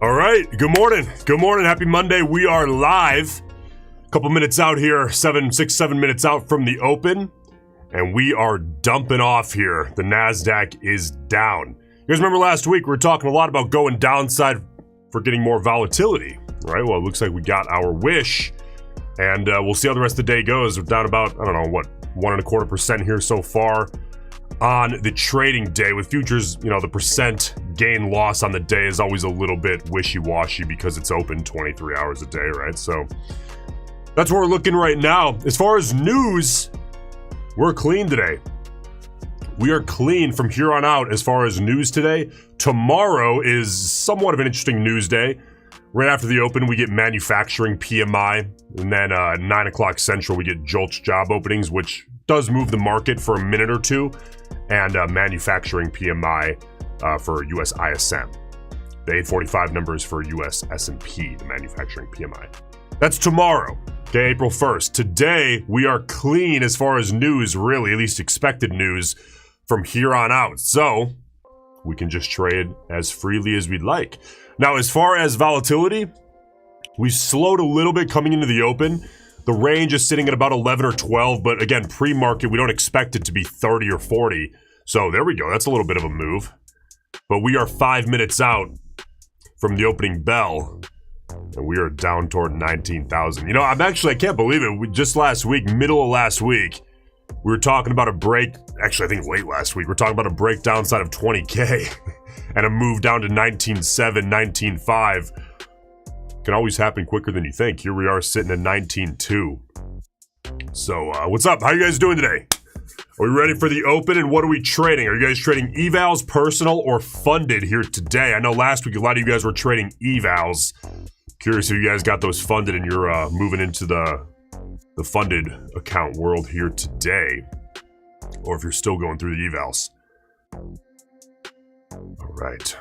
All right, good morning. Good morning. Happy Monday. We are live. A couple minutes out here, 7 minutes out from the open, and we are dumping off here. The Nasdaq is down. You guys remember last week we were talking a lot about going downside for getting more volatility, right? Well, it looks like we got our wish, and we'll see how the rest of the day goes. We're down about, I don't know, what, 1.25% here so far on the trading day. With futures, you know, the percent gain loss on the day is always a little bit wishy-washy because it's open 23 hours a day, right? So that's where we're looking right now. As far as news, we're clean today. We are clean from here on out as far as news today. Tomorrow is somewhat of an interesting news day. Right after the open, we get manufacturing PMI, and then 9 o'clock Central, we get JOLTS job openings, which does move the market for a minute or two, and manufacturing PMI for US ISM. The 845 numbers for US S&P, the manufacturing PMI. That's tomorrow, okay, April 1st. Today, we are clean as far as news, really, at least expected news from here on out. So we can just trade as freely as we'd like. Now, as far as volatility, we slowed a little bit coming into the open. The range is sitting at about 11 or 12, but again, pre-market, we don't expect it to be 30 or 40. So there we go. That's a little bit of a move. But we are 5 minutes out from the opening bell, and we are down toward 19,000. You know, I can't believe it. Just last week, middle of last week, we were talking about a break. Actually, I think late last week, we're talking about a break downside of 20K and a move down to 19.7, 19.5. Can always happen quicker than you think. Here we are sitting at 19.2. So what's up? How you guys doing today? Are we ready for the open, and what are we trading? Are you guys trading evals, personal, or funded here today? I know last week a lot of you guys were trading evals. Curious if you guys got those funded and you're moving into the funded account world here today, or if you're still going through the evals. All right.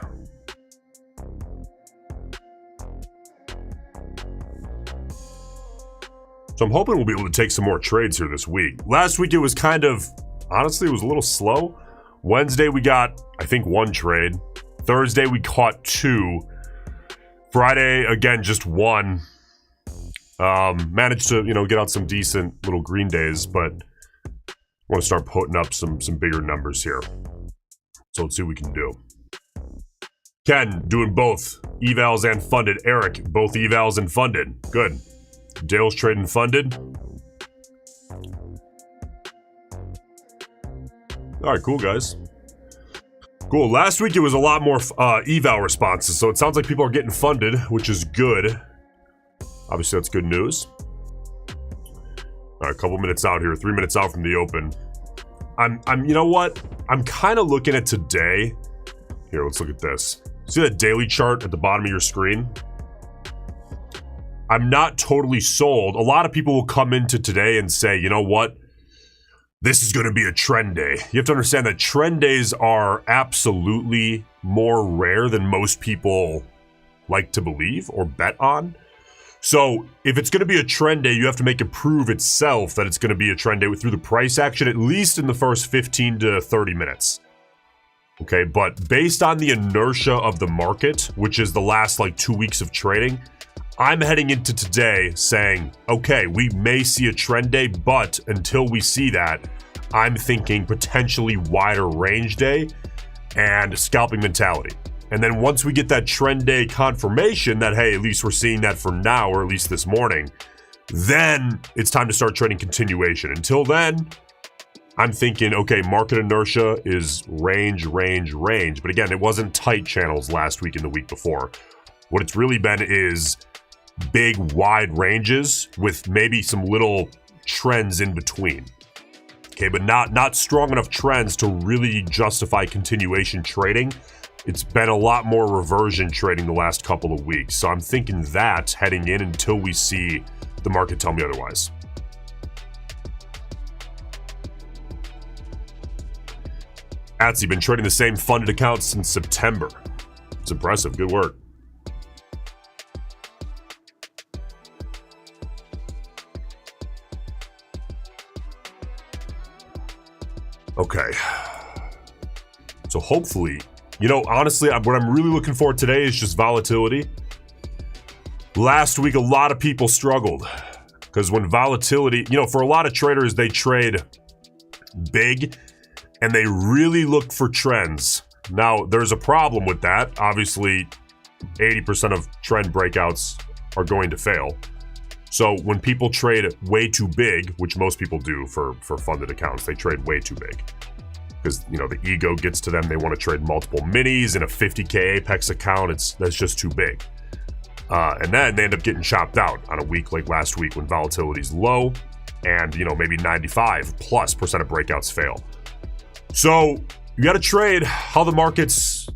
So I'm hoping we'll be able to take some more trades here this week. Last week it was kind of, honestly, it was a little slow. Wednesday we got, I think, 1 trade. Thursday we caught 2. Friday, again, just 1. Managed to, you know, get out some decent little green days, but I want to start putting up some bigger numbers here. So let's see what we can do. Ken, doing both evals and funded. Eric, both evals and funded. Good. Dale's trading funded. All right, cool, guys. Cool. Last week it was a lot more eval responses, so it sounds like people are getting funded, which is good. Obviously, that's good news. All right, a couple minutes out here, 3 minutes out from the open. You know what? I'm kind of looking at today. Here, let's look at this. See that daily chart at the bottom of your screen? I'm not totally sold. A lot of people will come into today and say, you know what? This is going to be a trend day. You have to understand that trend days are absolutely more rare than most people like to believe or bet on. So if it's going to be a trend day, you have to make it prove itself that it's going to be a trend day through the price action, at least in the first 15 to 30 minutes. Okay, but based on the inertia of the market, which is the last like 2 weeks of trading, I'm heading into today saying, okay, we may see a trend day, but until we see that, I'm thinking potentially wider range day and scalping mentality. And then once we get that trend day confirmation that, hey, at least we're seeing that for now, or at least this morning, then it's time to start trading continuation. Until then, I'm thinking, okay, market inertia is range. But again, it wasn't tight channels last week and the week before. What it's really been is big, wide ranges with maybe some little trends in between. Okay, but not strong enough trends to really justify continuation trading. It's been a lot more reversion trading the last couple of weeks. So I'm thinking that heading in until we see the market tell me otherwise. Atsy, been trading the same funded account since September. It's impressive. Good work. Okay. So hopefully You know, honestly, what I'm really looking for today is just volatility. Last week, a lot of people struggled because when volatility, you know, for a lot of traders, they trade big and they really look for trends. Now, there's a problem with that. Obviously, 80% of trend breakouts are going to fail. So when people trade way too big, which most people do for funded accounts, they trade way too big. Because, you know, the ego gets to them. They want to trade multiple minis in a 50K Apex account. That's just too big. And then they end up getting chopped out on a week like last week when volatility's low and, you know, maybe 95+% of breakouts fail. So you got to trade how the market's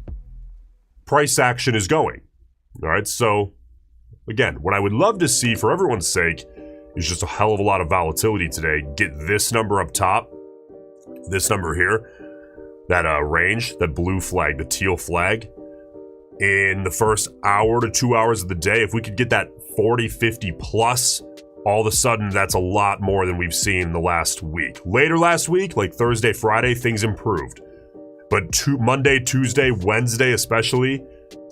price action is going. All right. So again, what I would love to see for everyone's sake is just a hell of a lot of volatility today. Get this number up top, this number here, that range, that blue flag, the teal flag, in the first hour to 2 hours of the day. If we could get that 40, 50 plus, all of a sudden that's a lot more than we've seen the last week. Later last week, like Thursday, Friday, things improved. But Monday, Tuesday, Wednesday especially,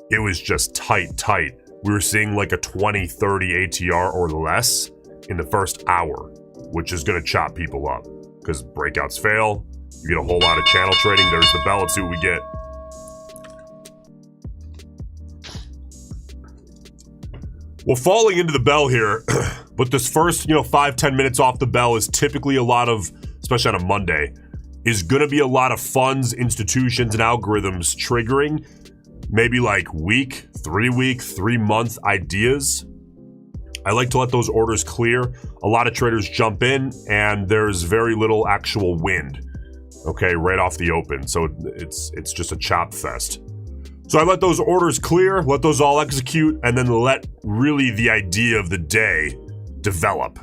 it was just tight. We were seeing like a 20, 30 ATR or less in the first hour, which is going to chop people up because breakouts fail. You get a whole lot of channel trading. There's the bell. Let's see what we get. Well, falling into the bell here, but this first, 5-10 minutes off the bell is typically a lot of, especially on a Monday, is going to be a lot of funds, institutions, and algorithms triggering maybe like week, 3-month ideas. I like to let those orders clear. A lot of traders jump in and there's very little actual wind, okay, right off the open. So it's just a chop fest. So I let those orders clear, let those all execute, and then let really the idea of the day develop.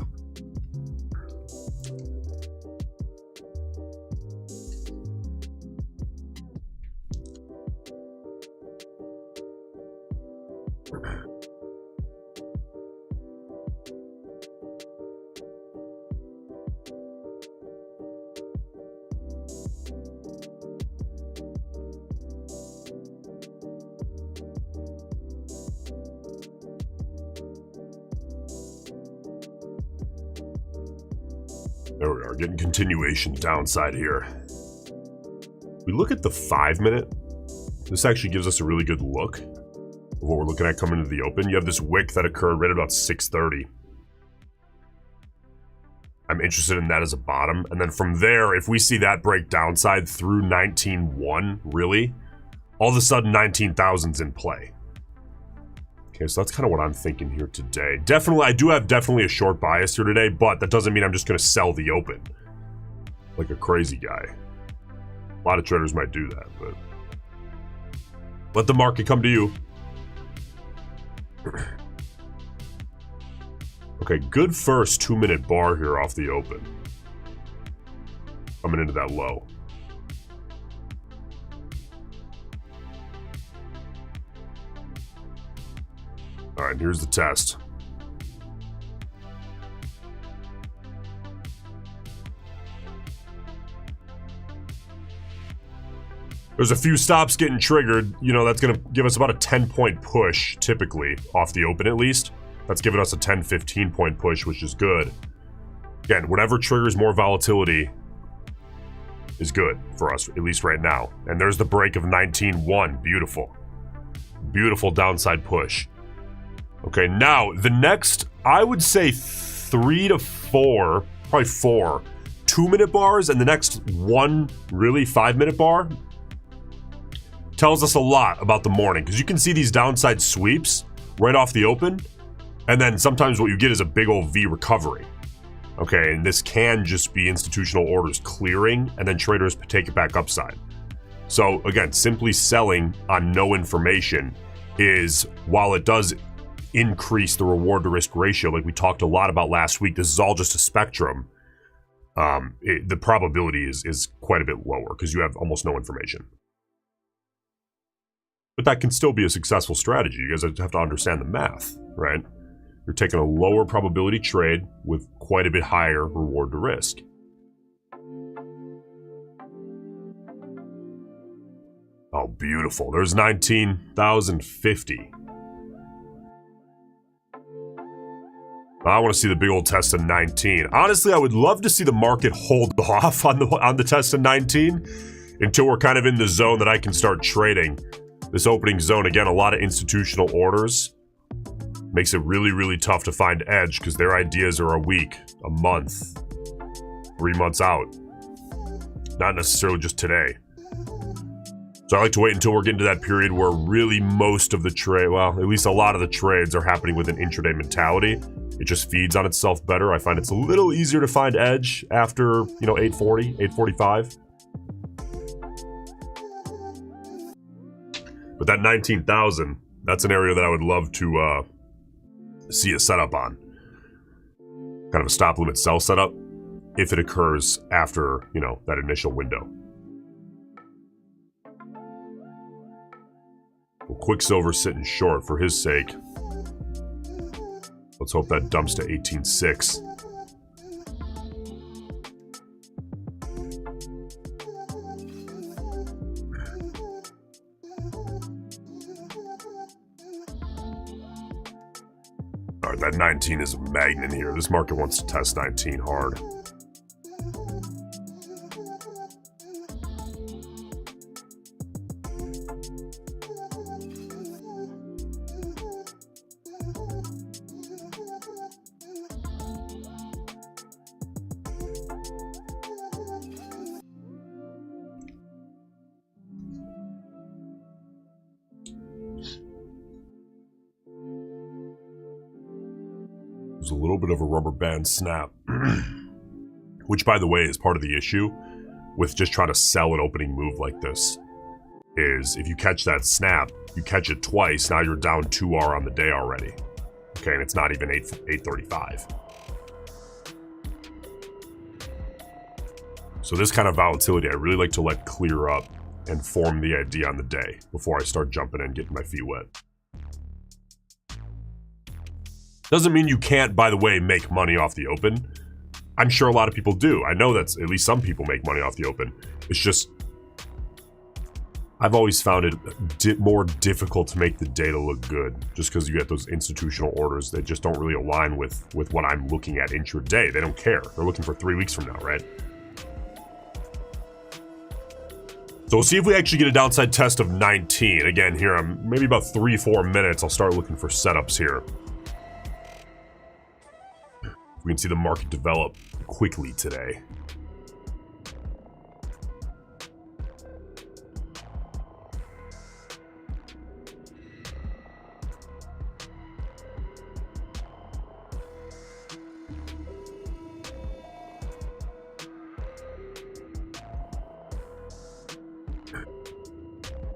There we are, getting continuation downside here. We look at the 5-minute. This actually gives us a really good look of what we're looking at coming into the open. You have this wick that occurred right about 6:30. I'm interested in that as a bottom. And then from there, if we see that break downside through 19.1, really, all of a sudden 19,000's in play. Okay, so that's kind of what I'm thinking here today. Definitely, I do have definitely a short bias here today, but that doesn't mean I'm just going to sell the open like a crazy guy. A lot of traders might do that, but let the market come to you. Okay, good first 2-minute bar here off the open. Coming into that low. All right, here's the test. There's a few stops getting triggered. That's going to give us about a 10-point push, typically, off the open at least. That's giving us a 10, 15-point push, which is good. Again, whatever triggers more volatility is good for us, at least right now. And there's the break of 19.1. Beautiful. Beautiful downside push. Okay, now the next, I would say 3 to 4, probably 4 2-minute bars, and the next one really 5-minute bar tells us a lot about the morning, because you can see these downside sweeps right off the open, and then sometimes what you get is a big old V recovery. Okay, and this can just be institutional orders clearing, and then traders take it back upside. So again, simply selling on no information is, while it does increase the reward to risk ratio, like we talked a lot about last week, this is all just a spectrum. The probability is quite a bit lower because you have almost no information. But that can still be a successful strategy. You guys have to understand the math, right? You're taking a lower probability trade with quite a bit higher reward to risk. Oh, beautiful. There's 19,050. I want to see the big old test of 19. Honestly, I would love to see the market hold off on the test of 19 until we're kind of in the zone that I can start trading. This opening zone, again, a lot of institutional orders. Makes it really, really tough to find edge because their ideas are a week, a month, 3 months out. Not necessarily just today. So I like to wait until we're getting to that period where really most of the trade, well, at least a lot of the trades are happening with an intraday mentality. It just feeds on itself better. I find it's a little easier to find edge after, 840, 845. But that 19,000, that's an area that I would love to see a setup on. Kind of a stop limit sell setup if it occurs after, that initial window. Well, Quicksilver sitting short for his sake. Let's hope that dumps to 18.6. All right, that 19 is a magnet here. This market wants to test 19 hard. A little bit of a rubber band snap, which, by the way, is part of the issue with just trying to sell an opening move like this. Is if you catch that snap, you catch it twice, now you're down 2R on the day already. Okay, and it's not even 835. So this kind of volatility I really like to let clear up and form the idea on the day before I start jumping in and getting my feet wet. Doesn't mean you can't, by the way, make money off the open. I'm sure a lot of people do. I know that's at least some people make money off the open. It's just, I've always found it more difficult to make the data look good just because you get those institutional orders that just don't really align with what I'm looking at intraday. They don't care. They're looking for 3 weeks from now, right? So we'll see if we actually get a downside test of 19. Again, here I'm maybe about 3-4 minutes. I'll start looking for setups here. We can see the market develop quickly today.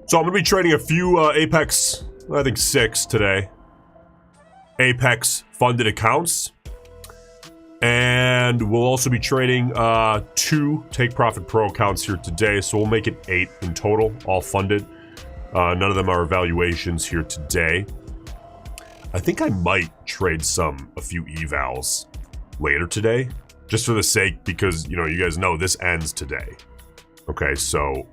So I'm going to be trading a few Apex, I think 6 today. Apex funded accounts. And we'll also be trading 2 Take Profit Pro accounts here today. So we'll make it 8 in total, all funded. None of them are evaluations here today. I think I might trade a few evals later today, just for the sake, because, you guys know this ends today. Okay, so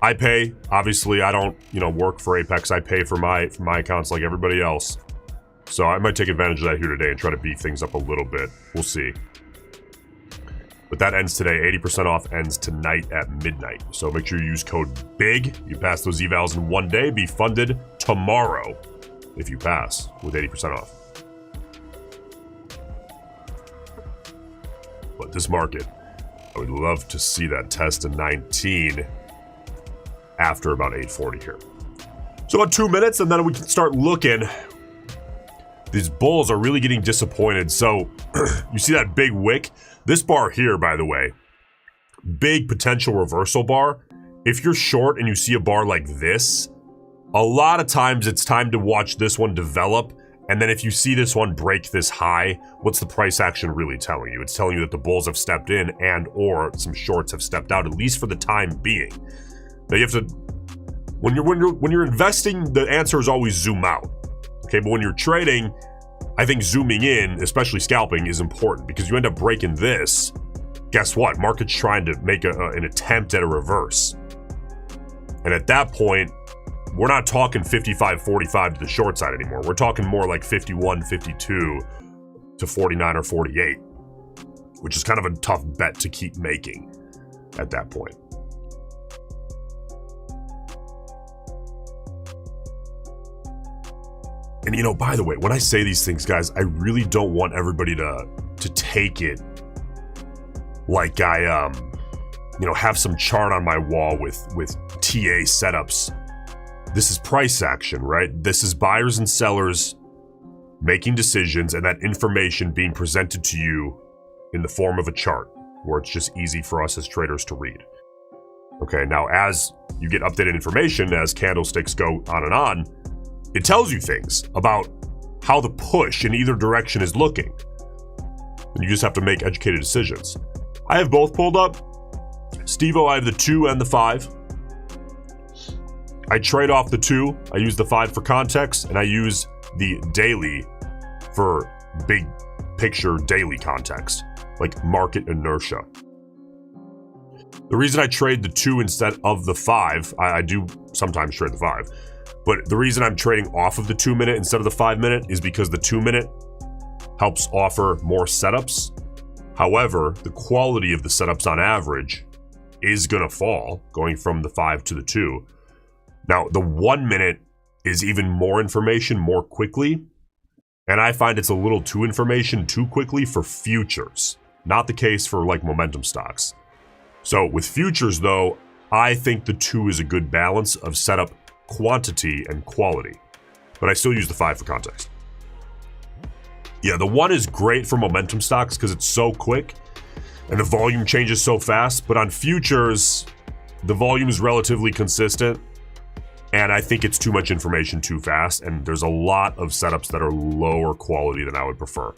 I pay. Obviously, I don't, work for Apex. I pay for my accounts like everybody else. So I might take advantage of that here today and try to beef things up a little bit. We'll see. But that ends today. 80% off ends tonight at midnight. So make sure you use code BIG. You pass those evals in 1 day. Be funded tomorrow if you pass with 80% off. But this market, I would love to see that test of 19 after about 840 here. So about 2 minutes and then we can start looking. These bulls are really getting disappointed. So you see that big wick? This bar here, by the way, big potential reversal bar. If you're short and you see a bar like this, a lot of times it's time to watch this one develop. And then if you see this one break this high, what's the price action really telling you? It's telling you that the bulls have stepped in and or some shorts have stepped out, at least for the time being. Now you have to, when you're investing, the answer is always zoom out. Okay, but when you're trading, I think zooming in, especially scalping, is important because you end up breaking this. Guess what? Market's trying to make an attempt at a reverse. And at that point, we're not talking 55-45 to the short side anymore. We're talking more like 51-52 to 49 or 48, which is kind of a tough bet to keep making at that point. And you know, by the way, when I say these things, guys, I really don't want everybody to take it like I have some chart on my wall with TA setups. This is price action, right? This is buyers and sellers making decisions and that information being presented to you in the form of a chart where it's just easy for us as traders to read. Okay, now as you get updated information, as candlesticks go on and on, it tells you things about how the push in either direction is looking. And you just have to make educated decisions. I have both pulled up. Steve-O, I have the 2 and the 5. I trade off the 2. I use the 5 for context, and I use the daily for big picture daily context, like market inertia. The reason I trade the 2 instead of the 5, I do sometimes trade the 5, but the reason I'm trading off of the 2 minute instead of the 5 minute is because the 2 minute helps offer more setups. However, the quality of the setups on average is going to fall going from the 5 to the 2. Now, the 1 minute is even more information more quickly, and I find it's a little too information too quickly for futures. Not the case for like momentum stocks. So with futures though, I think the 2 is a good balance of setup quantity and quality, but I still use the 5 for context. Yeah, the 1 is great for momentum stocks because it's so quick and the volume changes so fast, but on futures, the volume is relatively consistent, and I think it's too much information too fast, and there's a lot of setups that are lower quality than I would prefer.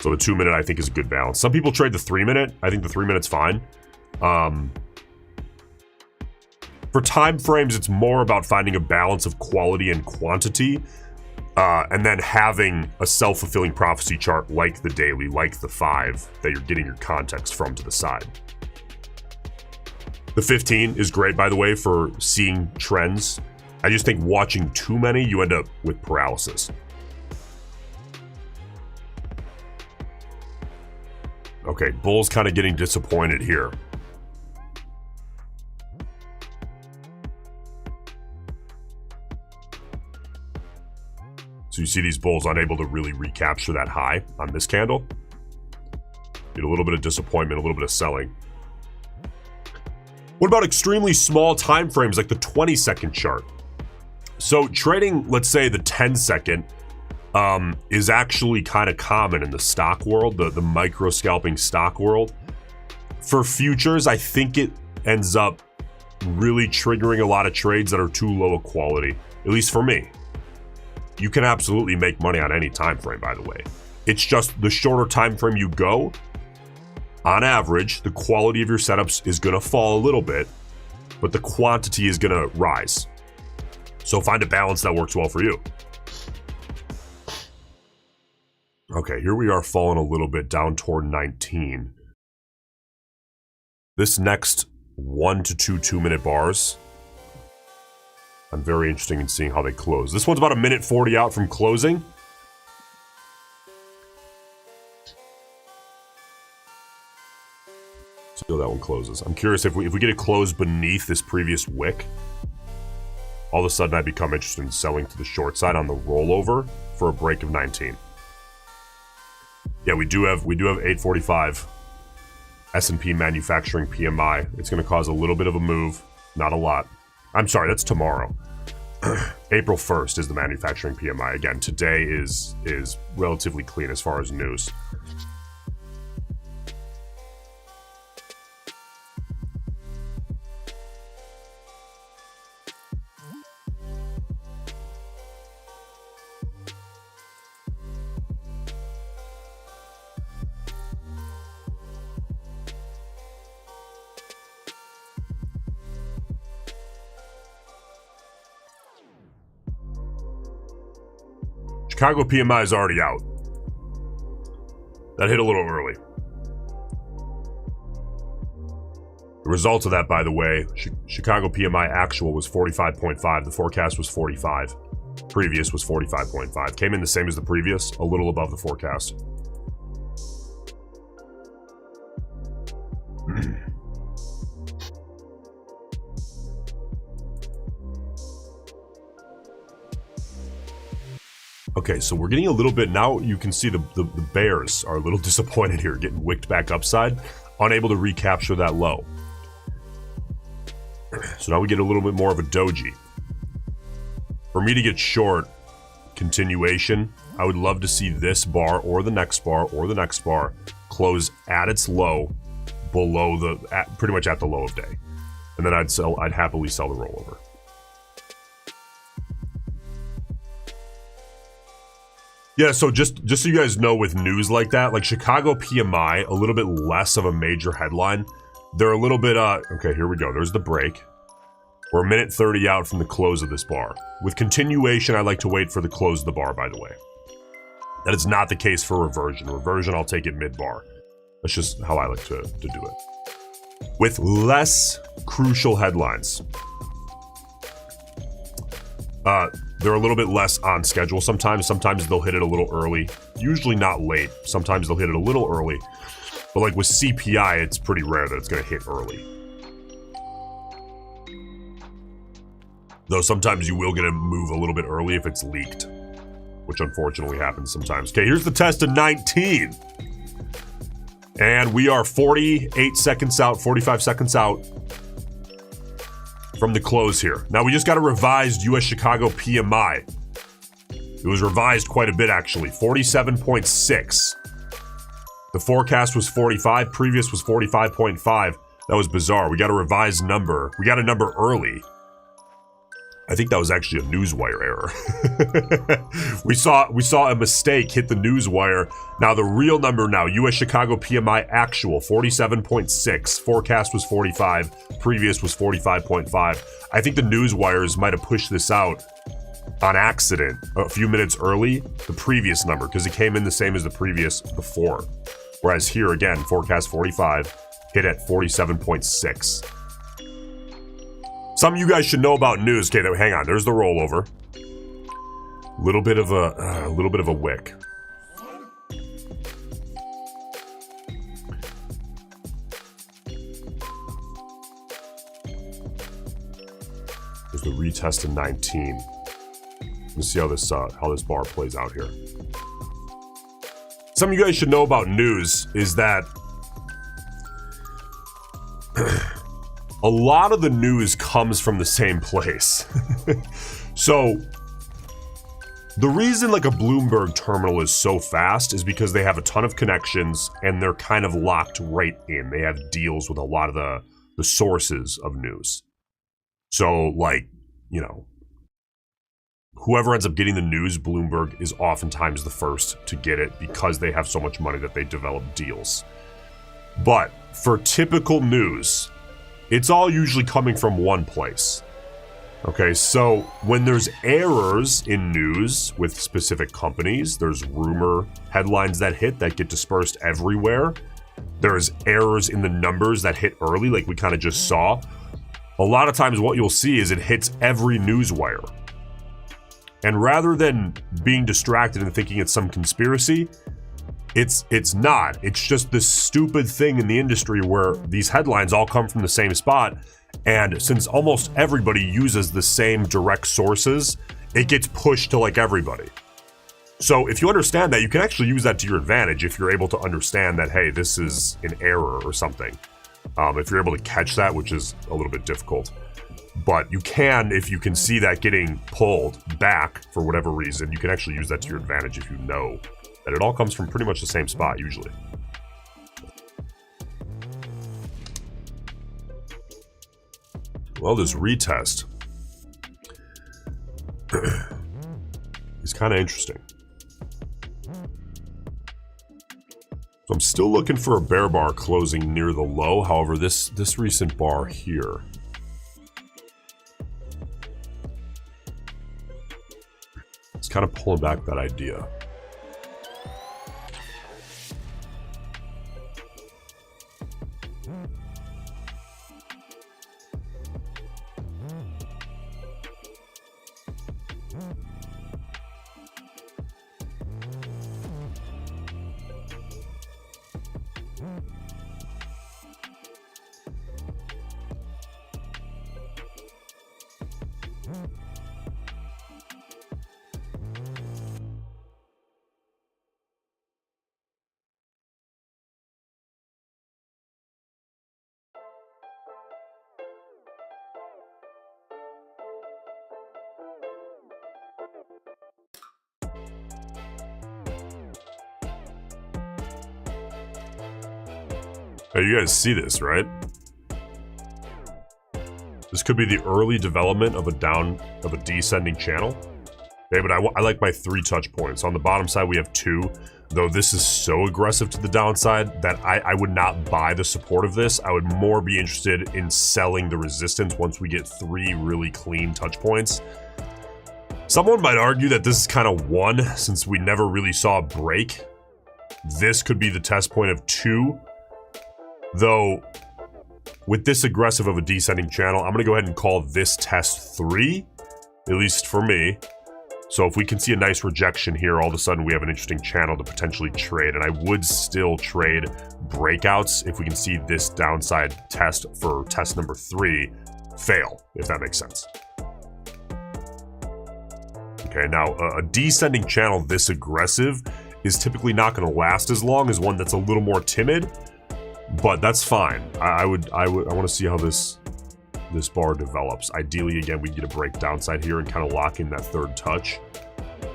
So the 2 minute I think is a good balance. Some people trade the 3 minute. I think the 3 minute's fine. For time frames, it's more about finding a balance of quality and quantity, and then having a self-fulfilling prophecy chart like the daily, like the 5, that you're getting your context from to the side. The 15 is great, by the way, for seeing trends. I just think watching too many, you end up with paralysis. Okay, Bull's kind of getting disappointed here. So you see these bulls unable to really recapture that high on this candle. Get a little bit of disappointment, a little bit of selling. What about extremely small time frames like the 20-second chart? So trading, let's say the 10-second is actually kind of common in the stock world, the micro scalping stock world. For futures, I think it ends up really triggering a lot of trades that are too low a quality, at least for me. You can absolutely make money on any time frame, by the way. It's just the shorter time frame you go, on average, the quality of your setups is going to fall a little bit, but the quantity is going to rise. So find a balance that works well for you. Okay, here we are falling a little bit down toward 19. This next 1 to 2 2-minute bars, I'm very interested in seeing how they close. This one's about 1:40 out from closing. See how that one closes. I'm curious if we get it closed beneath this previous wick, all of a sudden I become interested in selling to the short side on the rollover for a break of 19. Yeah, we do have 845 S&P manufacturing PMI. It's going to cause a little bit of a move, not a lot. I'm sorry, that's tomorrow. April 1st is the manufacturing PMI. Again, today is relatively clean as far as news. Chicago PMI is already out. That hit a little early. The result of that, by the way, Chicago PMI actual was 45.5. The forecast was 45. Previous was 45.5. Came in the same as the previous, a little above the forecast. Okay, so we're getting a little bit, now you can see the bears are a little disappointed here, getting wicked back upside, unable to recapture that low. So now we get a little bit more of a doji. For me to get short continuation, I would love to see this bar or the next bar or the next bar close at its low, below the, pretty much at the low of day. And then I'd happily sell the rollover. Yeah, so just so you guys know, with news like that, like Chicago PMI, a little bit less of a major headline. They're a little bit, okay, here we go. There's the break. We're a minute 30 out from the close of this bar. With continuation, I like to wait for the close of the bar, by the way. That is not the case for reversion. Reversion, I'll take it mid-bar. That's just how I like to do it. With less crucial headlines, they're a little bit less on schedule sometimes. Sometimes they'll hit it a little early. Usually not late. Sometimes they'll hit it a little early. But like with CPI, it's pretty rare that it's going to hit early. Though sometimes you will get a move a little bit early if it's leaked, which unfortunately happens sometimes. Okay, here's the test of 19. And we are 48 seconds out, 45 seconds out from the close here. Now we just got a revised US Chicago PMI. It was revised quite a bit actually, 47.6. The forecast was 45, previous was 45.5. That was bizarre. We got a revised number. We got a number early. I think that was actually a Newswire error. we saw a mistake hit the Newswire. Now the real number now, US Chicago PMI actual, 47.6. Forecast was 45. Previous was 45.5. I think the Newswires might have pushed this out on accident a few minutes early, the previous number, because it came in the same as the previous before. Whereas here, again, forecast 45, hit at 47.6. Some of you guys should know about news. Okay, hang on. There's the rollover. Little bit of a wick. There's the retest in 19. Let's see how this bar plays out here. Some of you guys should know about news is that a lot of the news comes from the same place. So the reason like a Bloomberg terminal is so fast is because they have a ton of connections and they're kind of locked right in. They have deals with a lot of the sources of news. So like, you know, whoever ends up getting the news, Bloomberg is oftentimes the first to get it because they have so much money that they develop deals. But for typical news, it's all usually coming from one place. Okay, so when there's errors in news with specific companies, there's rumor headlines that hit that get dispersed everywhere. There's errors in the numbers that hit early, like we kind of just saw. A lot of times what you'll see is it hits every news wire. And rather than being distracted and thinking it's some conspiracy, it's not. It's just this stupid thing in the industry where these headlines all come from the same spot. And since almost everybody uses the same direct sources, it gets pushed to like everybody. So if you understand that, you can actually use that to your advantage if you're able to understand that, hey, this is an error or something. If you're able to catch that, which is a little bit difficult. But you can, if you can see that getting pulled back for whatever reason, you can actually use that to your advantage if you know that it all comes from pretty much the same spot usually. Well, this retest is kind of interesting. So I'm still looking for a bear bar closing near the low. However, this recent bar here, it's kind of pulling back that idea. Now you guys see this, right? This could be the early development of a descending channel. Okay, but I like my 3 touch points. On the bottom side, we have 2. Though this is so aggressive to the downside that I would not buy the support of this. I would more be interested in selling the resistance once we get 3 really clean touch points. Someone might argue that this is kind of 1 since we never really saw a break. This could be the test point of 2. Though, with this aggressive of a descending channel, I'm going to go ahead and call this test 3, at least for me. So if we can see a nice rejection here, all of a sudden we have an interesting channel to potentially trade. And I would still trade breakouts if we can see this downside test for test number 3 fail, if that makes sense. Okay, now a descending channel this aggressive is typically not going to last as long as one that's a little more timid, but that's fine. I want to see how this bar develops. Ideally, again, we get a break downside here and kind of lock in that 3rd touch.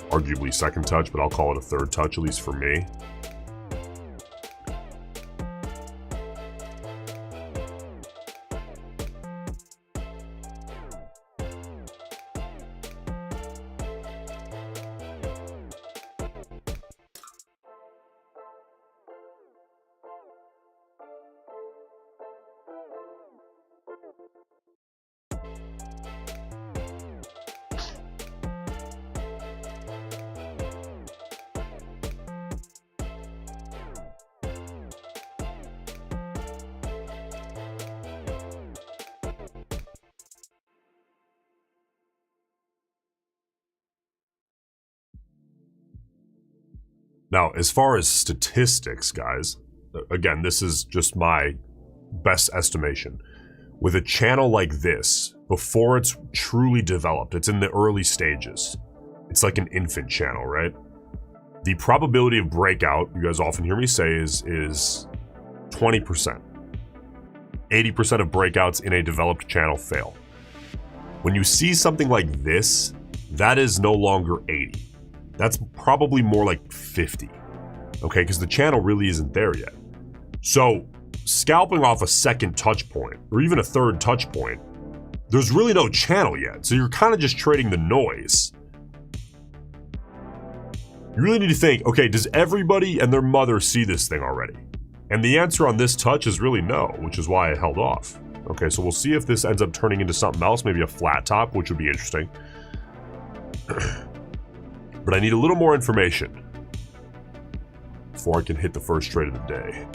Arguably 2nd touch, but I'll call it a 3rd touch, at least for me. Now, as far as statistics, guys, again, this is just my best estimation. With a channel like this, before it's truly developed, it's in the early stages. It's like an infant channel, right? The probability of breakout, you guys often hear me say, is 20%. 80% of breakouts in a developed channel fail. When you see something like this, that is no longer 80. That's probably more like 50, okay? Because the channel really isn't there yet. So scalping off a 2nd touch point, or even a 3rd touch point, there's really no channel yet. So you're kind of just trading the noise. You really need to think, okay, does everybody and their mother see this thing already? And the answer on this touch is really no, which is why I held off. Okay, so we'll see if this ends up turning into something else, maybe a flat top, which would be interesting. But I need a little more information before I can hit the first trade of the day.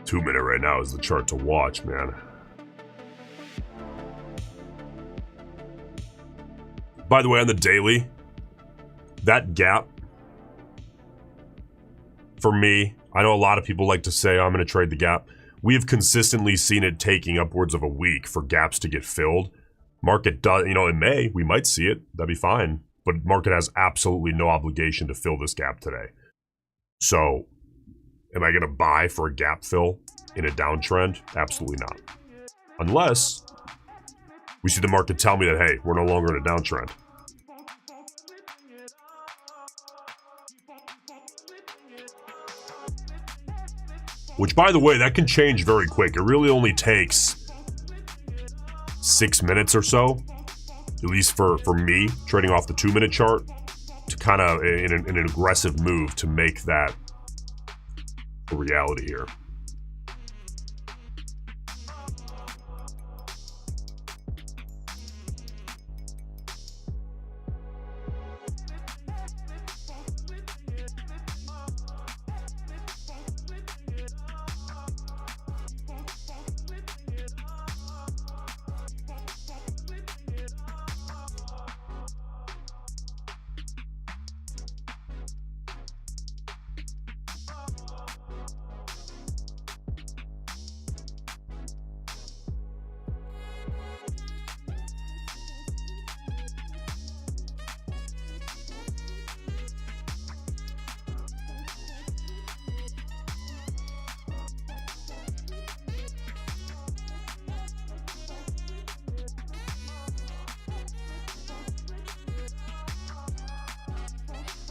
Two-minute right now is the chart to watch, man. By the way, on the daily, that gap, for me, I know a lot of people like to say, I'm going to trade the gap. We have consistently seen it taking upwards of a week for gaps to get filled. Market does, we might see it. That'd be fine. But market has absolutely no obligation to fill this gap today. So, am I going to buy for a gap fill in a downtrend? Absolutely not. Unless we see the market tell me that, hey, we're no longer in a downtrend. Which, by the way, that can change very quick. It really only takes 6 minutes or so, at least for me, trading off the 2-minute chart, to kind of, in an aggressive move, to make that a reality here.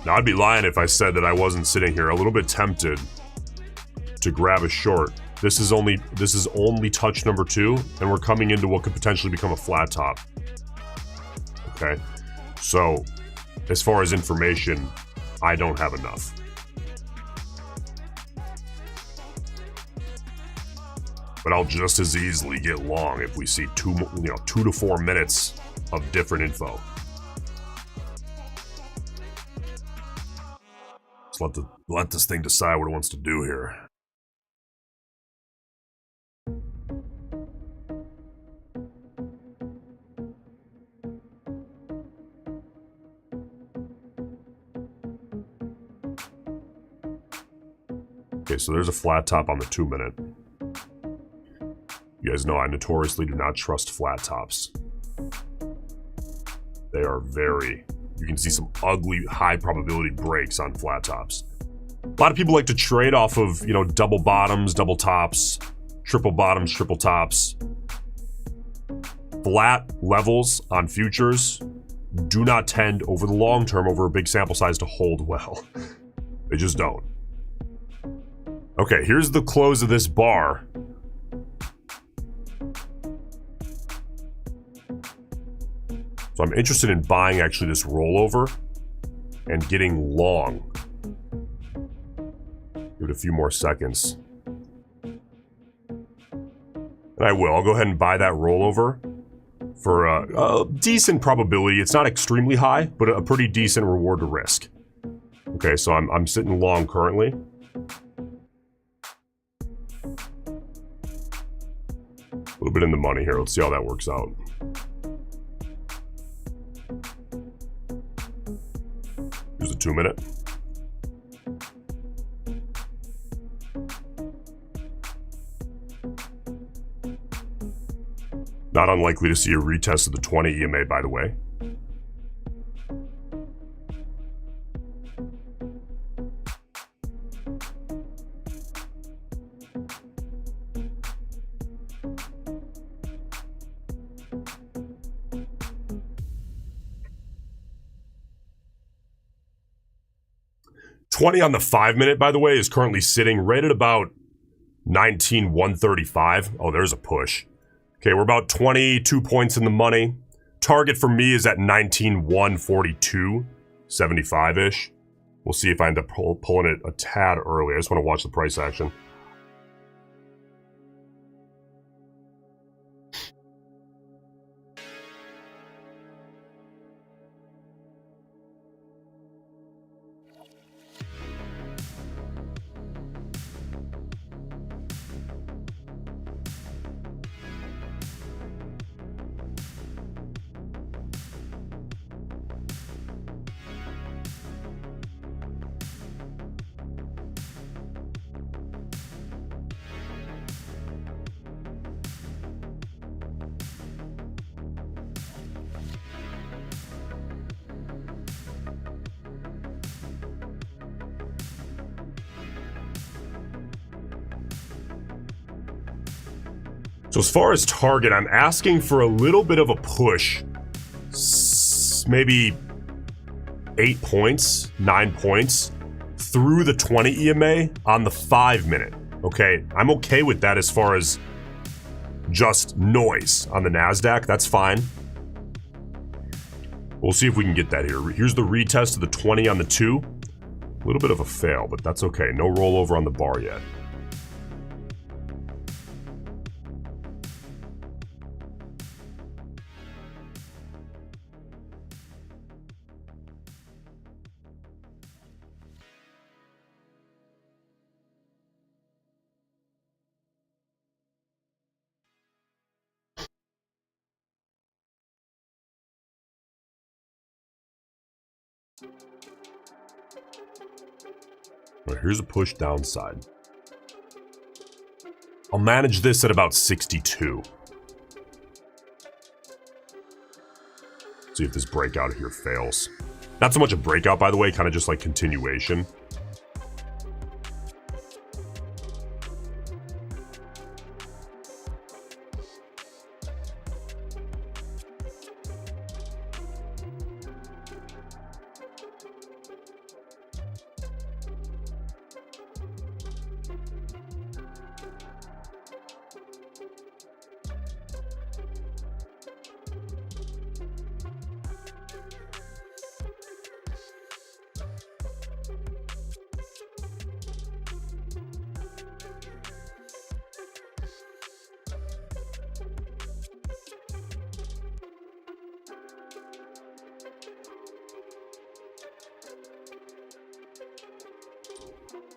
Now, I'd be lying if I said that I wasn't sitting here a little bit tempted to grab a short. This is only touch number 2, and we're coming into what could potentially become a flat top. Okay, so as far as information, I don't have enough. But I'll just as easily get long if we see 2 to 4 minutes of different info. Let's let this thing decide what it wants to do here. Okay, so there's a flat top on the 2 minute. You guys know I notoriously do not trust flat tops. They are you can see some ugly high probability breaks on flat tops. A lot of people like to trade off of, double bottoms, double tops, triple bottoms, triple tops. Flat levels on futures do not tend over the long term, over a big sample size, to hold well. They just don't. Okay, here's the close of this bar. So I'm interested in buying actually this rollover and getting long. Give it a few more seconds. And I will. I'll go ahead and buy that rollover for a decent probability. It's not extremely high, but a pretty decent reward to risk. Okay, so I'm sitting long currently. A little bit in the money here. Let's see how that works out. Here's a 2 minute. Not unlikely to see a retest of the 20 EMA, by the way. $20 on the 5 minute, by the way, is currently sitting right at about 19,135. Oh, there's a push. Okay, we're about 22 points in the money. Target for me is at 19,142, 75-ish. We'll see if I end up pulling it a tad early. I just want to watch the price action. So as far as target, I'm asking for a little bit of a push. Maybe 8 points, 9 points through the 20 EMA on the 5 minute. Okay, I'm okay with that as far as just noise on the Nasdaq. That's fine. We'll see if we can get that here. Here's the retest of the 20 on the 2. A little bit of a fail, but that's okay. No rollover on the bar yet. Right, here's a push downside. I'll manage this at about 62. See if this breakout here fails. Not so much a breakout, by the way, kind of just like continuation.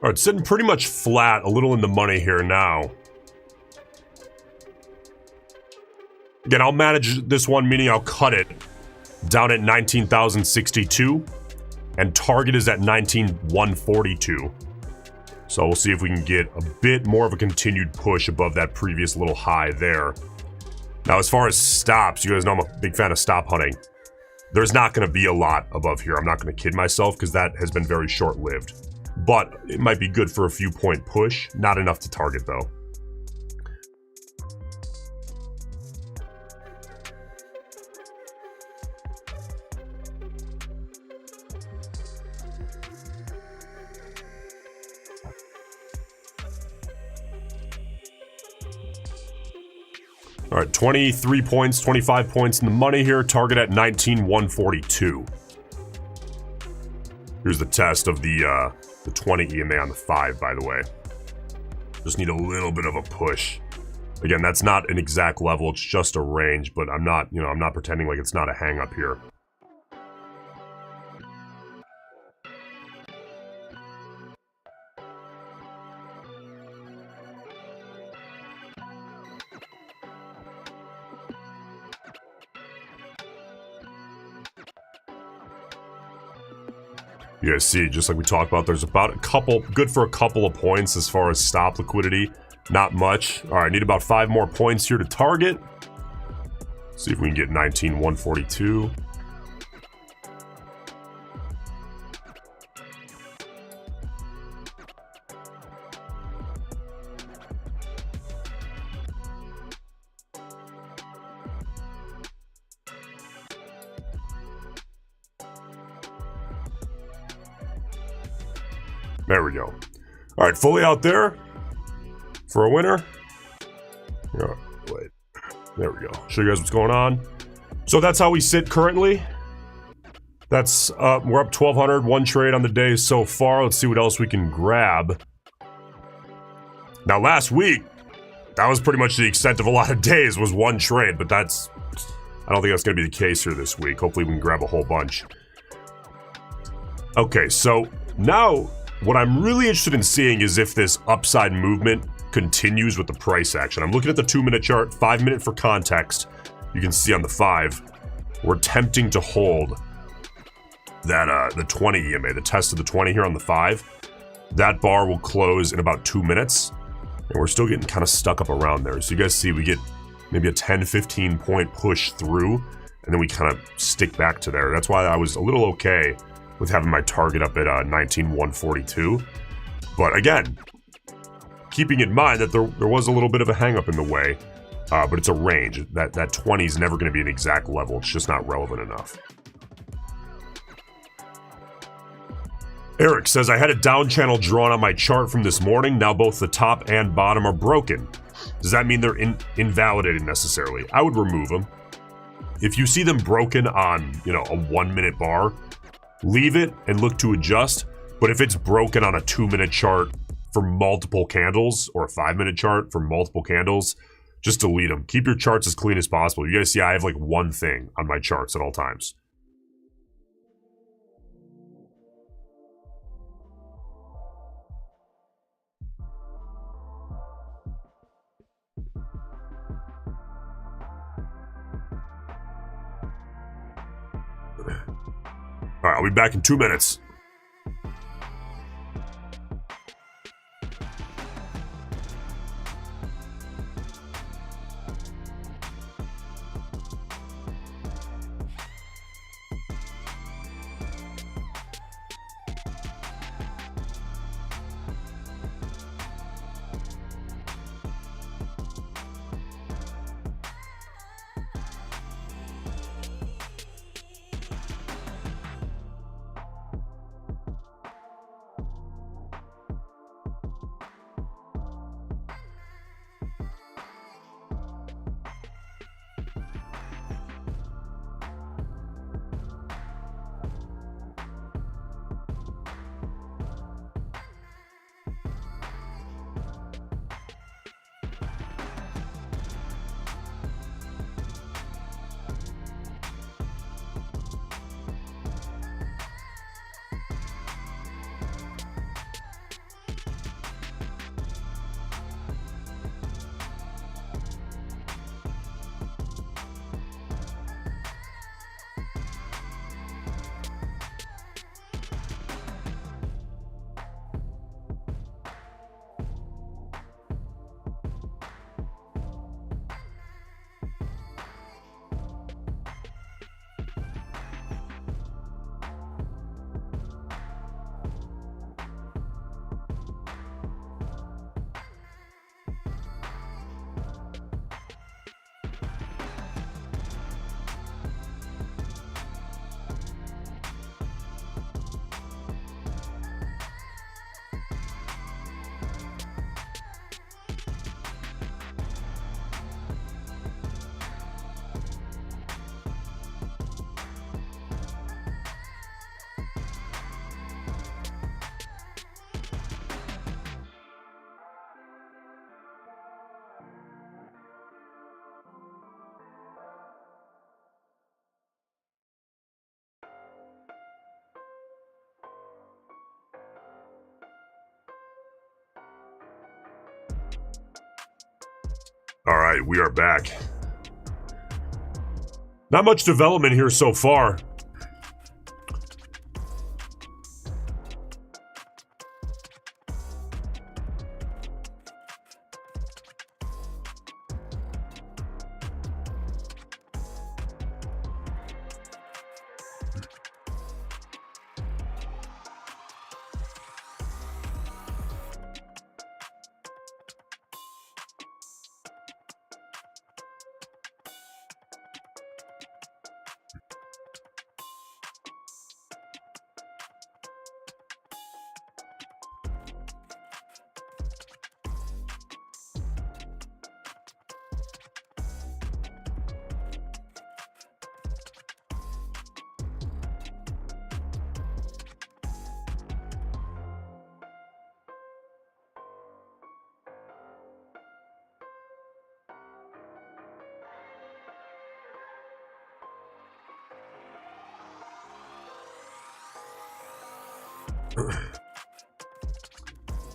All right, sitting pretty much flat, a little in the money here now. Again, I'll manage this one, meaning I'll cut it down at 19,062, and target is at 19,142. So we'll see if we can get a bit more of a continued push above that previous little high there. Now, as far as stops, you guys know I'm a big fan of stop hunting. There's not going to be a lot above here. I'm not going to kid myself because that has been very short-lived. But it might be good for a few point push. Not enough to target, though. All right, 23 points, 25 points in the money here. Target at 19,142. Here's the test of the 20 EMA on the 5, by the way. Just need a little bit of a push. Again, that's not an exact level, it's just a range, but I'm not, I'm not pretending like it's not a hang up here. You guys see, just like we talked about, there's about a couple, good for a couple of points as far as stop liquidity. Not much. All right, need about 5 more points here to target. See if we can get 19,142. There we go. All right, fully out there for a winner. Oh, wait. There we go. Show you guys what's going on. So that's how we sit currently. That's we're up 1,200, one trade on the day so far. Let's see what else we can grab. Now, last week, that was pretty much the extent of a lot of days, was one trade, but I don't think that's going to be the case here this week. Hopefully we can grab a whole bunch. Okay, so now what I'm really interested in seeing is if this upside movement continues with the price action. I'm looking at the 2-minute chart, 5-minute for context. You can see on the 5, we're attempting to hold that the 20 EMA, the test of the 20 here on the 5. That bar will close in about 2 minutes, and we're still getting kind of stuck up around there. So you guys see we get maybe a 10-15 point push through, and then we kind of stick back to there. That's why I was a little okay with having my target up at 19,142. But again, keeping in mind that there was a little bit of a hang up in the way, but it's a range. That 20 is never going to be an exact level. It's just not relevant enough. Eric says, I had a down channel drawn on my chart from this morning. Now both the top and bottom are broken. Does that mean they're invalidated necessarily? I would remove them. If you see them broken on, a 1-minute bar, leave it and look to adjust. But if it's broken on a 2-minute chart for multiple candles, or a 5-minute chart for multiple candles, just delete them. Keep your charts as clean as possible. You guys see I have like one thing on my charts at all times. All right, I'll be back in 2 minutes. All right, we are back. Not much development here so far.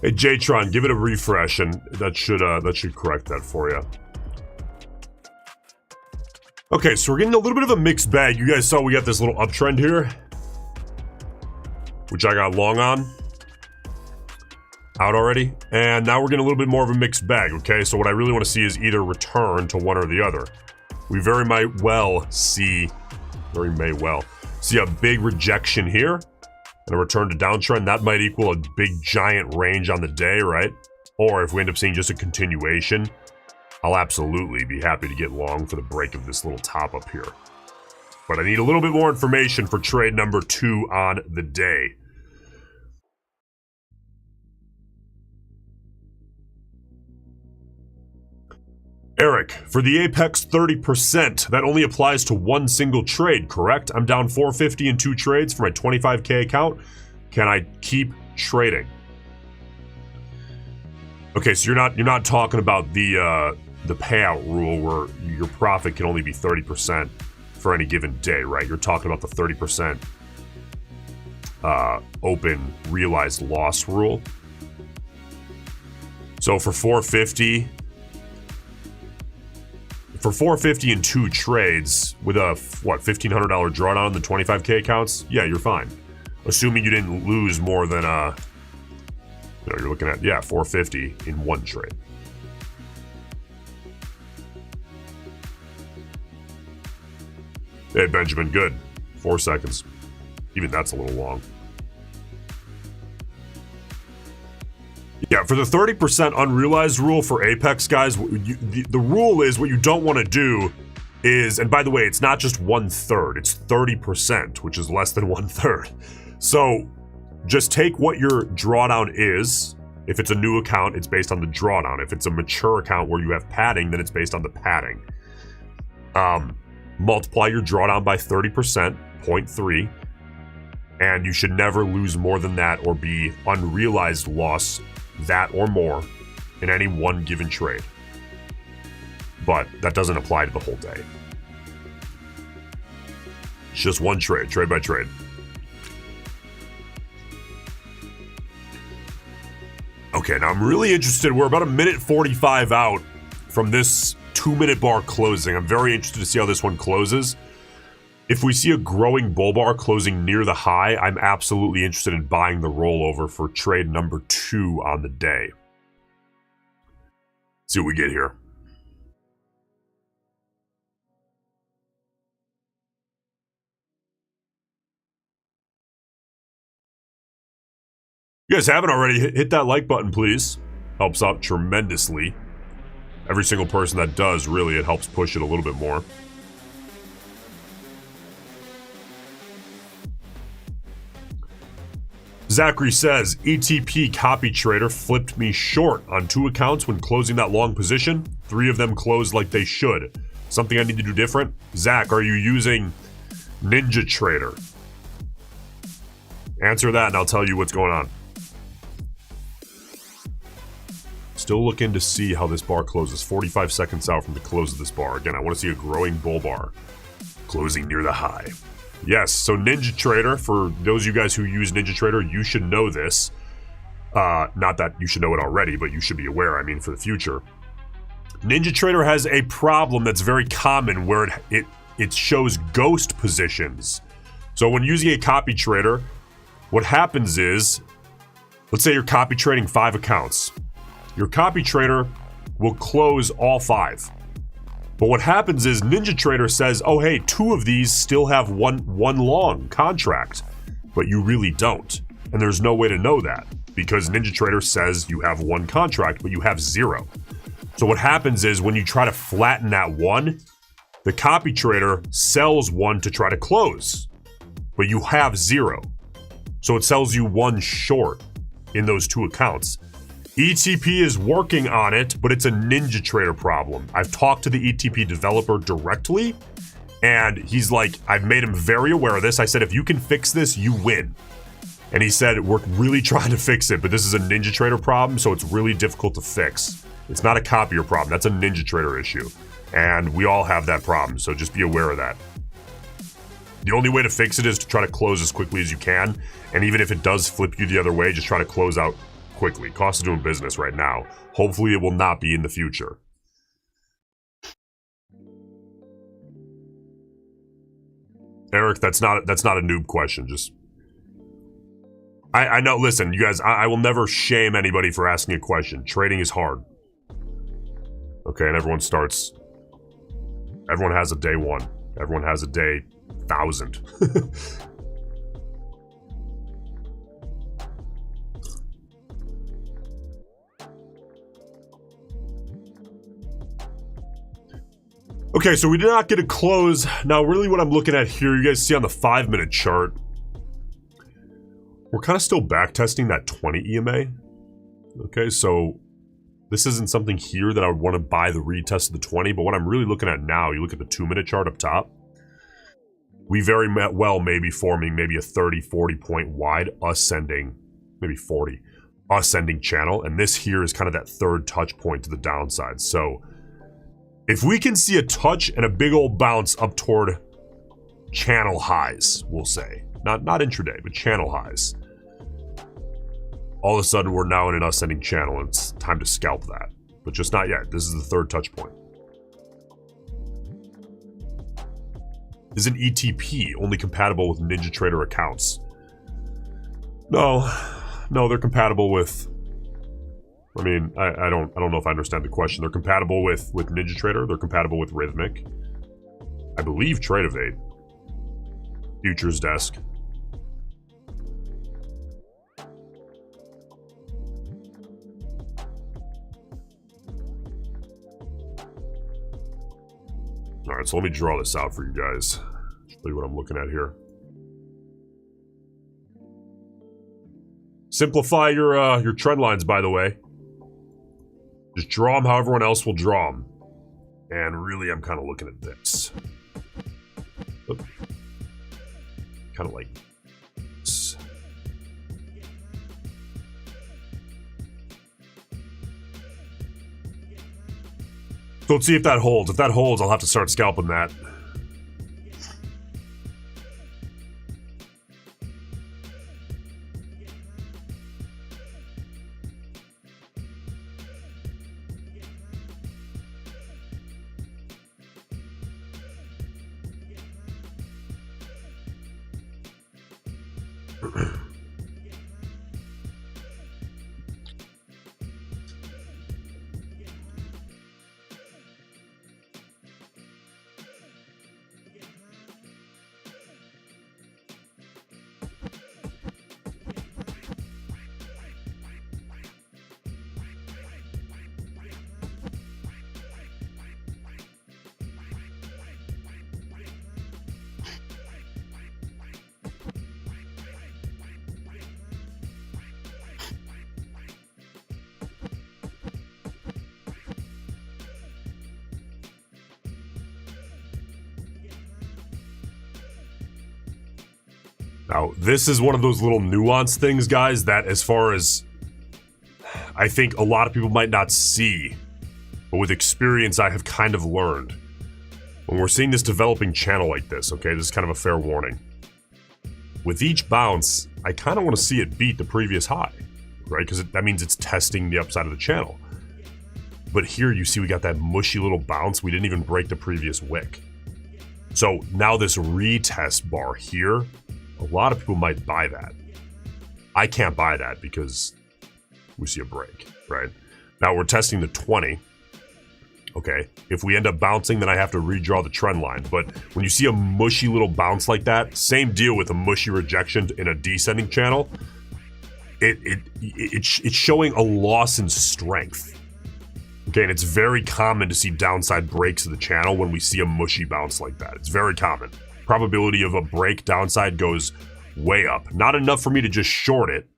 Hey Jtron, give it a refresh, and that should correct that for you. Okay, so we're getting a little bit of a mixed bag. You guys saw we got this little uptrend here, which I got long on out already, and now we're getting a little bit more of a mixed bag. Okay, so what I really want to see is either return to one or the other. We very may well see a big rejection here and a return to downtrend. That might equal a big giant range on the day, right? Or if we end up seeing just a continuation, I'll absolutely be happy to get long for the break of this little top up here. But I need a little bit more information for trade number 2 on the day. Eric, for the Apex 30%, that only applies to one single trade, correct? I'm down 450 in 2 trades for my 25K account. Can I keep trading? Okay, so you're not talking about the payout rule where your profit can only be 30% for any given day, right? You're talking about the 30% open realized loss rule. So for 450 in 2 trades with a $1,500 drawdown on the 25K accounts, yeah, you're fine. Assuming you didn't lose more than you're looking at 450 in 1 trade. Hey Benjamin, good. 4 seconds. Even that's a little long. Yeah, for the 30% unrealized rule for Apex, guys, the rule is what you don't want to do is, and by the way, it's not just 1/3, it's 30%, which is less than 1/3. So just take what your drawdown is. If it's a new account, it's based on the drawdown. If it's a mature account where you have padding, then it's based on the padding. Multiply your drawdown by 30%, 0.3, and you should never lose more than that or be unrealized loss that or more in any one given trade. But that doesn't apply to the whole day. It's just one trade by trade. Okay, now I'm really interested. We're about 1:45 out from this 2-minute bar closing. I'm very interested to see how this one closes. If we see a growing bull bar closing near the high, I'm absolutely interested in buying the rollover for trade number 2 on the day. See what we get here. You guys haven't already, hit that like button, please. Helps out tremendously. Every single person that does, really, it helps push it a little bit more. Zachary says, ETP copy trader flipped me short on 2 accounts when closing that long position. 3 of them closed like they should. Something I need to do different? Zach, are you using Ninja Trader? Answer that and I'll tell you what's going on. Still looking to see how this bar closes. 45 seconds out from the close of this bar. Again, I want to see a growing bull bar closing near the high. Yes, so Ninja Trader, for those of you guys who use Ninja Trader, you should know this. Not that you should know it already, but you should be aware, I mean, for the future. NinjaTrader has a problem that's very common where it shows ghost positions. So when using a copy trader, what happens is, let's say you're copy trading 5 accounts. Your copy trader will close all 5. But what happens is NinjaTrader says, oh hey, 2 of these still have one long contract, but you really don't. And there's no way to know that because NinjaTrader says you have 1 contract, but you have 0. So what happens is when you try to flatten that 1, the copy trader sells 1 to try to close, but you have 0. So it sells you 1 short in those 2 accounts. ETP is working on it, but it's a NinjaTrader problem. I've talked to the ETP developer directly, and he's like, I've made him very aware of this. I said, if you can fix this, you win. And he said, we're really trying to fix it, but this is a NinjaTrader problem, so it's really difficult to fix. It's not a copier problem, that's a NinjaTrader issue. And we all have that problem, so just be aware of that. The only way to fix it is to try to close as quickly as you can, and even if it does flip you the other way, just try to close out quickly. Cost of doing business right now. Hopefully it will not be in the future. Eric, that's not a noob question, just... I know, listen, you guys, I will never shame anybody for asking a question. Trading is hard. Okay, and everyone has a day 1. Everyone has a day 1,000. Okay, so we did not get a close. Now, really what I'm looking at here, you guys see on the 5-minute chart, we're kind of still backtesting that 20 EMA. Okay, so this isn't something here that I would want to buy the retest of the 20, but what I'm really looking at now, you look at the 2-minute chart up top, we very well may be forming maybe a 30, 40 point wide ascending, maybe 40, ascending channel, and this here is kind of that 3rd touch point to the downside. So if we can see a touch and a big old bounce up toward channel highs, we'll say, not intraday, but channel highs, all of a sudden we're now in an ascending channel and it's time to scalp that, but just not yet. This is the 3rd touch point. Is an ETP only compatible with NinjaTrader accounts? No, they're compatible with, I mean, I don't know if I understand the question. They're compatible with NinjaTrader, they're compatible with Rhythmic, I believe Tradeovate, Futures Desk. Alright, so let me draw this out for you guys. Show you what I'm looking at here. Simplify your trend lines, by the way. Just draw them how everyone else will draw them. And really, I'm kind of looking at this. Kind of like this. So let's see if that holds. If that holds, I'll have to start scalping that. Now, this is one of those little nuanced things, guys, that as far as I think a lot of people might not see, but with experience I have kind of learned. When we're seeing this developing channel like this, okay, this is kind of a fair warning. With each bounce, I kind of want to see it beat the previous high, right? Because that means it's testing the upside of the channel. but here you see we got that mushy little bounce. We didn't even break the previous wick. So now this retest bar here, a lot of people might buy that. I can't buy that because we see a break, right? Now we're testing the 20. Okay, if we end up bouncing, then I have to redraw the trend line. But when you see a mushy little bounce like that, same deal with a mushy rejection in a descending channel, it's showing a loss in strength. Okay, and it's very common to see downside breaks of the channel when we see a mushy bounce like that. It's very common. Probability of a break downside goes way up. Not enough for me to just short it,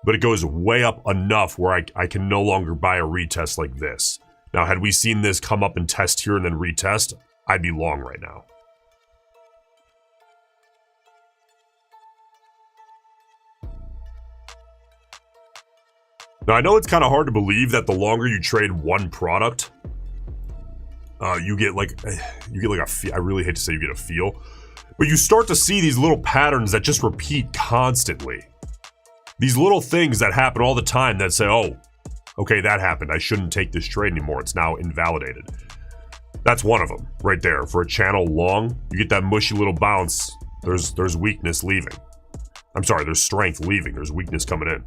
but it goes way up enough where I can no longer buy a retest like this. Now, had we seen this come up and test here and then retest, I'd be long right now. Now, I know it's kind of hard to believe that the longer you trade one product, you get like a feel. I really hate to say you get a feel, but you start to see these little patterns that just repeat constantly. These little things that happen all the time that say, oh, okay, that happened. I shouldn't take this trade anymore. It's now invalidated. That's one of them right there. For a channel long, you get that mushy little bounce. There's weakness leaving. I'm sorry, there's strength leaving. There's weakness coming in.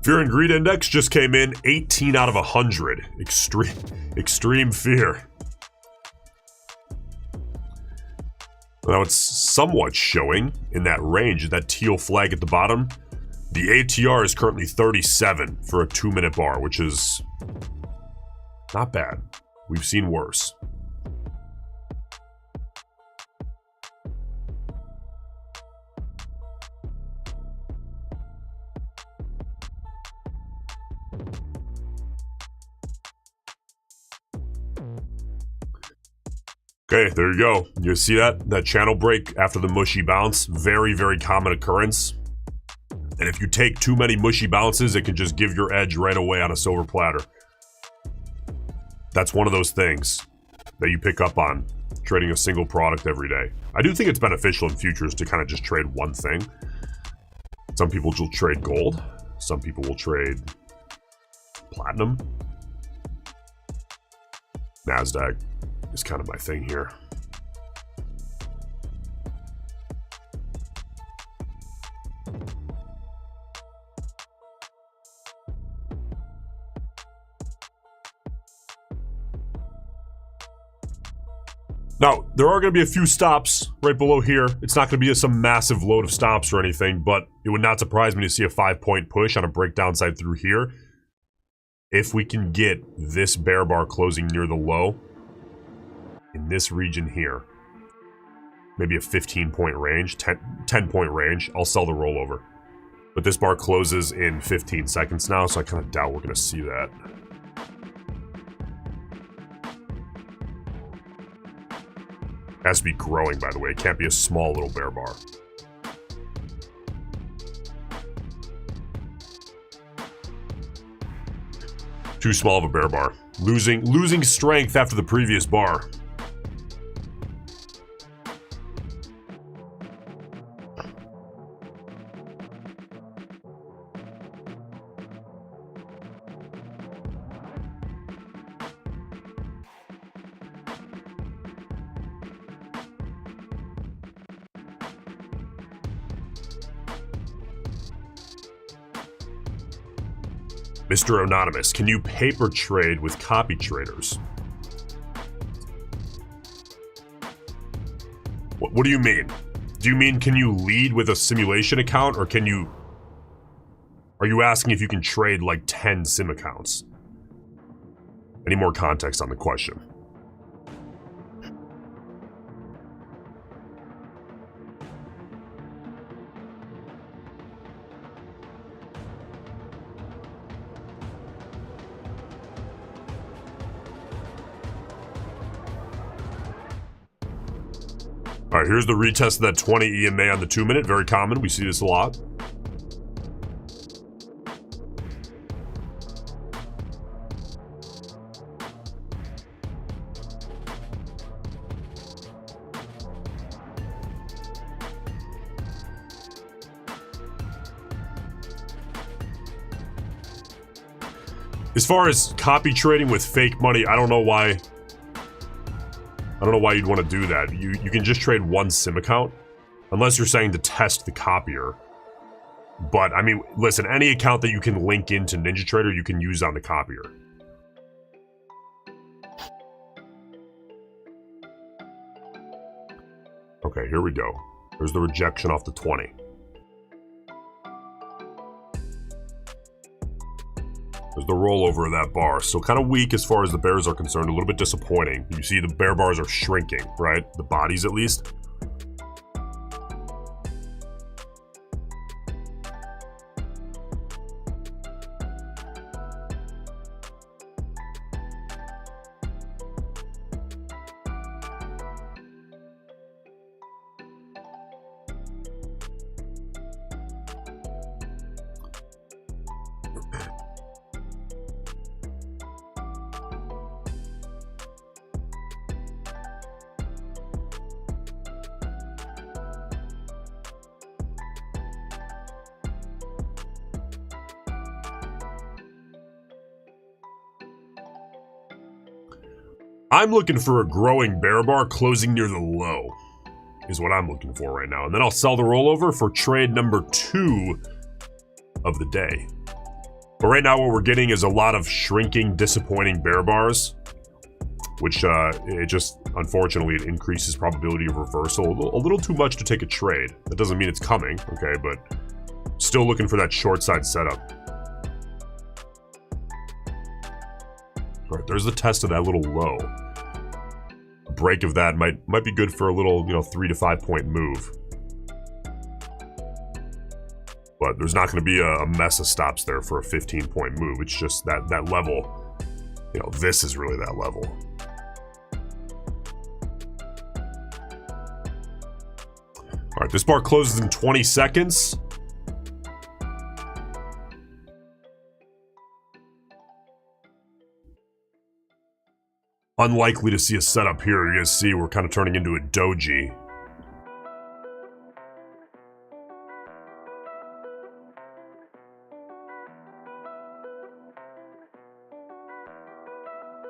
Fear and Greed Index just came in 18 out of 100. Extreme fear. Now it's somewhat showing in that range, that teal flag at the bottom. The ATR is currently 37 for a 2-minute bar, which is not bad. We've seen worse. Okay, there you go. You see that? That channel break after the mushy bounce. Very, very common occurrence. And if you take too many mushy bounces, it can just give your edge right away on a silver platter. That's one of those things that you pick up on trading a single product every day. I do think it's beneficial in futures to kind of just trade one thing. Some people will trade gold. Some people will trade platinum. Nasdaq is kind of my thing here. Now, there are going to be a few stops right below here. It's not going to be some massive load of stops or anything, but it would not surprise me to see a 5-point push on a breakdown side through here. If we can get this bear bar closing near the low in this region here, maybe a 15-point range, 10-point range, I'll sell the rollover. But this bar closes in 15 seconds now, so I kind of doubt we're going to see that. It has to be growing, by the way. It can't be a small little bear bar. Too small of a bear bar. Losing strength after the previous bar. Mr. Anonymous, can you paper trade with copy traders? What do you mean? Do you mean can you lead with a simulation account, or can you... Are you asking if you can trade like 10 sim accounts? Any more context on the question? All right, here's the retest of that 20 EMA on the 2-minute. Very common. We see this a lot. As far as copy trading with fake money, I don't know why you'd want to do that. You can just trade one sim account, unless you're saying to test the copier. But, I mean, listen, any account that you can link into NinjaTrader, you can use on the copier. Okay, here we go. There's the rejection off the 20. There's the rollover of that bar. So kind of weak as far as the bears are concerned. A little bit disappointing. You see the bear bars are shrinking, right? The bodies at least. I'm looking for a growing bear bar closing near the low, is what I'm looking for right now. And then I'll sell the rollover for trade number 2 of the day. But right now what we're getting is a lot of shrinking, disappointing bear bars, which it just, unfortunately, it increases probability of reversal a little too much to take a trade. That doesn't mean it's coming, okay, but still looking for that short side setup. All right, there's the test of that little low. A break of that might be good for a little, 3 to 5 point move. But there's not going to be a mess of stops there for a 15 point move. It's just that level, this is really that level. All right, this bar closes in 20 seconds. Unlikely to see a setup here. You're going to see we're kind of turning into a doji.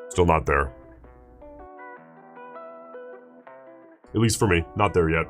Still not there. At least for me, not there yet.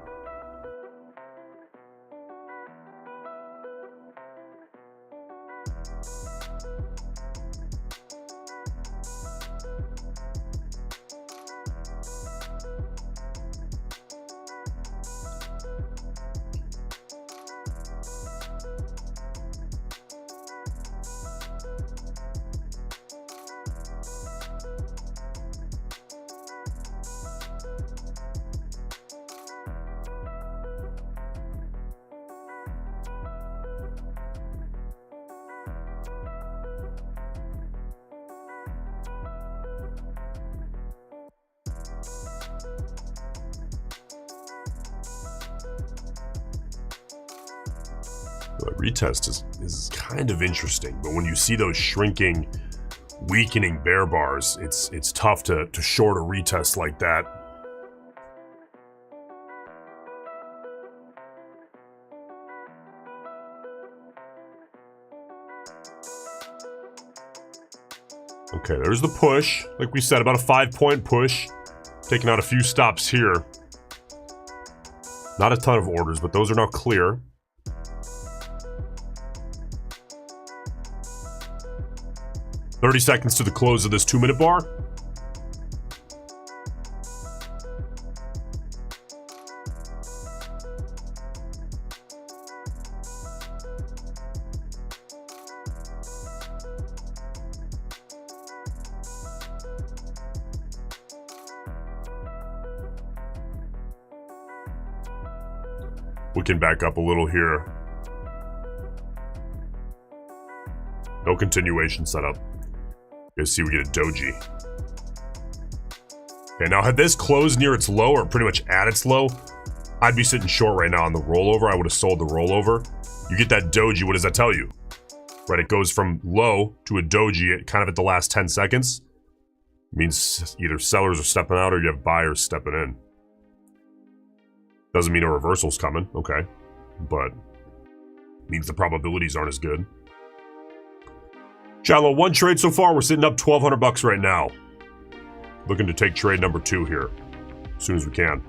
The retest is kind of interesting, but when you see those shrinking, weakening bear bars, it's tough to short a retest like that. Okay, there's the push. Like we said, about a 5 point push. Taking out a few stops here. Not a ton of orders, but those are now clear. $30 seconds to the close of this 2-minute bar. We can back up a little here. No continuation setup. You see we get a doji. Okay, now had this closed near its low or pretty much at its low, I'd be sitting short right now on the rollover. I would have sold the rollover. You get that doji, what does that tell you? Right, it goes from low to a doji kind of at the last 10 seconds. It means either sellers are stepping out or you have buyers stepping in. Doesn't mean a reversal's coming, okay. But means the probabilities aren't as good. Shallow, one trade so far. We're sitting up 1,200 bucks right now. Looking to take trade number 2 here as soon as we can.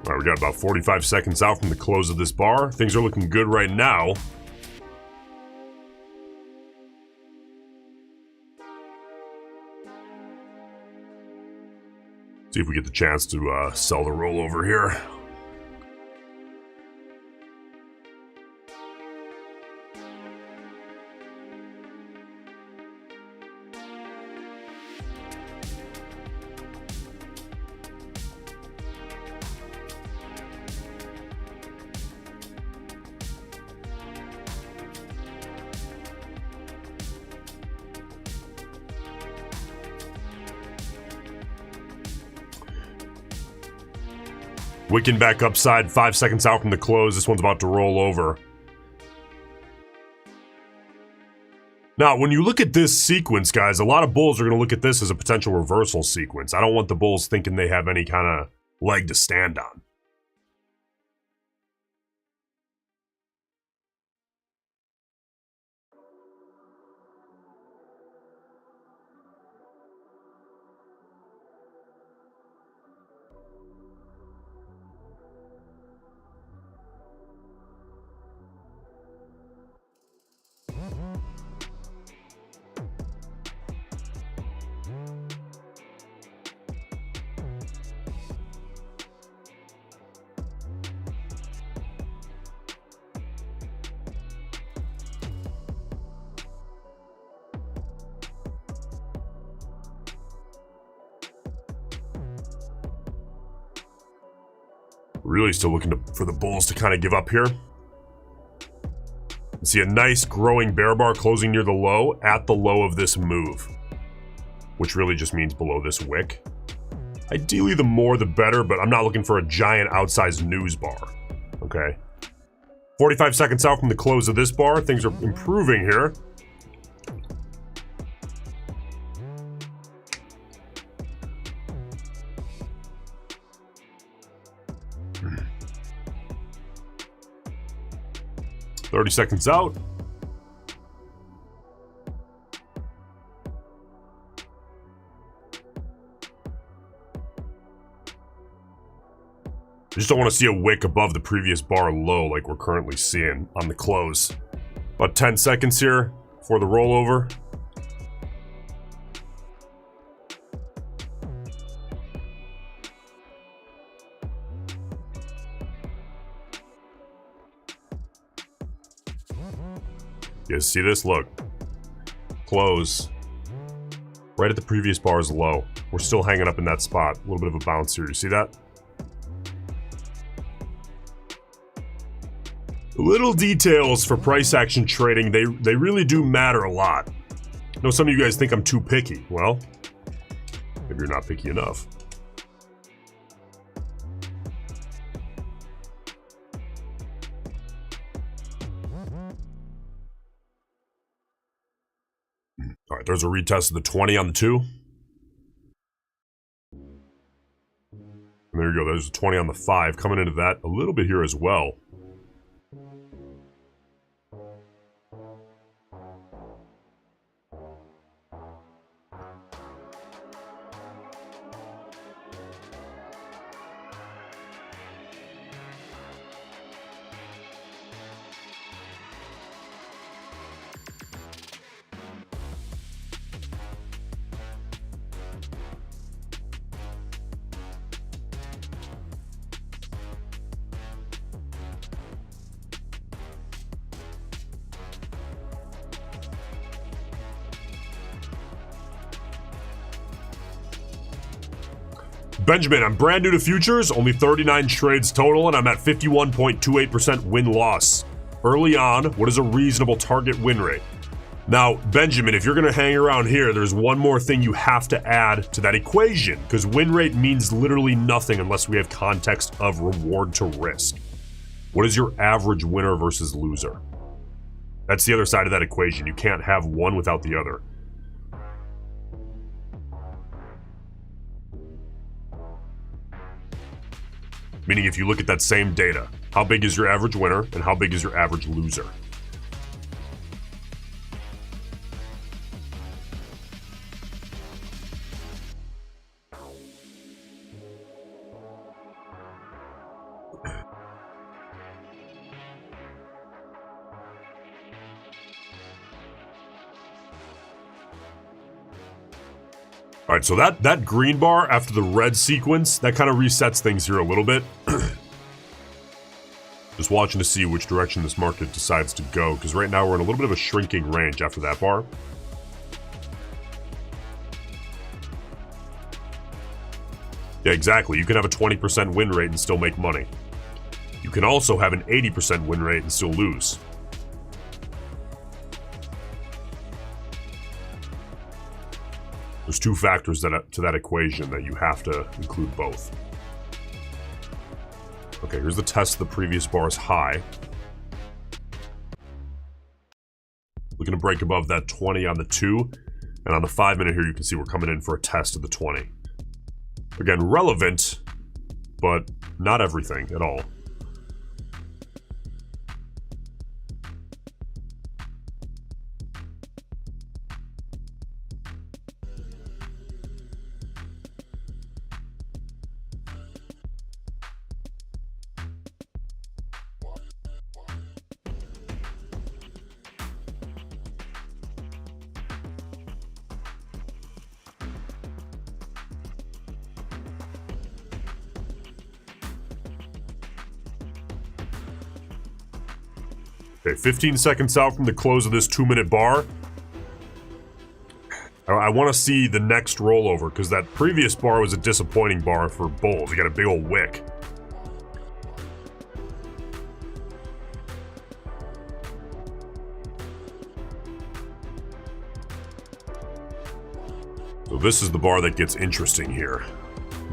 All right, we got about 45 seconds out from the close of this bar. Things are looking good right now. See if we get the chance to sell the rollover here. Wicking back upside, 5 seconds out from the close. This one's about to roll over. Now, when you look at this sequence, guys, a lot of bulls are going to look at this as a potential reversal sequence. I don't want the bulls thinking they have any kind of leg to stand on. Really still looking for the bulls to kind of give up here. See a nice growing bear bar closing near the low, at the low of this move, which really just means below this wick. Ideally, the more the better, but I'm not looking for a giant outsized news bar. Okay. 45 seconds out from the close of this bar. Things are improving here. Hmm. 30 seconds out. I just don't want to see a wick above the previous bar low like we're currently seeing on the close. About 10 seconds here for the rollover. You guys see this? Look. Close. Right at the previous bar's low. We're still hanging up in that spot. A little bit of a bounce here. You see that? Little details for price action trading, they really do matter a lot. I know some of you guys think I'm too picky. Well, maybe you're not picky enough. All right, there's a retest of the 20 on the 2. And there you go, there's a 20 on the 5. Coming into that a little bit here as well. Benjamin, I'm brand new to futures, only 39 trades total, and I'm at 51.28% win-loss. Early on, what is a reasonable target win rate? Now, Benjamin, if you're going to hang around here, there's one more thing you have to add to that equation, because win rate means literally nothing unless we have context of reward to risk. What is your average winner versus loser? That's the other side of that equation. You can't have one without the other. Meaning if you look at that same data, how big is your average winner and how big is your average loser? All right, so that green bar after the red sequence, that kind of resets things here a little bit. Just watching to see which direction this market decides to go, because right now we're in a little bit of a shrinking range after that bar. Yeah, exactly. You can have a 20% win rate and still make money. You can also have an 80% win rate and still lose. There's two factors to that equation that you have to include both. Okay, here's the test of the previous bar's high. Looking to break above that 20 on the 2. And on the 5-minute here, you can see we're coming in for a test of the 20. Again, relevant, but not everything at all. Okay, 15 seconds out from the close of this 2-minute bar. I want to see the next rollover, because that previous bar was a disappointing bar for bulls. You got a big old wick. So this is the bar that gets interesting here.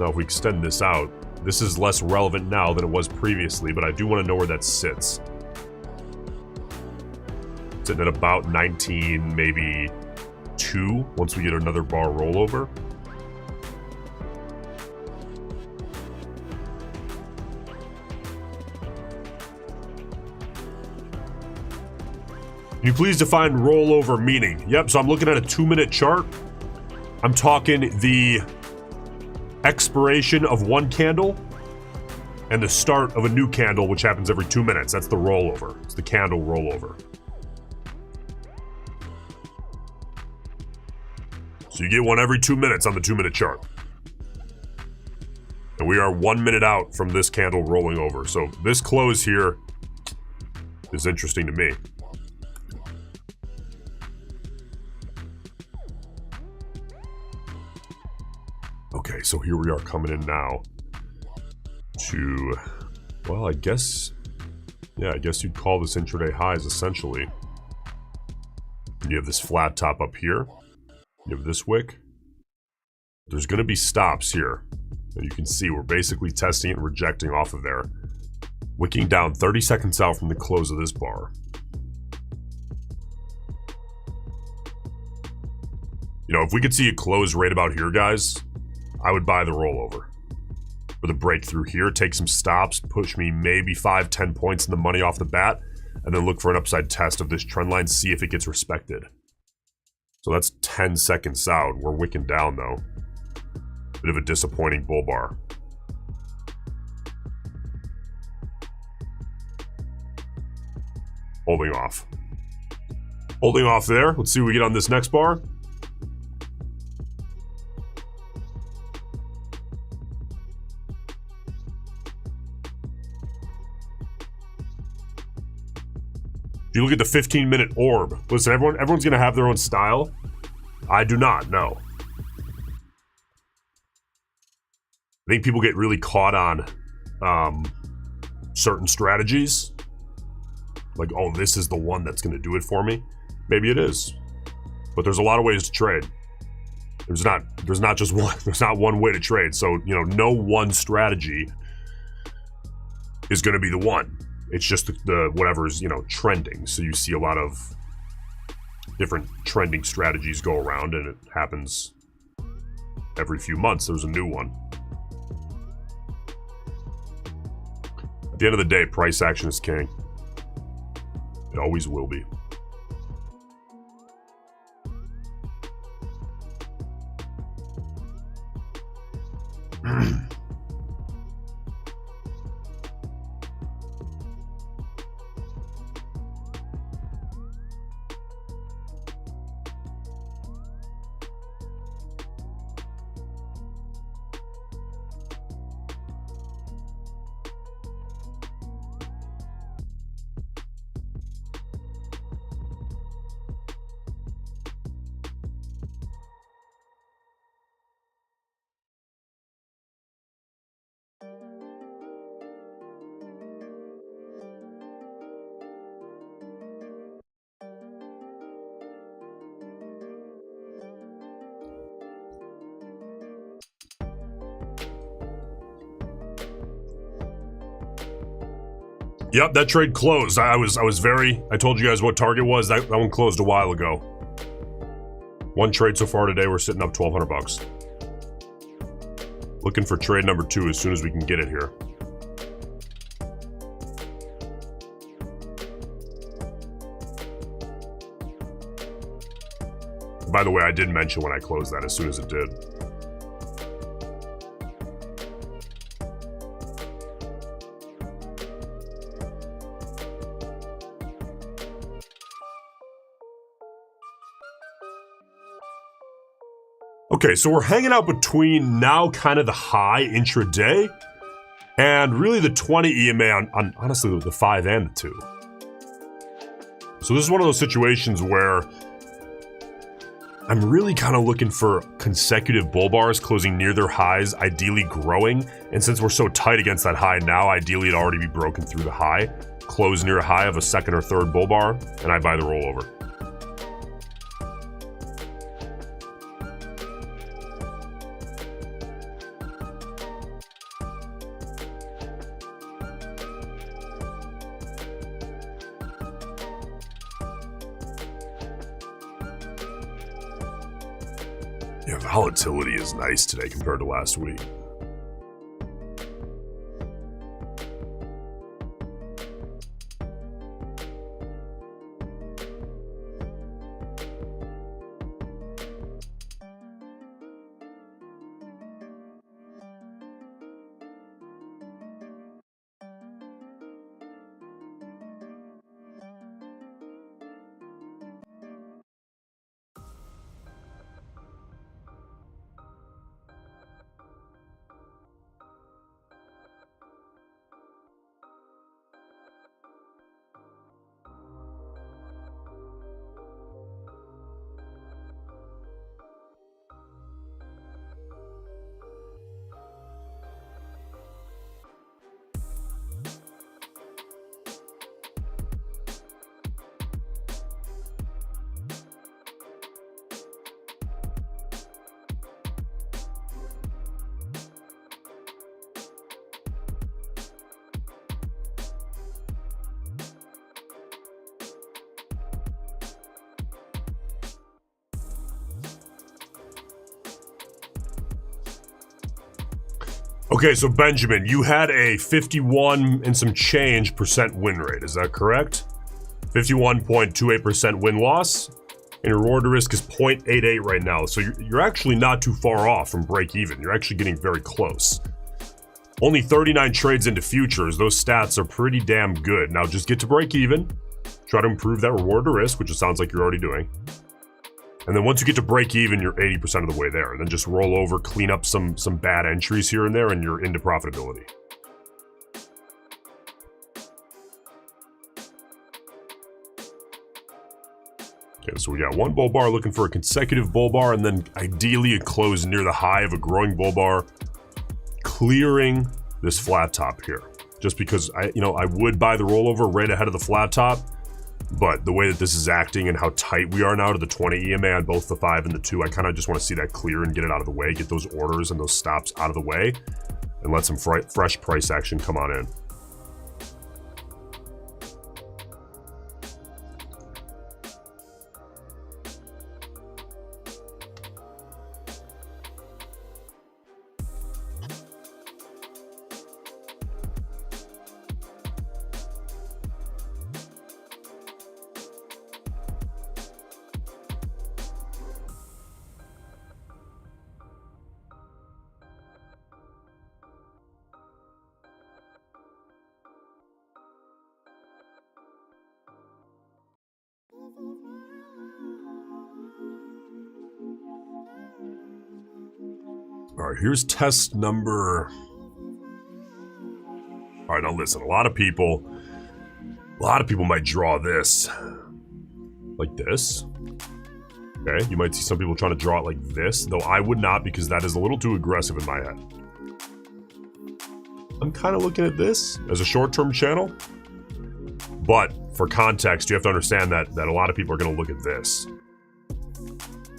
Now if we extend this out, this is less relevant now than it was previously, but I do want to know where that sits. Sitting at about 19, maybe 2, once we get another bar rollover. Can you please define rollover meaning? Yep, so I'm looking at a 2-minute chart. I'm talking the expiration of one candle and the start of a new candle, which happens every 2 minutes. That's the rollover. It's the candle rollover. So you get one every 2 minutes on the 2-minute chart. And we are 1 minute out from this candle rolling over. So this close here is interesting to me. Okay, so here we are coming in now to, well, I guess you'd call this intraday highs essentially. You have this flat top up here. You have this wick. There's going to be stops here. And you can see we're basically testing it and rejecting off of there. Wicking down 30 seconds out from the close of this bar. You know, if we could see it close right about here, guys, I would buy the rollover. For the breakthrough here, take some stops, push me maybe 5-10 points in the money off the bat, and then look for an upside test of this trend line, see if it gets respected. So that's 10 seconds out. We're wicking down though. Bit of a disappointing bull bar. Holding off. Holding off there. Let's see what we get on this next bar. If you look at the 15-minute orb, listen, everyone's going to have their own style. I do not, no. I think people get really caught on certain strategies. like, oh, this is the one that's going to do it for me. Maybe it is, but there's a lot of ways to trade. There's not just one. There's not one way to trade. So, you know, no one strategy is going to be the one. It's just the whatever's, you know, trending. So you see a lot of different trending strategies go around, and it happens every few months. There's a new one. At the end of the day, price action is king. It always will be. Yep, that trade closed. I told you guys what target was. That one closed a while ago. One trade so far today, we're sitting up 1,200 bucks. Looking for trade number 2 as soon as we can get it here. By the way, I did mention when I closed that as soon as it did. Okay, so we're hanging out between now kind of the high intraday and really the 20 EMA on honestly the 5 and the 2. So this is one of those situations where I'm really kind of looking for consecutive bull bars closing near their highs, ideally growing. And since we're so tight against that high now, ideally it'd already be broken through the high, close near a high of a second or third bull bar, and I buy the rollover. Yeah, volatility is nice today compared to last week. Okay, so Benjamin, you had a 51 and some change % win rate, is that correct? 51.28% win loss, and your reward to risk is 0.88 right now. So you're actually not too far off from break even. You're actually getting very close. Only 39 trades into futures. Those stats are pretty damn good. Now just get to break even. Try to improve that reward to risk, which it sounds like you're already doing. And then once you get to break even, you're 80% of the way there. And then just roll over, clean up some bad entries here and there, and you're into profitability. Okay, so we got one bull bar looking for a consecutive bull bar, and then ideally a close near the high of a growing bull bar, clearing this flat top here. just because I would buy the rollover right ahead of the flat top, but the way that this is acting and how tight we are now to the 20 EMA on both the 5 and the 2, I kind of just want to see that clear and get it out of the way, get those orders and those stops out of the way, and let some fresh price action come on in. All right, here's test number. All right, now listen, a lot of people might draw this like this. Okay, you might see some people trying to draw it like this, though I would not, because that is a little too aggressive in my head. I'm kind of looking at this as a short-term channel, but for context, you have to understand that a lot of people are going to look at this.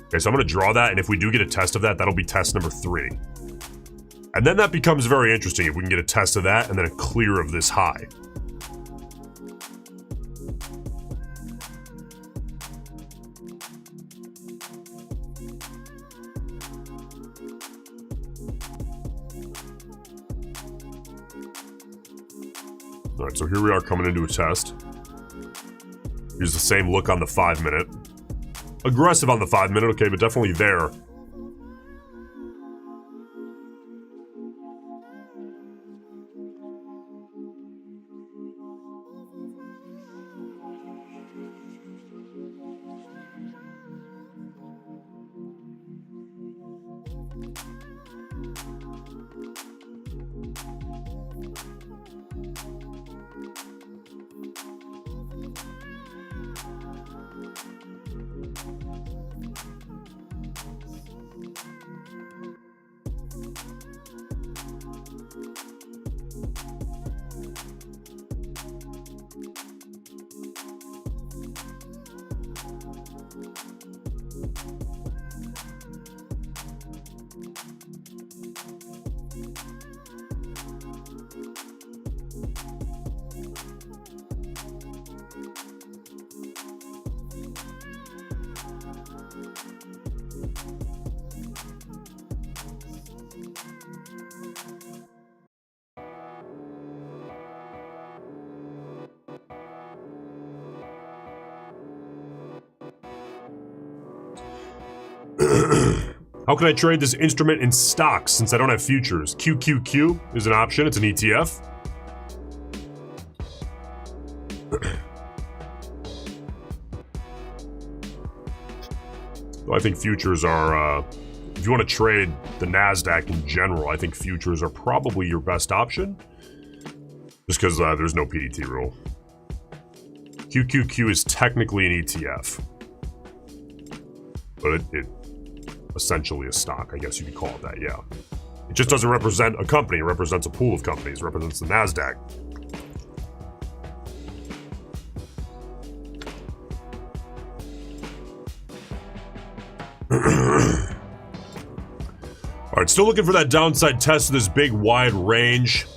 Okay, so I'm going to draw that, and if we do get a test of that, that'll be test number 3. And then that becomes very interesting if we can get a test of that and then a clear of this high. All right, so here we are coming into a test. Here's the same look on the 5-minute. Aggressive on the 5-minute, okay, but definitely there. How can I trade this instrument in stocks since I don't have futures? QQQ is an option. It's an ETF. I think futures are, if you want to trade the Nasdaq in general, I think futures are probably your best option. Just because there's no PDT rule. QQQ is technically an ETF. But it essentially a stock, I guess you could call it that, yeah. It just doesn't represent a company, it represents a pool of companies, it represents the Nasdaq. Alright, still looking for that downside test of this big wide range.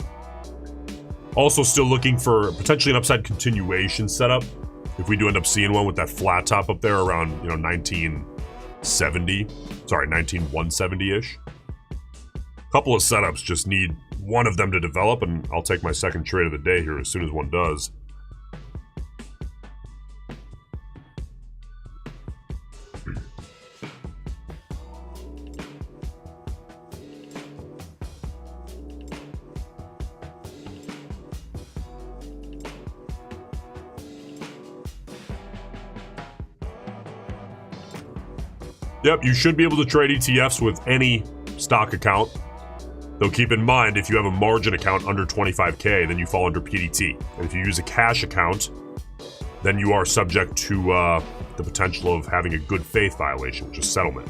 Also still looking for potentially an upside continuation setup. If we do end up seeing one with that flat top up there around, 19170-ish. Couple of setups, just need one of them to develop, and I'll take my second trade of the day here as soon as one does. Yep, you should be able to trade ETFs with any stock account. Though keep in mind, if you have a margin account under 25K, then you fall under PDT. And if you use a cash account, then you are subject to the potential of having a good faith violation, which is settlement.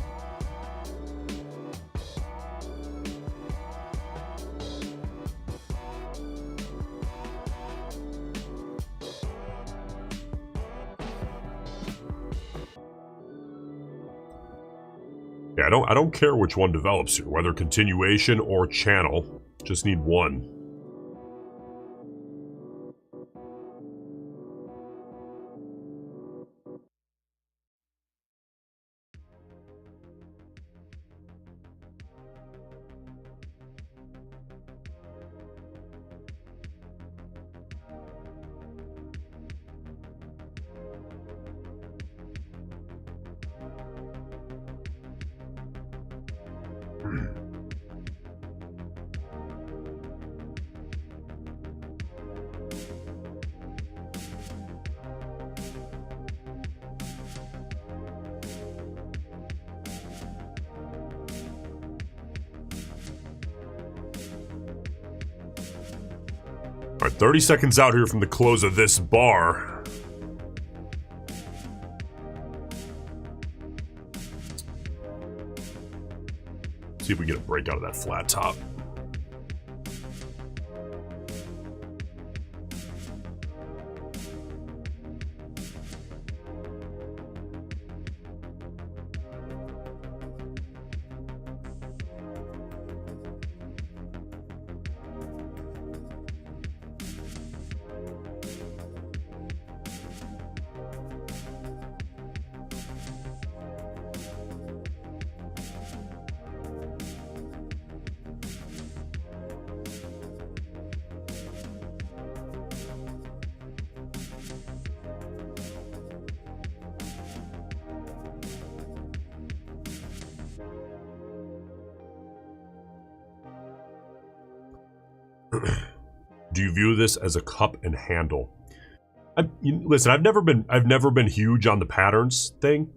Yeah, I don't care which one develops here, whether continuation or channel. Just need one. All right, 30 seconds out here from the close of this bar. See if we get a break out of that flat top. Do you view this as a cup and handle? Listen, I've never been huge on the patterns thing.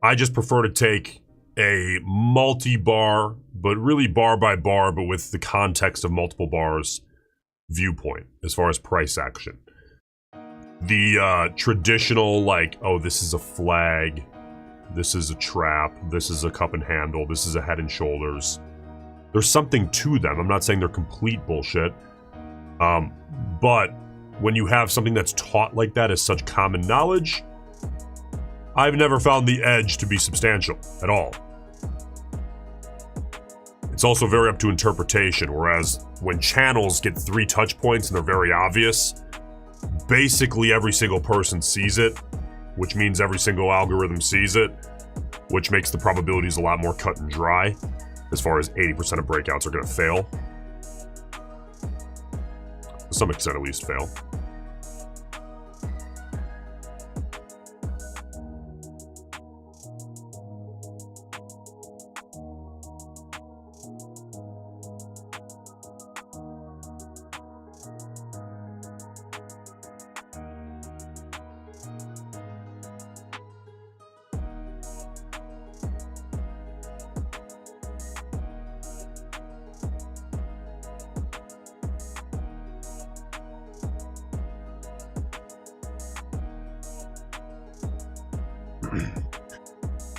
I just prefer to take a multi-bar, but really bar by bar, but with the context of multiple bars viewpoint as far as price action. The traditional, like, oh, this is a flag, this is a trap, this is a cup and handle, this is a head and shoulders. There's something to them. I'm not saying they're complete bullshit. But when you have something that's taught like that as such common knowledge, I've never found the edge to be substantial at all. It's also very up to interpretation, whereas when channels get 3 touch points and they're very obvious, basically every single person sees it, which means every single algorithm sees it, which makes the probabilities a lot more cut and dry, as far as 80% of breakouts are going to fail. To some extent, at least, fail.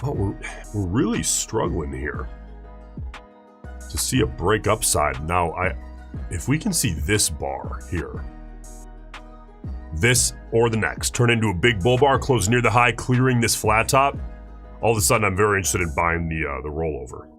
Oh, we're really struggling here to see a break upside. Now, if we can see this bar here, this or the next, turn into a big bull bar, close near the high, clearing this flat top, all of a sudden I'm very interested in buying the rollover.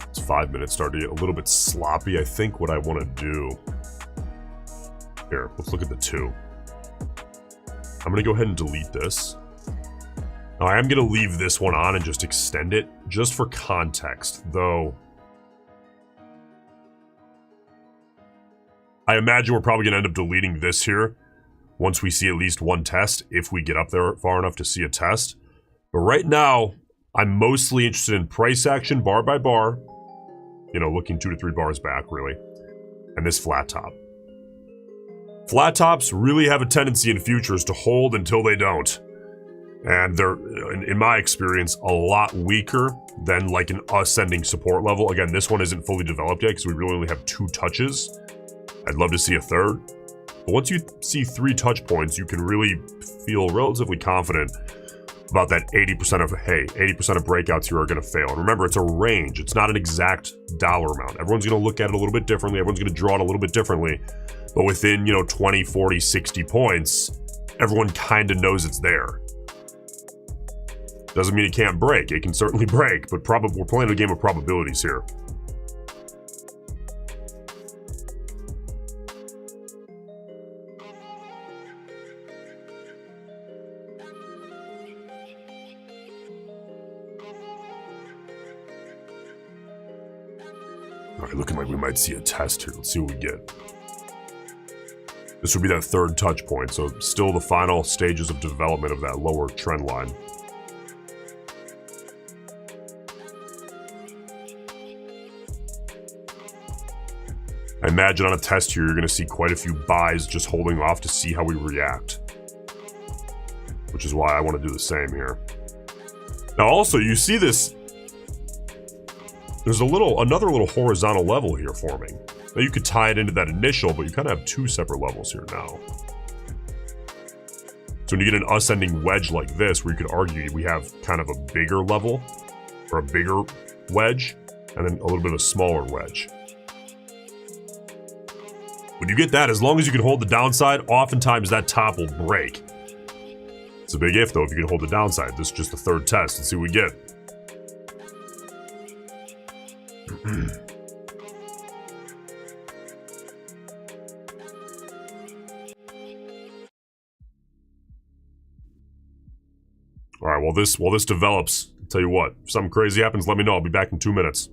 It's 5 minutes, starting to get a little bit sloppy. I think what I want to do here, let's look at the 2. I'm gonna go ahead and delete this. Now I am gonna leave this one on and just extend it just for context, though I imagine we're probably gonna end up deleting this here once we see at least one test, if we get up there far enough to see a test. But right now, I'm mostly interested in price action, bar by bar, you know, looking 2 to 3 bars back, really, and this flat top. Flat tops really have a tendency in futures to hold until they don't. And they're, in my experience, a lot weaker than like an ascending support level. Again, this one isn't fully developed yet because we really only have 2 touches. I'd love to see a third. But once you see 3 touch points, you can really feel relatively confident about that 80% of, hey, 80% of breakouts here are going to fail. And remember, it's a range. It's not an exact dollar amount. Everyone's going to look at it a little bit differently. Everyone's going to draw it a little bit differently. But within, 20, 40, 60 points, everyone kind of knows it's there. Doesn't mean it can't break. It can certainly break, but we're playing a game of probabilities here. All right, looking like we might see a test here. Let's see what we get. This would be that 3rd touch point, so still the final stages of development of that lower trend line. I imagine on a test here, you're going to see quite a few buys just holding off to see how we react. Which is why I want to do the same here. Now also, you see this. There's another little horizontal level here forming. Now you could tie it into that initial, but you kind of have 2 separate levels here now. So when you get an ascending wedge like this, where you could argue we have kind of a bigger level, or a bigger wedge, and then a little bit of a smaller wedge. When you get that, as long as you can hold the downside, oftentimes that top will break. It's a big if, though, if you can hold the downside. This is just the 3rd test. Let's see what we get. All right, while this develops, I'll tell you what, if something crazy happens, let me know. I'll be back in 2 minutes.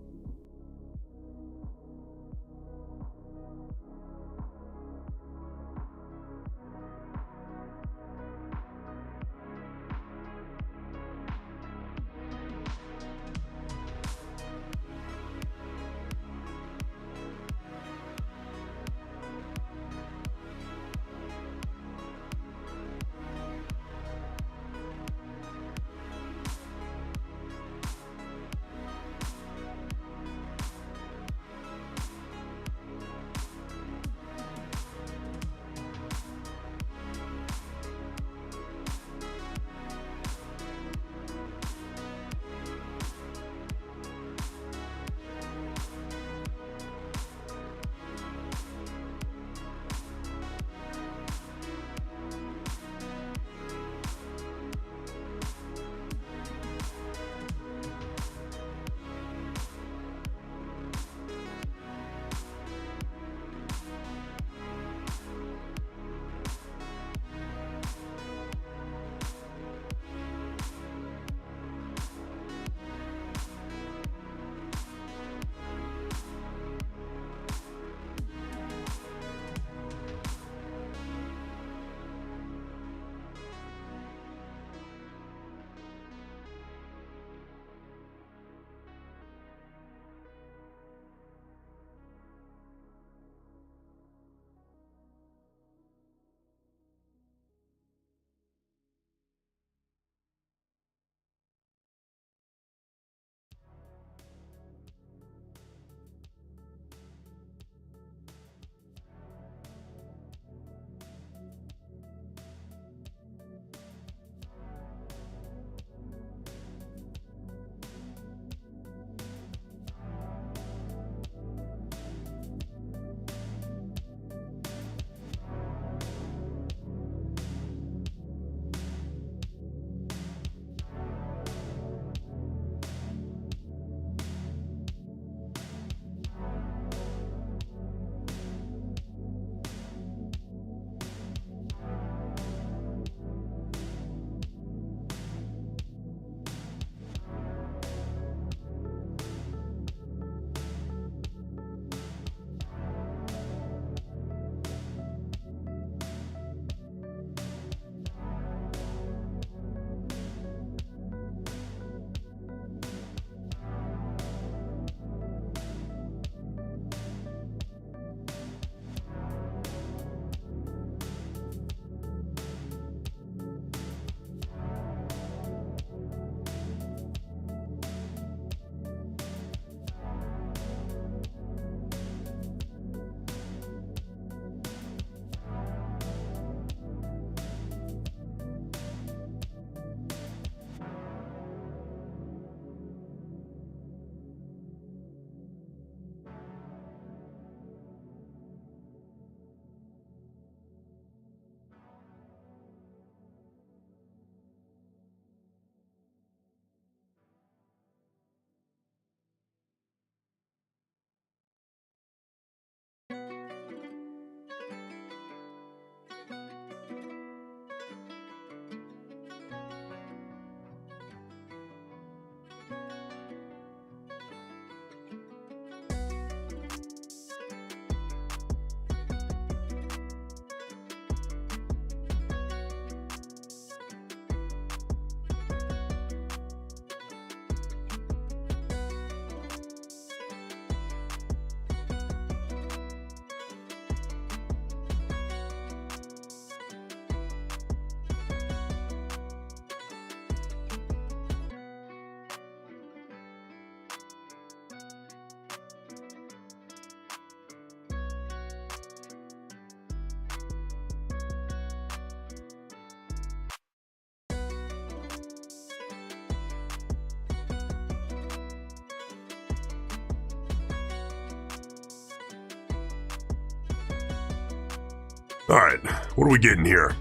All right, what are we getting here?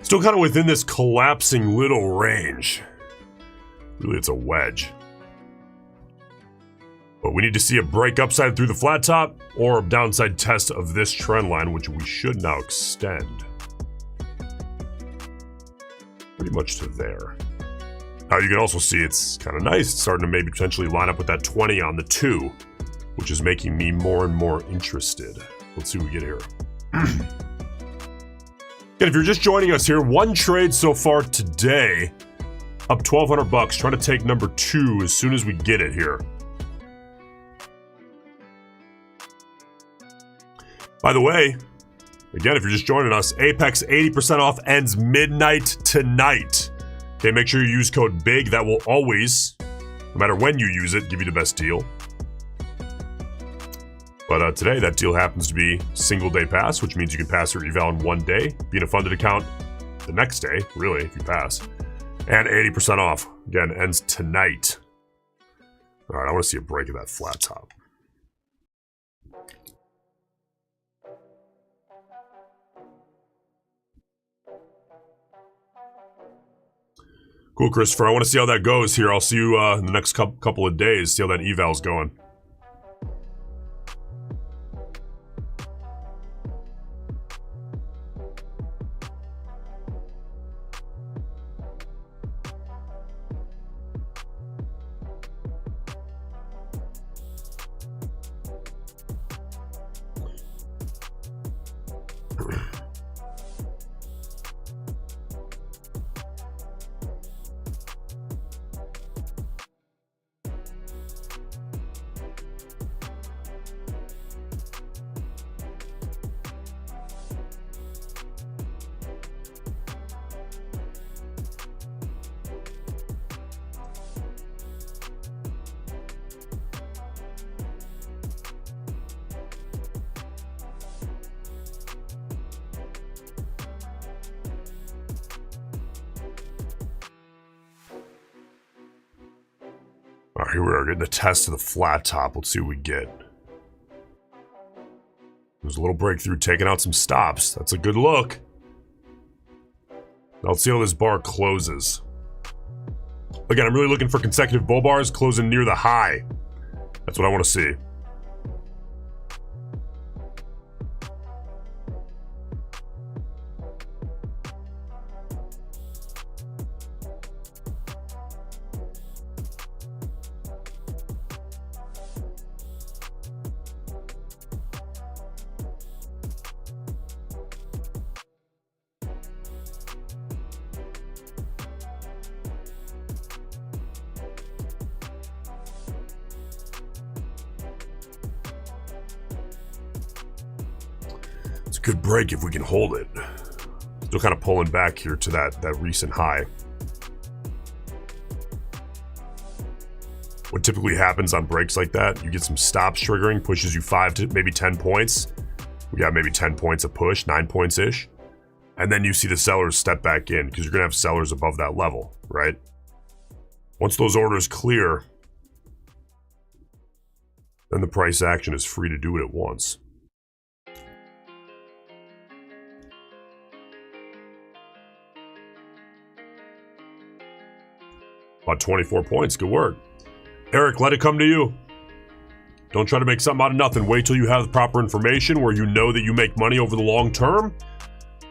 Still kind of within this collapsing little range. Really, it's a wedge. But we need to see a break upside through the flat top or a downside test of this trend line, which we should now extend. Pretty much to there. Now you can also see it's kind of nice. It's starting to maybe potentially line up with that 20 on the 2, which is making me more and more interested. Let's see what we get here. Again, if you're just joining us here, one trade so far today, up 1,200 bucks, trying to take number 2 as soon as we get it here. By the way, again, if you're just joining us, Apex 80% off ends midnight tonight. Okay, make sure you use code BIG. That will always, no matter when you use it, give you the best deal. But today, that deal happens to be single day pass, which means you can pass your eval in 1 day, be in a funded account the next day, really, if you pass. And 80% off. Again, ends tonight. All right, I want to see a break of that flat top. Cool, Christopher. I want to see how that goes here. I'll see you in the next couple of days, see how that eval's going. All right, here we are getting the test of the flat top. Let's see what we get. There's a little breakthrough, taking out some stops. That's a good look. Now let's see how this bar closes. Again, I'm really looking for consecutive bull bars closing near the high. That's what I want to see. It's a good break if we can hold it. Still kind of pulling back here to that recent high. What typically happens on breaks like that, you get some stops triggering, pushes you 5 to maybe 10 points. We got maybe 10 points a push, 9 points-ish. And then you see the sellers step back in because you're going to have sellers above that level, right? Once those orders clear, then the price action is free to do it at once. About 24 points. Good work. Eric, let it come to you. Don't try to make something out of nothing. Wait till you have the proper information where you know that you make money over the long term.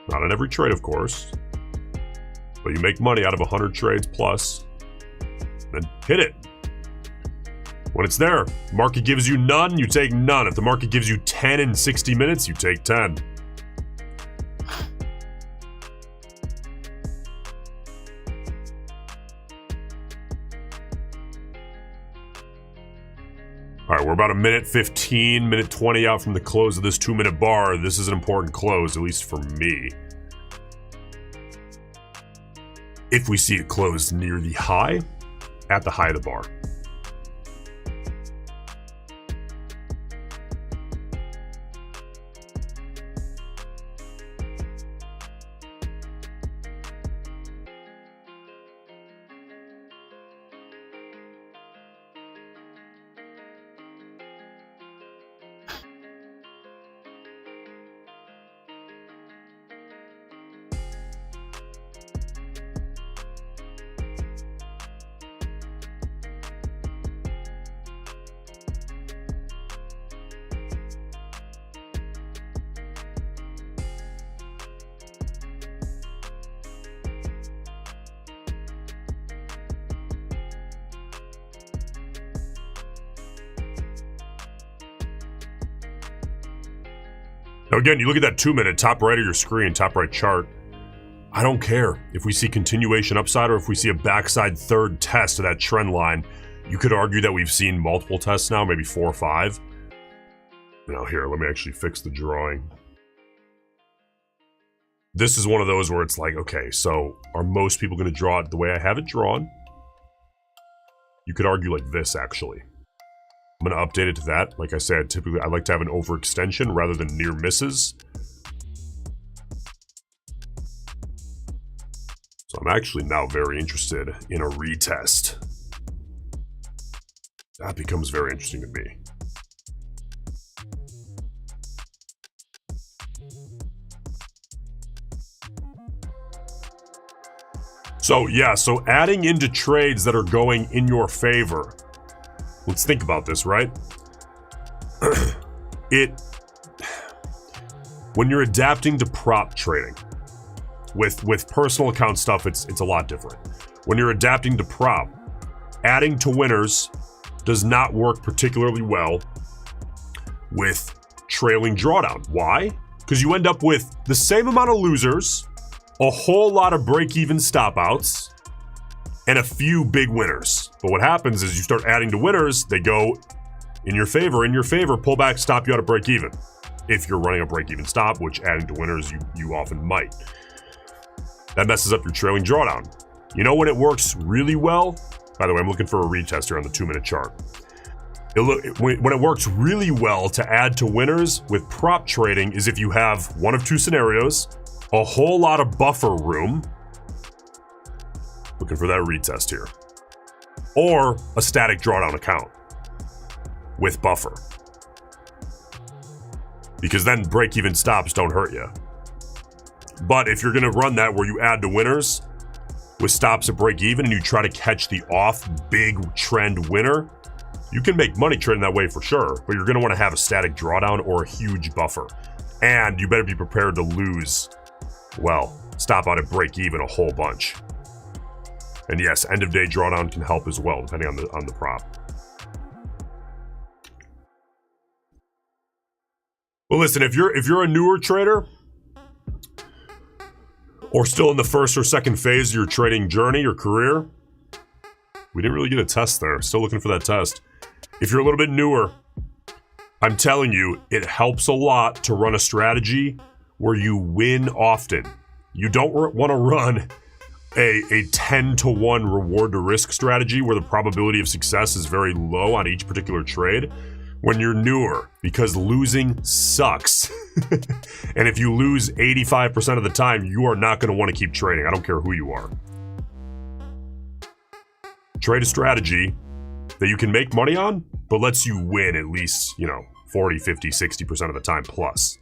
Not on every trade, of course. But you make money out of 100 trades plus. Then hit it. When it's there, market gives you none, you take none. If the market gives you 10 in 60 minutes, you take 10. All right, we're about a minute 15, minute 20 out from the close of this 2-minute bar. This is an important close, at least for me. If we see it close near the high, at the high of the bar. Now again, you look at that 2-minute, top right of your screen, top right chart. I don't care if we see continuation upside or if we see a backside third test of that trend line. You could argue that we've seen multiple tests now, maybe 4 or 5. Now here, let me actually fix the drawing. This is one of those where it's like, okay, so are most people going to draw it the way I have it drawn? You could argue like this, actually. I'm going to update it to that. Like I said, typically I like to have an overextension rather than near misses. So I'm actually now very interested in a retest. That becomes very interesting to me. So yeah, so adding into trades that are going in your favor. Let's think about this, right? When you're adapting to prop trading, with personal account stuff, it's a lot different. When you're adapting to prop, adding to winners does not work particularly well with trailing drawdown. Why? Because you end up with the same amount of losers, a whole lot of break-even stop-outs, and a few big winners. But what happens is you start adding to winners, they go in your favor, pull back, stop you out of break-even. If you're running a break-even stop, which adding to winners, you often might. That messes up your trailing drawdown. You know when it works really well? By the way, I'm looking for a retest here on the 2-minute chart. When it works really well to add to winners with prop trading is if you have one of two scenarios, a whole lot of buffer room, looking for that retest here, or a static drawdown account with buffer. Because then break-even stops don't hurt you. But if you're going to run that where you add to winners with stops at break-even and you try to catch the off big trend winner, you can make money trading that way for sure, but you're going to want to have a static drawdown or a huge buffer. And you better be prepared to lose, well, stop out at break-even a whole bunch. And yes, end-of-day drawdown can help as well, depending on the prop. Well, listen, if you're a newer trader or still in the first or second phase of your trading journey or career, we didn't really get a test there. Still looking for that test. If you're a little bit newer, I'm telling you, it helps a lot to run a strategy where you win often. You don't want to run a 10-to-1 reward to risk strategy where the probability of success is very low on each particular trade when you're newer, because losing sucks. And if you lose 85% of the time, you are not going to want to keep trading. I don't care who you are. Trade a strategy that you can make money on, but lets you win at least, 40, 50, 60% of the time plus.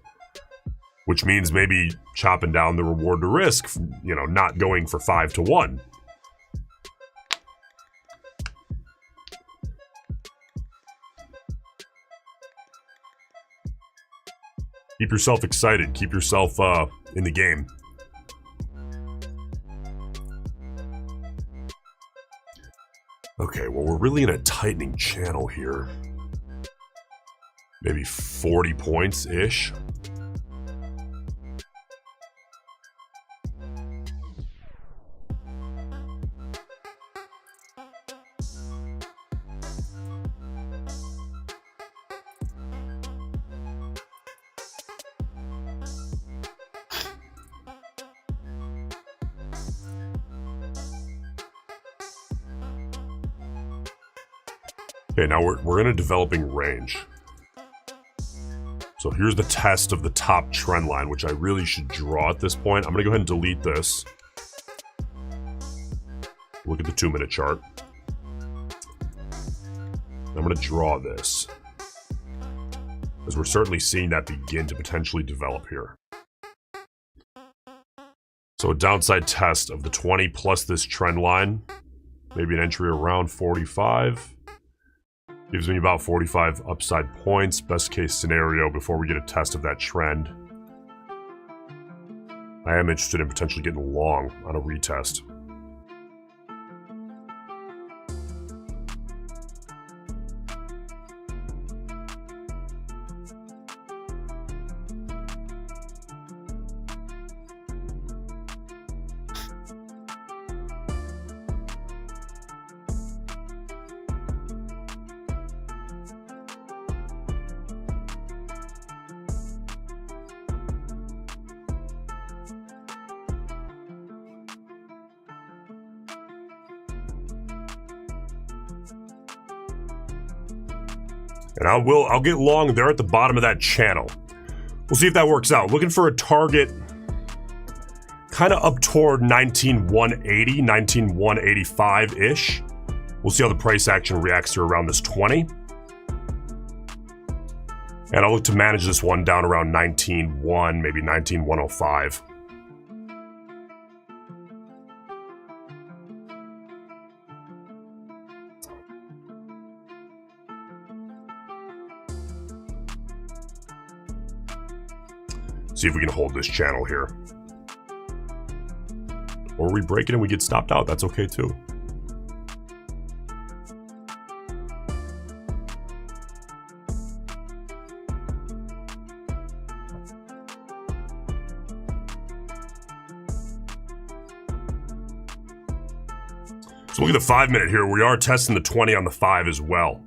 Which means maybe chopping down the reward to risk, not going for 5-to-1. Keep yourself excited. Keep yourself in the game. Okay, well, we're really in a tightening channel here. Maybe 40 points-ish. Okay, now we're in a developing range. So here's the test of the top trend line, which I really should draw at this point. I'm going to go ahead and delete this. Look at the 2-minute chart. I'm going to draw this, as we're certainly seeing that begin to potentially develop here. So a downside test of the 20 plus this trend line, maybe an entry around 45. Gives me about 45 upside points, best case scenario, before we get a test of that trend. I am interested in potentially getting long on a retest. And I'll get long there at the bottom of that channel. We'll see if that works out. Looking for a target kind of up toward 19,180, 19,185-ish. We'll see how the price action reacts to around this 20. And I'll look to manage this one down around 19,1, maybe 19,105. See if we can hold this channel here. Or we break it and we get stopped out. That's okay too. So look at the 5-minute here. We are testing the 20 on the 5 as well.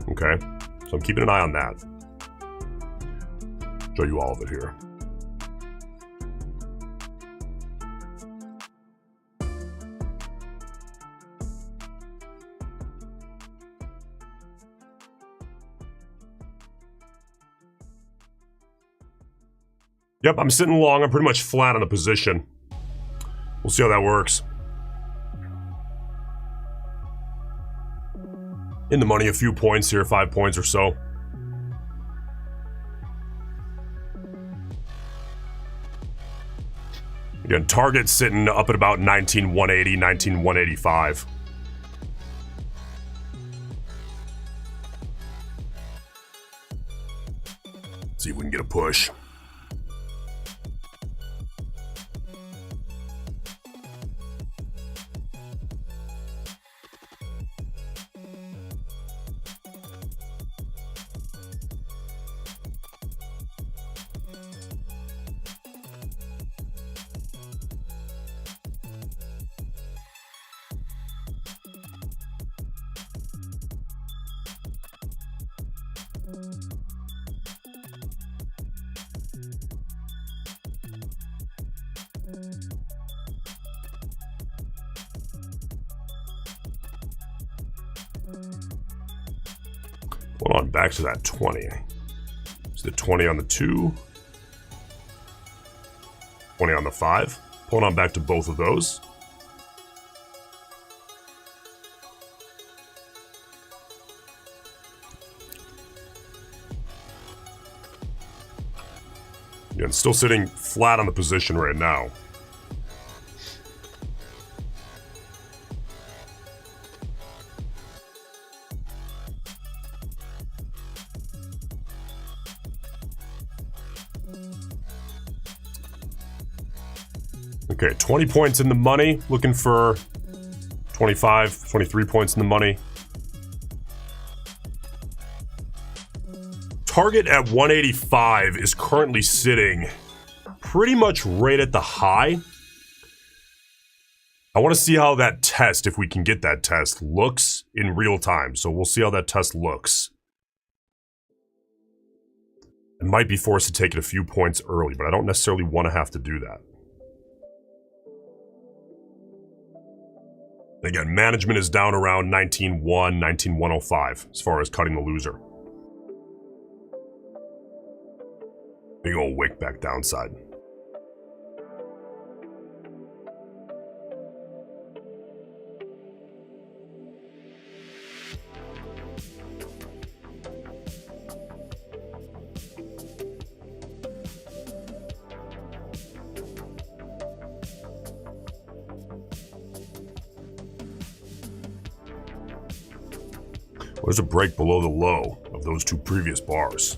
Okay, so I'm keeping an eye on that. Show you all of it here. Yep, I'm sitting long. I'm pretty much flat on the position. We'll see how that works. In the money, a few points here, 5 points or so. Again, target sitting up at about 19,180, 19,185. See if we can get a push. Hold on, back to that 20. So the 20 on the 2, 20 on the 5. Pulling on back to both of those. Again, still sitting flat on the position right now. Okay, 20 points in the money. Looking for 25, 23 points in the money. Target at 185 is currently sitting pretty much right at the high. I want to see how that test, if we can get that test, looks in real time. So we'll see how that test looks. I might be forced to take it a few points early, but I don't necessarily want to have to do that. Again, management is down around 19,1, 19,105 as far as cutting the loser. Big old wick back downside. Well, there's a break below the low of those two previous bars.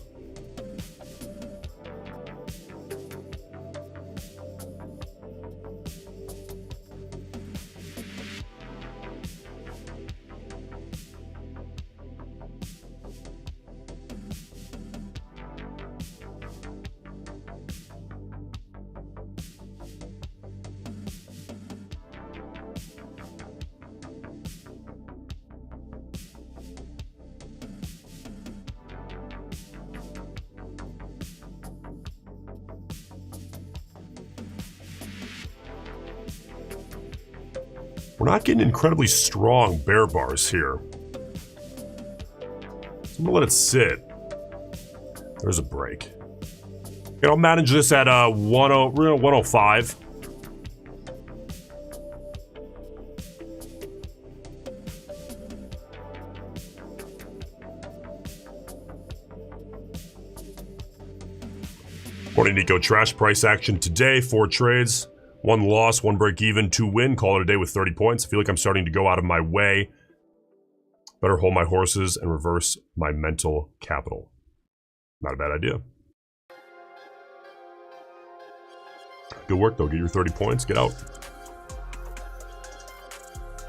We're not getting incredibly strong bear bars here. So I'm gonna let it sit. There's a break. Okay, I'll manage this at 105. Morning Nico, trash price action today. 4 trades, 1 loss, 1 break even, 2 win. Call it a day with 30 points. I feel like I'm starting to go out of my way. Better hold my horses and reverse my mental capital. Not a bad idea. Good work though, get your 30 points, get out.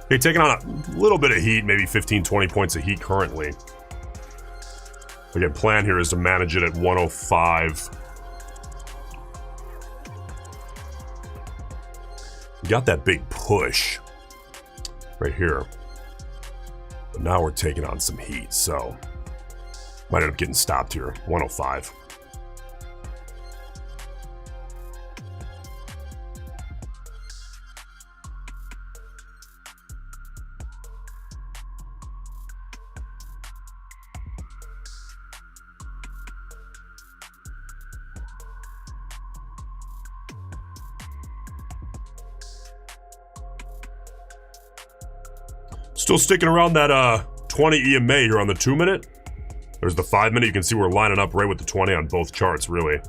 Okay, taking on a little bit of heat, maybe 15, 20 points of heat currently. Again, plan here is to manage it at 105. We got that big push right here. But now we're taking on some heat, so might end up getting stopped here. 105. Still sticking around that 20 EMA here on the 2-minute. There's the 5-minute. You can see we're lining up right with the 20 on both charts, really.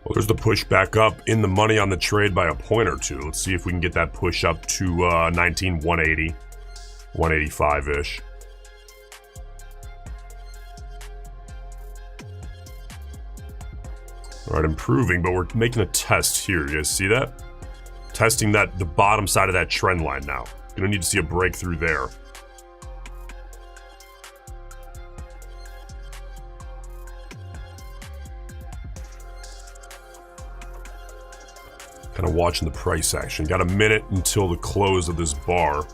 Well, there's the push back up in the money on the trade by a point or two. Let's see if we can get that push up to 19,180, 185-ish. All right, improving, but we're making a test here. You guys see that? Testing the bottom side of that trend line now. Gonna need to see a breakthrough there. Kind of watching the price action. Got a minute until the close of this bar.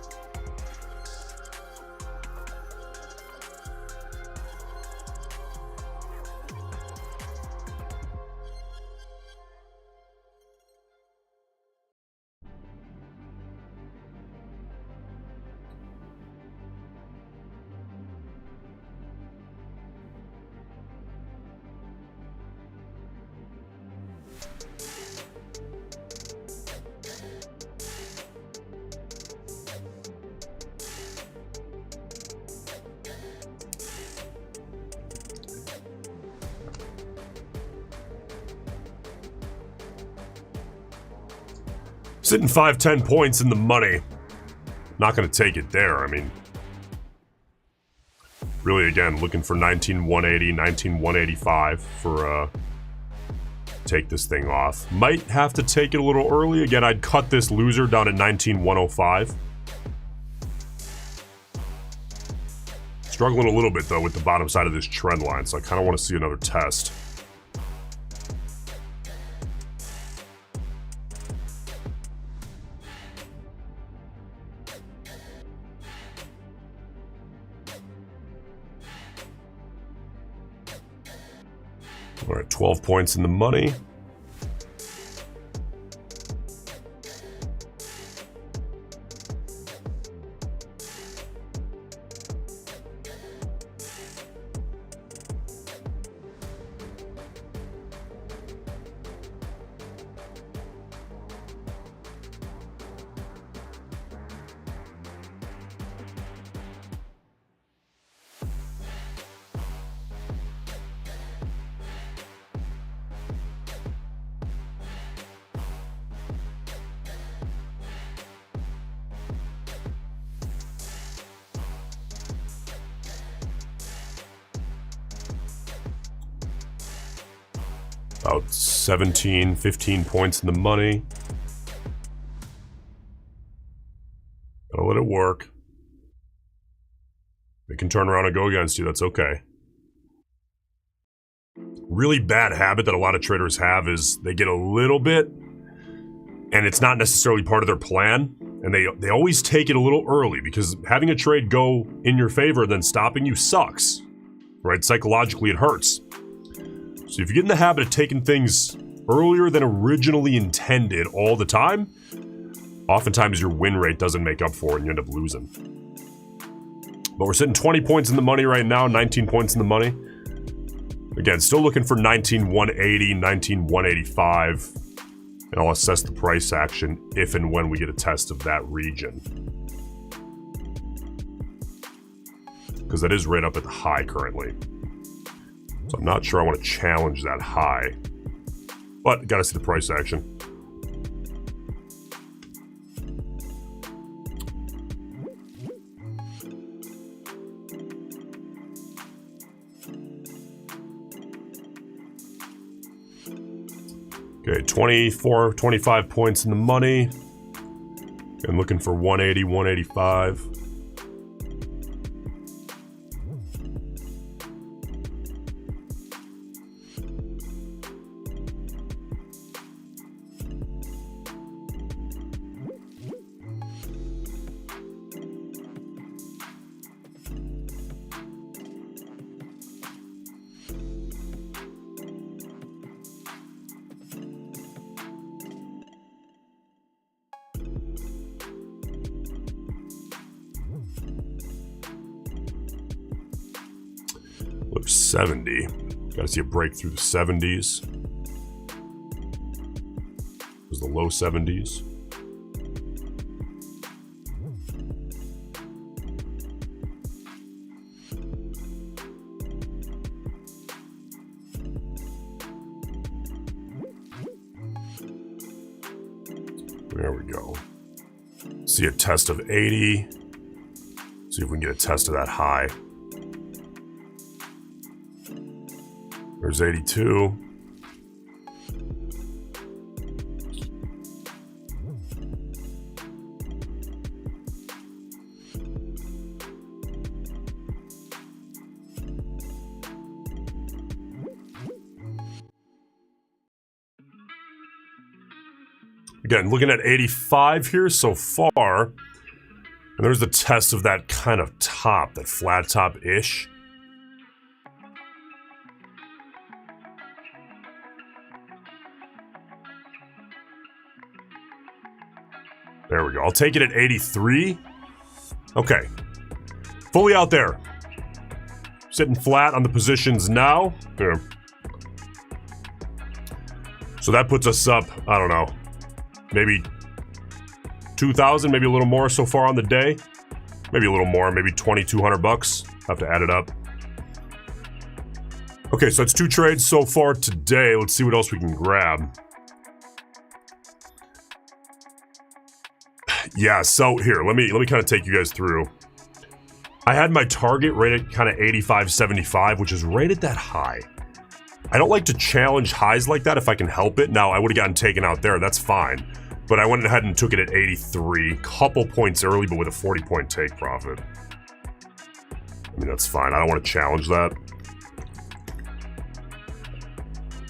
Sitting 5-10 points in the money. Not going to take it there. I mean, really, again, looking for 19,180, 19,185 for take this thing off. Might have to take it a little early. Again, I'd cut this loser down at 19,105. Struggling a little bit, though, with the bottom side of this trend line, so I kind of want to see another test. All right, 12 points in the money. About 17, 15 points in the money. Gotta let It'll work. It can turn around and go against you. That's okay. Really bad habit that a lot of traders have is they get a little bit, and it's not necessarily part of their plan, and they always take it a little early, because having a trade go in your favor and then stopping you sucks, right? Psychologically, it hurts. So if you get in the habit of taking things earlier than originally intended all the time, oftentimes your win rate doesn't make up for it and you end up losing. But we're sitting 20 points in the money right now, 19 points in the money. Again, still looking for 19,180, 19,185. And I'll assess the price action if and when we get a test of that region. Because that is right up at the high currently. So I'm not sure I want to challenge that high. But gotta see the price action. Okay, 24, 25 points in the money. I'm looking for 180, 185. Look, 70. Gotta see a break through the 70s. It was the low 70s. There we go. See a test of 80. See if we can get a test of that high. There's 82. Again, looking at 85 here so far. And there's the test of that kind of top, that flat top-ish. There we go. I'll take it at 83. Okay. Fully out there. Sitting flat on the positions now. Here. So that puts us up, I don't know, maybe 2,000, maybe a little more so far on the day. Maybe a little more, maybe 2,200 bucks. Have to add it up. Okay, so it's 2 trades so far today. Let's see what else we can grab. Yeah, so here, let me kind of take you guys through. I had my target right at kind of 85.75, which is right at that high. I don't like to challenge highs like that if I can help it. Now, I would have gotten taken out there, that's fine. But I went ahead and took it at 83, couple points early, but with a 40-point take profit. I mean, that's fine. I don't want to challenge that.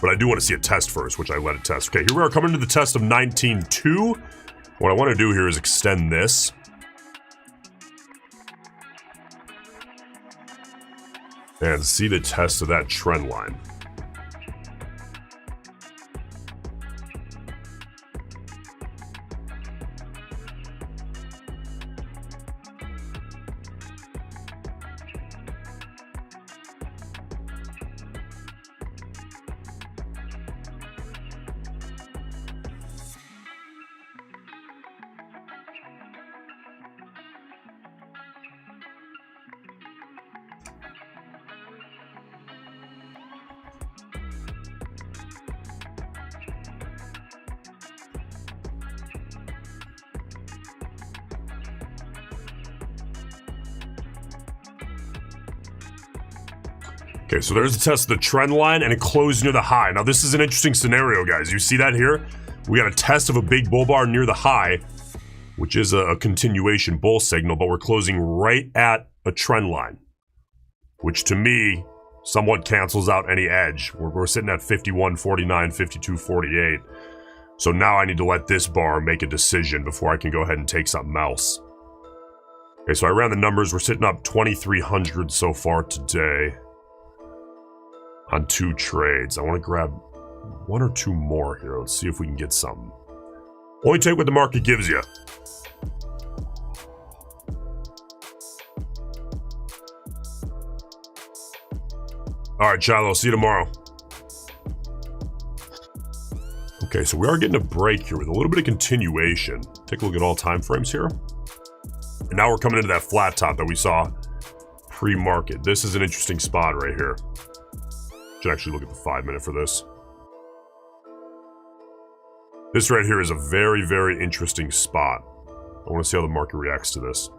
But I do want to see a test first, which I let it test. Okay, here we are coming to the test of 19.2. What I want to do here is extend this. And see the test of that trend line. Okay, so there's the test of the trend line, and it closed near the high. Now, this is an interesting scenario, guys. You see that here? We got a test of a big bull bar near the high, which is a continuation bull signal, but we're closing right at a trend line, which to me somewhat cancels out any edge. We're sitting at 51.49, 52.48. So now I need to let this bar make a decision before I can go ahead and take something else. Okay, so I ran the numbers. We're sitting up 2,300 so far today on 2 trades. I want to grab 1 or 2 more here. Let's see if we can get something. Only take what the market gives you. All right, Shiloh, see you tomorrow. Okay, so we are getting a break here with a little bit of continuation. Take a look at all time frames here. And now we're coming into that flat top that we saw pre-market. This is an interesting spot right here. Should actually look at the 5-minute for this. This right here is a very, very interesting spot. I want to see how the market reacts to this.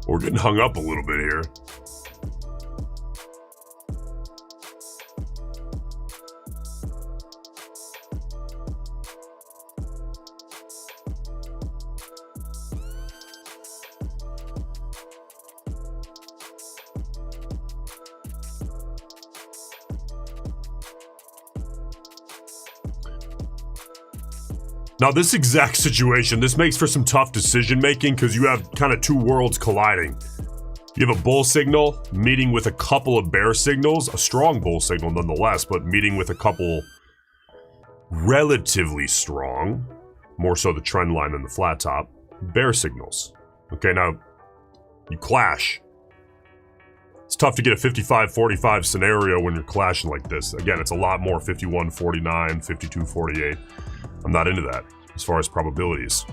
We're getting hung up a little bit here. Now, this exact situation, this makes for some tough decision making because you have kind of 2 worlds colliding. You have a bull signal meeting with a couple of bear signals, a strong bull signal nonetheless, but meeting with a couple relatively strong, more so the trend line than the flat top, bear signals. Okay, now you clash. It's tough to get a 55-45 scenario when you're clashing like this. Again, it's a lot more 51-49, 52-48. I'm not into that as far as probabilities.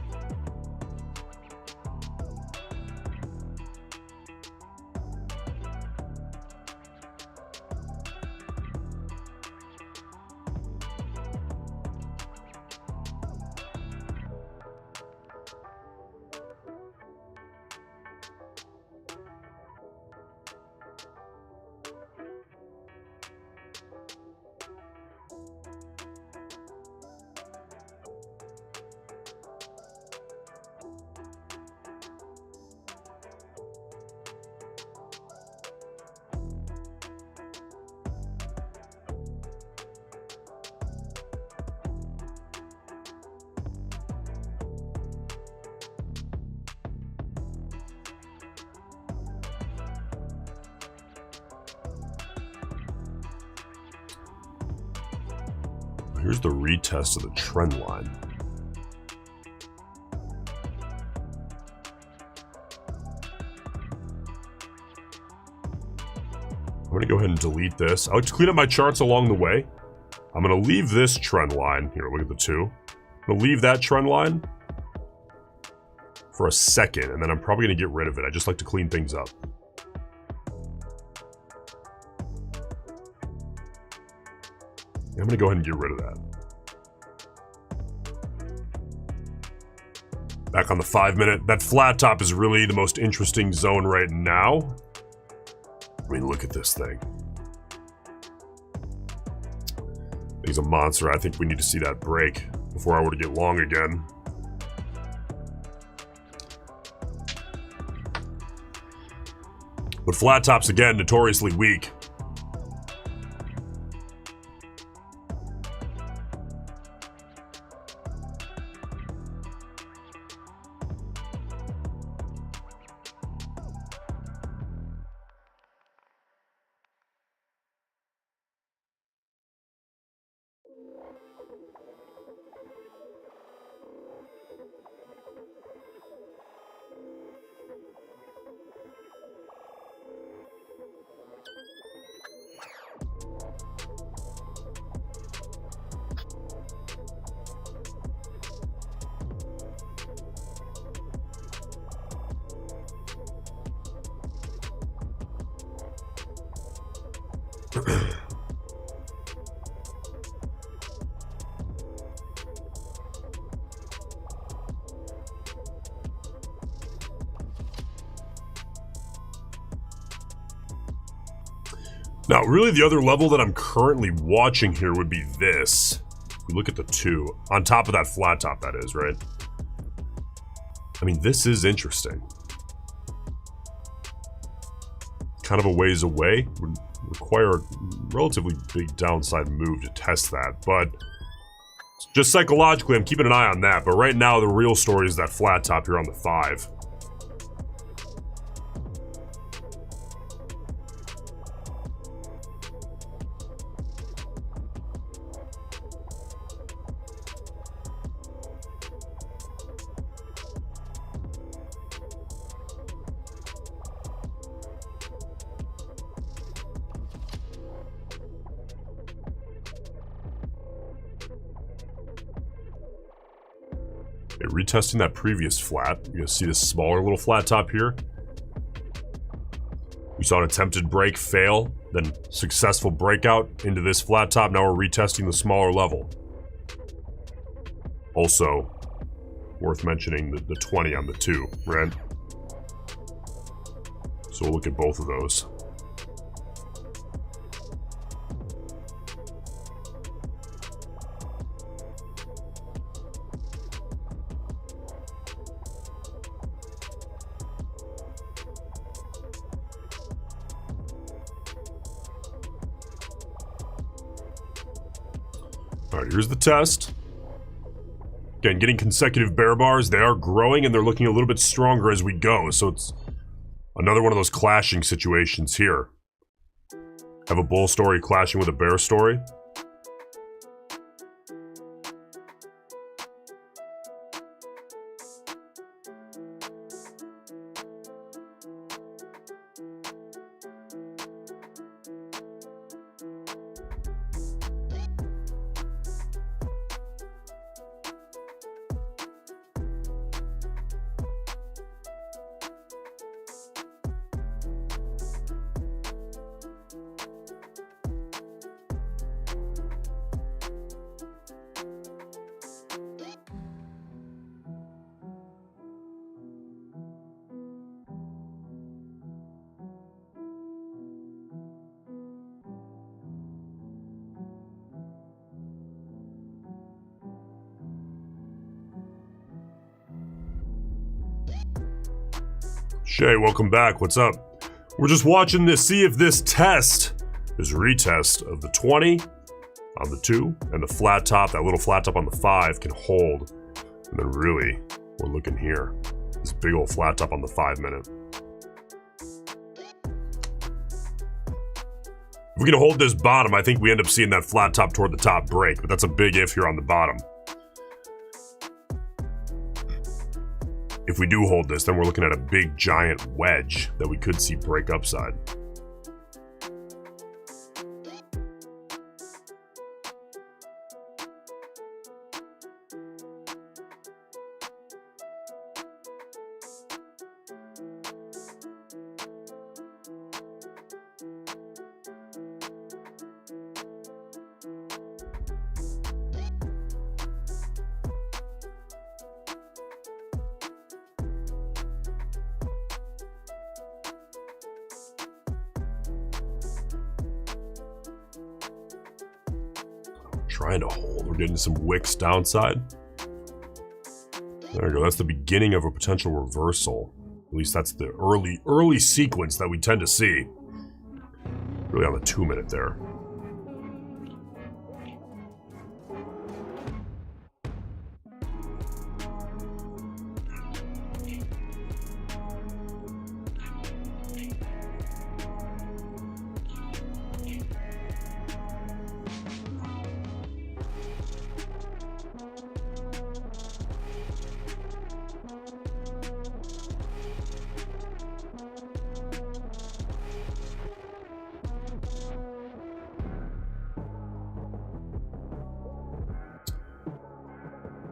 Here's the retest of the trend line. I'm going to go ahead and delete this. I'll clean up my charts along the way. I'm going to leave this trend line. Here, look at the 2. I'm going to leave that trend line for a second, and then I'm probably going to get rid of it. I just like to clean things up. I'm going to go ahead and get rid of that. Back on the 5-minute. That flat top is really the most interesting zone right now. I mean, look at this thing. He's a monster. I think we need to see that break before I were to get long again. But flat tops, again, notoriously weak. Now, really the other level that I'm currently watching here would be this. If we look at the 2, on top of that flat top, that is, right? I mean, this is interesting. Kind of a ways away. Would require a relatively big downside move to test that, but just psychologically, I'm keeping an eye on that. But right now, the real story is that flat top here on the 5. Okay, retesting that previous flat. You can see this smaller little flat top here. We saw an attempted break fail, then successful breakout into this flat top. Now we're retesting the smaller level. Also, worth mentioning the 20 on the 2, right? So we'll look at both of those. All right, here's the test. Again, getting consecutive bear bars. They are growing and they're looking a little bit stronger as we go. So it's another one of those clashing situations here. Have a bull story clashing with a bear story. Shay, welcome back. What's up? We're just watching this, see if this test, this retest of the 20 on the 2 and the flat top, that little flat top on the 5 can hold. And then really, we're looking here. This big old flat top on the 5 minute. If we can hold this bottom, I think we end up seeing that flat top toward the top break, but that's a big if here on the bottom. If we do hold this, then we're looking at a big giant wedge that we could see break upside. Trying to hold. We're getting some wicks downside. There we go. That's the beginning of a potential reversal. At least that's the early sequence that we tend to see. Really on the 2 minute there.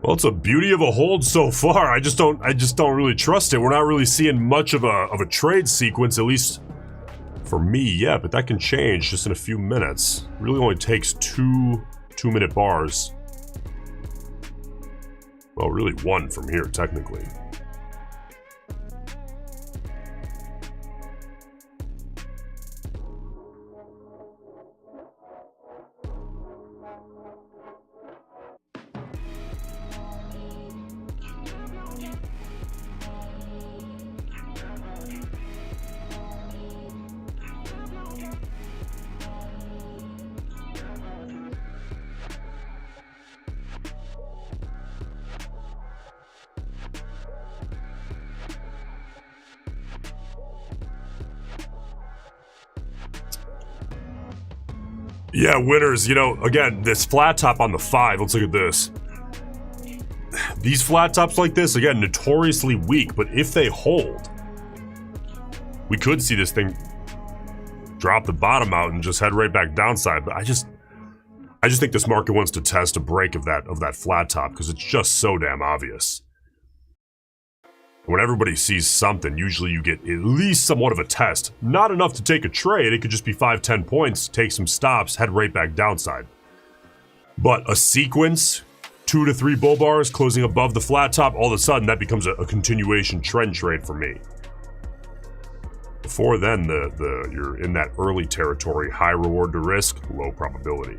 Well, it's a beauty of a hold so far. I just don't really trust it. We're not really seeing much of a trade sequence, at least for me, yeah, but that can change just in a few minutes. It really only takes two 2-minute bars. Well, really one from here, technically. Yeah, winners, you know, again, this flat top on the 5, let's look at this. These flat tops like this, again, notoriously weak, but if they hold, we could see this thing drop the bottom out and just head right back downside. But I just think this market wants to test a break of that flat top because it's just so damn obvious. When everybody sees something, usually you get at least somewhat of a test. Not enough to take a trade, it could just be 5-10 points, take some stops, head right back downside. But a sequence, 2 to 3 bull bars closing above the flat top, all of a sudden that becomes a continuation trend trade for me. Before then, you're in that early territory, high reward to risk, low probability.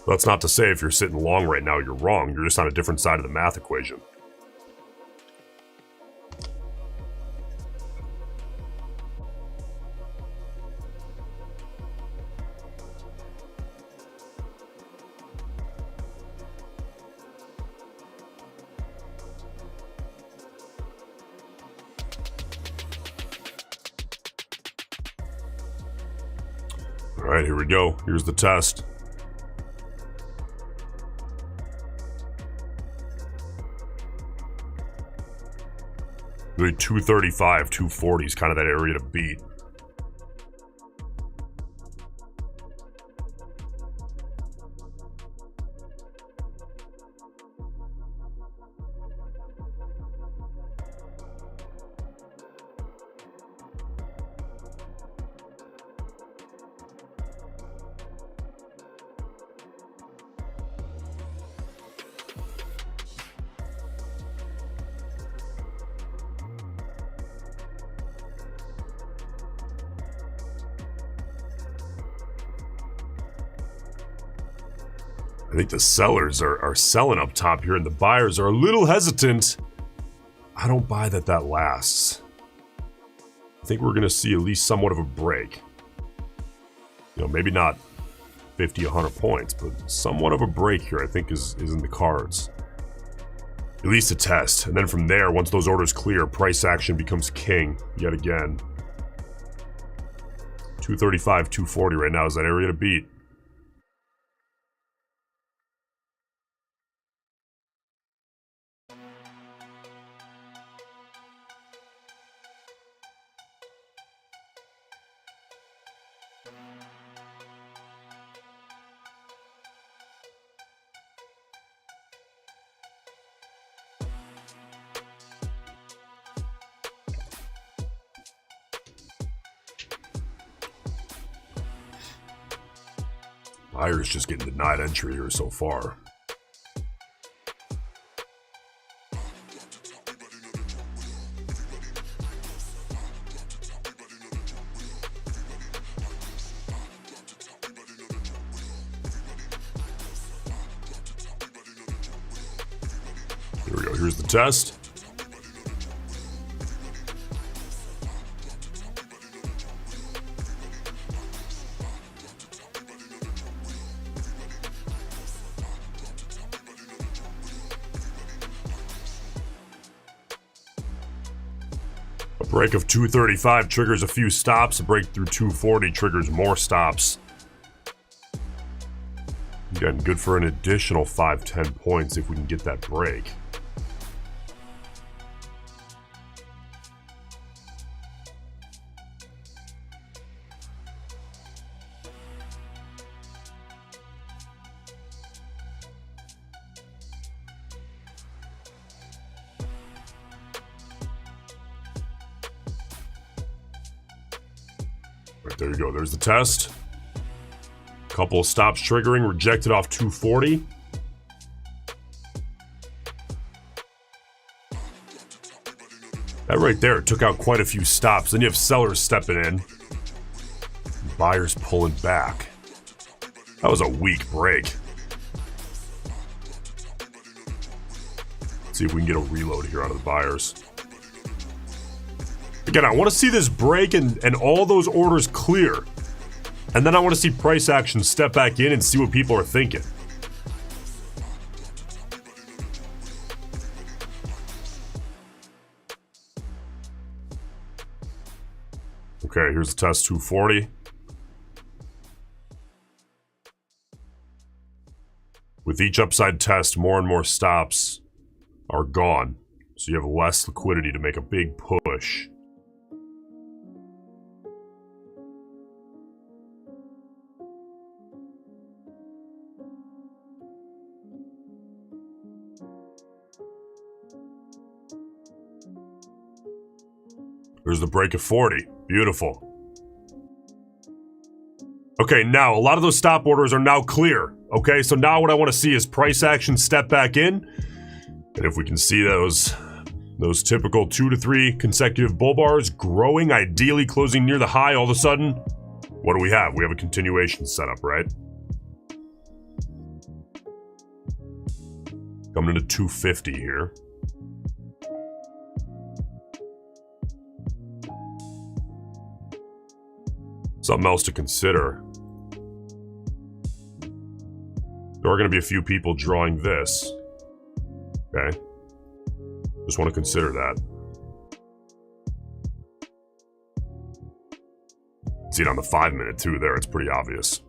That's not to say if you're sitting long right now, you're wrong. You're just on a different side of the math equation. All right, here we go. Here's the test. Really 235, 240 is kind of that area to beat. I think the sellers are selling up top here and the buyers are a little hesitant. I don't buy that lasts. I think we're going to see at least somewhat of a break. You know, maybe not 50, 100 points, but somewhat of a break here I think is in the cards. At least a test. And then from there, once those orders clear, price action becomes king yet again. 235, 240 right now is that area to beat. Buyers just getting denied entry here so far. Here we go, here's the test. A break of 235 triggers a few stops. A break through 240 triggers more stops. Again, good for an additional 5-10 points if we can get that break. There you go. There's the test. Couple of stops triggering, rejected off 240. That right there took out quite a few stops. Then you have sellers stepping in. Buyers pulling back. That was a weak break. Let's see if we can get a reload here out of the buyers. Again, I want to see this break and all those orders clear. And then I want to see price action step back in and see what people are thinking. Okay, here's the test 240. With each upside test, more and more stops are gone. So you have less liquidity to make a big push. There's the break of 40. Beautiful. Okay, now a lot of those stop orders are now clear. Okay, so now what I want to see is price action step back in. And if we can see those typical 2 to 3 consecutive bull bars growing, ideally closing near the high all of a sudden, what do we have? We have a continuation setup, right? Coming into 250 here. Something else to consider. There are going to be a few people drawing this. Okay. Just want to consider that. See it on the 5-minute too there. It's pretty obvious.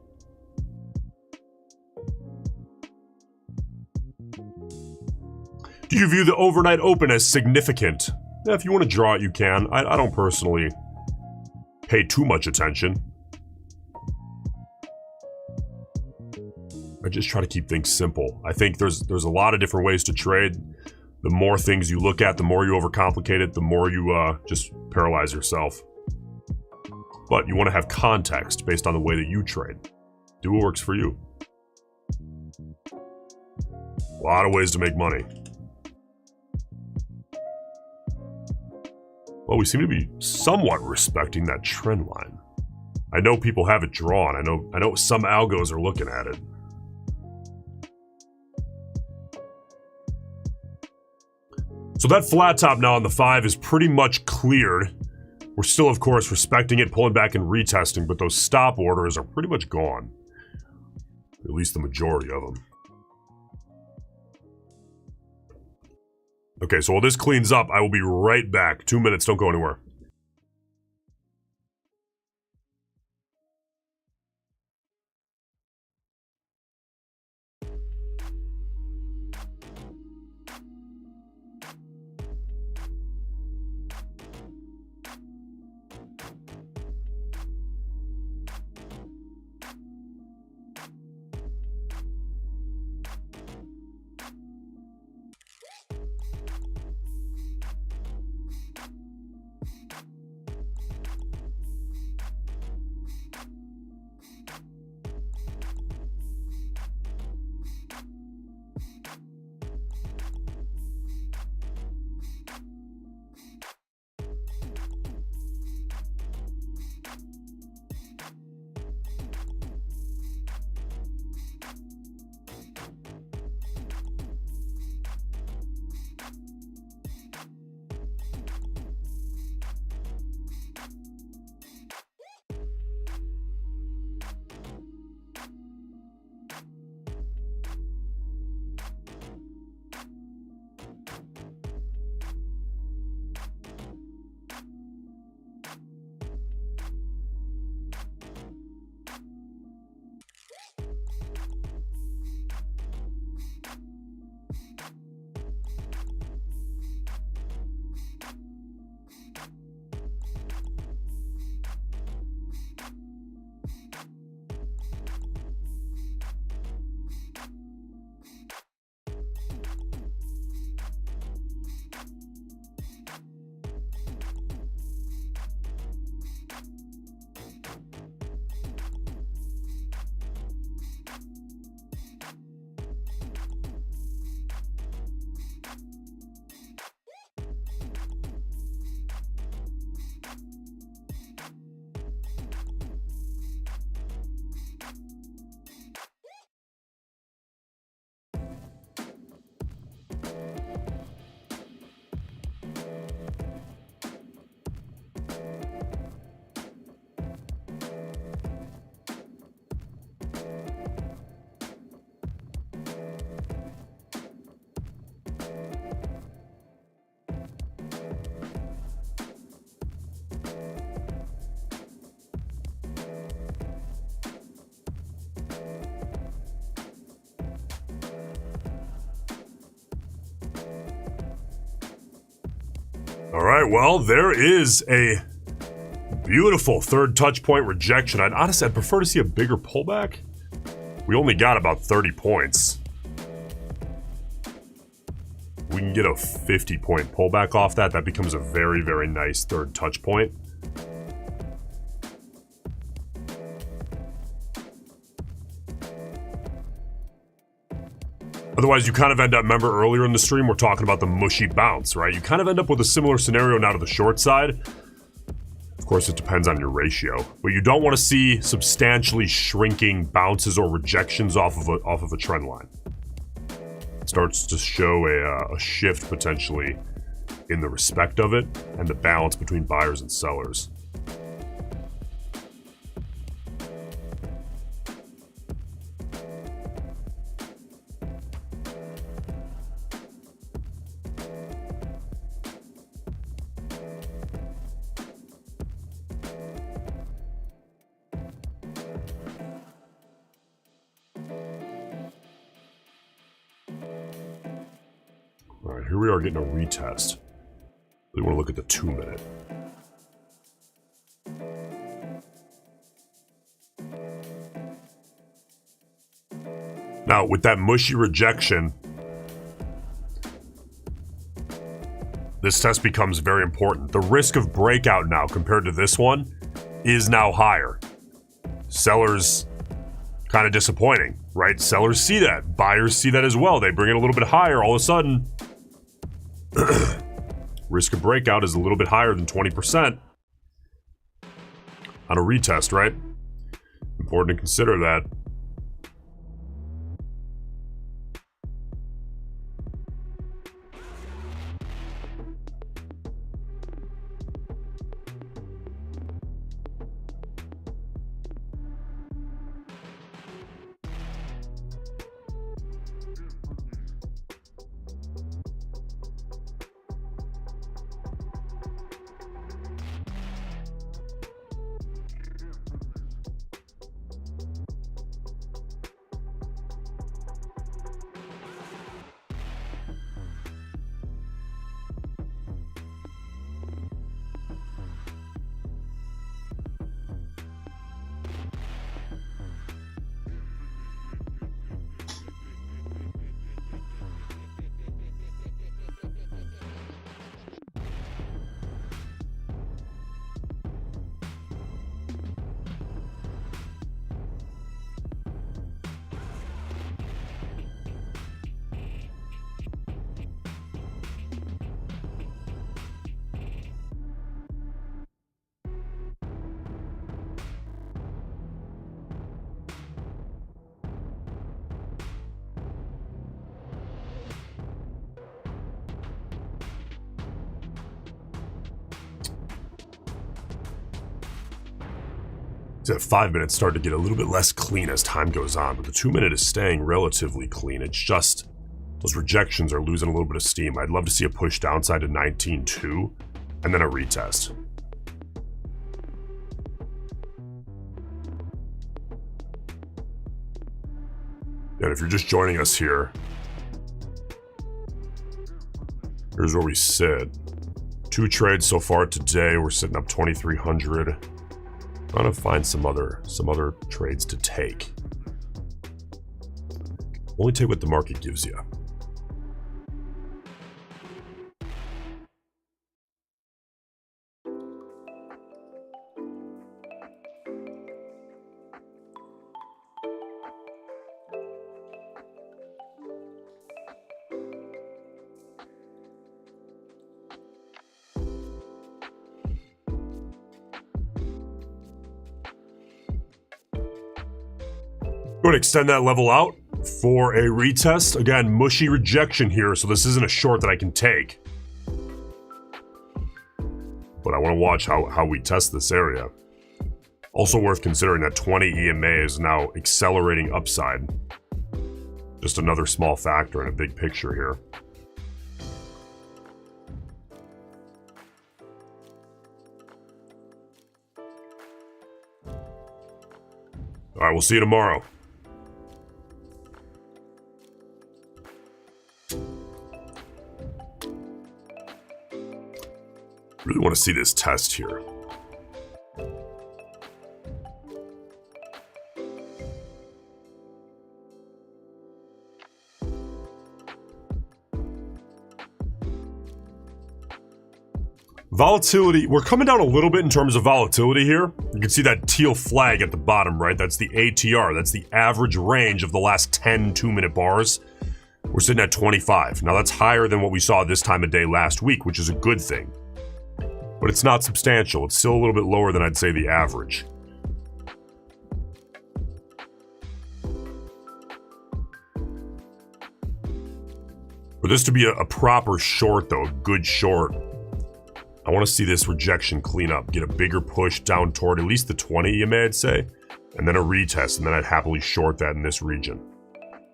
Do you view the overnight open as significant? Yeah, if you want to draw it, you can. I don't personally pay too much attention. I just try to keep things simple. I think there's a lot of different ways to trade. The more things you look at, the more you overcomplicate it, the more you just paralyze yourself. But you want to have context based on the way that you trade. Do what works for you. A lot of ways to make money. Well, we seem to be somewhat respecting that trend line. I know people have it drawn. I know some algos are looking at it. So that flat top now on the 5 is pretty much cleared. We're still, of course, respecting it, pulling back and retesting, but those stop orders are pretty much gone. At least the majority of them. Okay, so while this cleans up, I will be right back. 2 minutes, don't go anywhere. All right, well, there is a beautiful third touch point rejection. I'd prefer to see a bigger pullback. We only got about 30 points. We can get a 50-point pullback off that. That becomes a very, very nice third touch point. Otherwise, you kind of end up, remember earlier in the stream, we're talking about the mushy bounce, right? You kind of end up with a similar scenario now to the short side. Of course, it depends on your ratio, but you don't want to see substantially shrinking bounces or rejections off of a trend line. It starts to show a shift potentially in the respect of it and the balance between buyers and sellers. All right, here we are getting a retest. We want to look at the 2-minute. Now, with that mushy rejection, this test becomes very important. The risk of breakout now compared to this one is now higher. Sellers, kind of disappointing, right? Sellers see that. Buyers see that as well. They bring it a little bit higher. All of a sudden, risk of breakout is a little bit higher than 20% on a retest, right? Important to consider that. That 5 minutes start to get a little bit less clean as time goes on, but the 2-minute is staying relatively clean. It's just those rejections are losing a little bit of steam. I'd love to see a push downside to 19.2 and then a retest. And if you're just joining us here, here's where we sit. 2 trades so far today. We're sitting up 2,300. Trying to find some other trades to take. Only take what the market gives you. Go ahead and extend that level out for a retest. Again, mushy rejection here, so this isn't a short that I can take. But I want to watch how we test this area. Also worth considering that 20 EMA is now accelerating upside. Just another small factor in a big picture here. All right, we'll see you tomorrow. Really want to see this test here. Volatility, we're coming down a little bit in terms of volatility here. You can see that teal flag at the bottom, right? That's the ATR. That's the average range of the last 10 2-minute bars. We're sitting at 25. Now that's higher than what we saw this time of day last week, which is a good thing. But it's not substantial. It's still a little bit lower than I'd say the average. For this to be a proper short though, a good short, I want to see this rejection clean up, get a bigger push down toward at least the 20, you may say, and then a retest, and then I'd happily short that in this region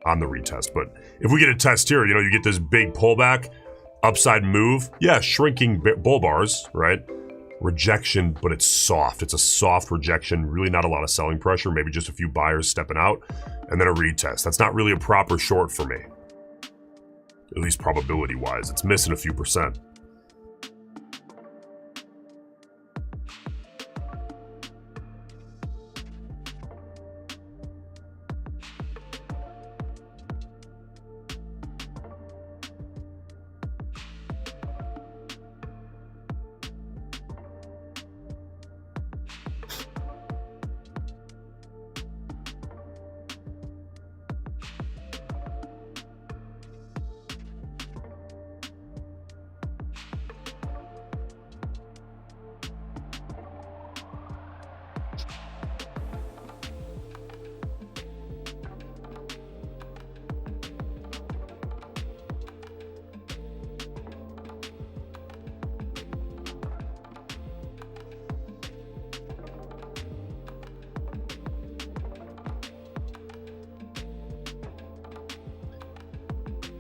on the retest. But if we get a test here, you get this big pullback, upside move, yeah, shrinking bull bars, right? Rejection, but it's soft. It's a soft rejection, really not a lot of selling pressure, maybe just a few buyers stepping out, and then a retest. That's not really a proper short for me, at least probability-wise. It's missing a few percent.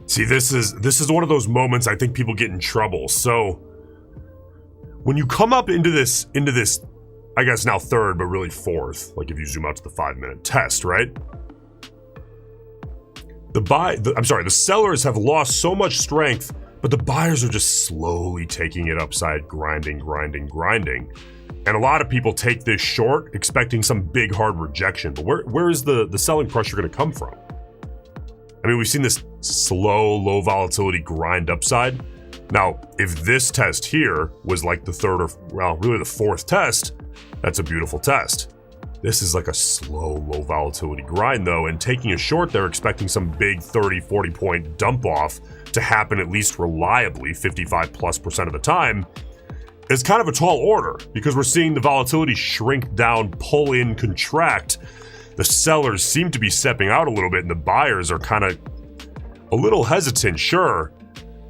See, this is one of those moments I think people get in trouble. So when you come up into this, I guess now third, but really fourth, like if you zoom out to the 5-minute test, right? The sellers have lost so much strength, but the buyers are just slowly taking it upside, grinding. And a lot of people take this short, expecting some big hard rejection. But where is the selling pressure going to come from? I mean, we've seen this slow, low volatility grind upside. Now, if this test here was like the third or, well, really the fourth test, that's a beautiful test. This is like a slow, low volatility grind though, and taking a short there, expecting some big 30, 40 point dump off to happen at least reliably 55+% of the time is kind of a tall order because we're seeing the volatility shrink down, pull in, contract. The sellers seem to be stepping out a little bit and the buyers are kind of a little hesitant, sure,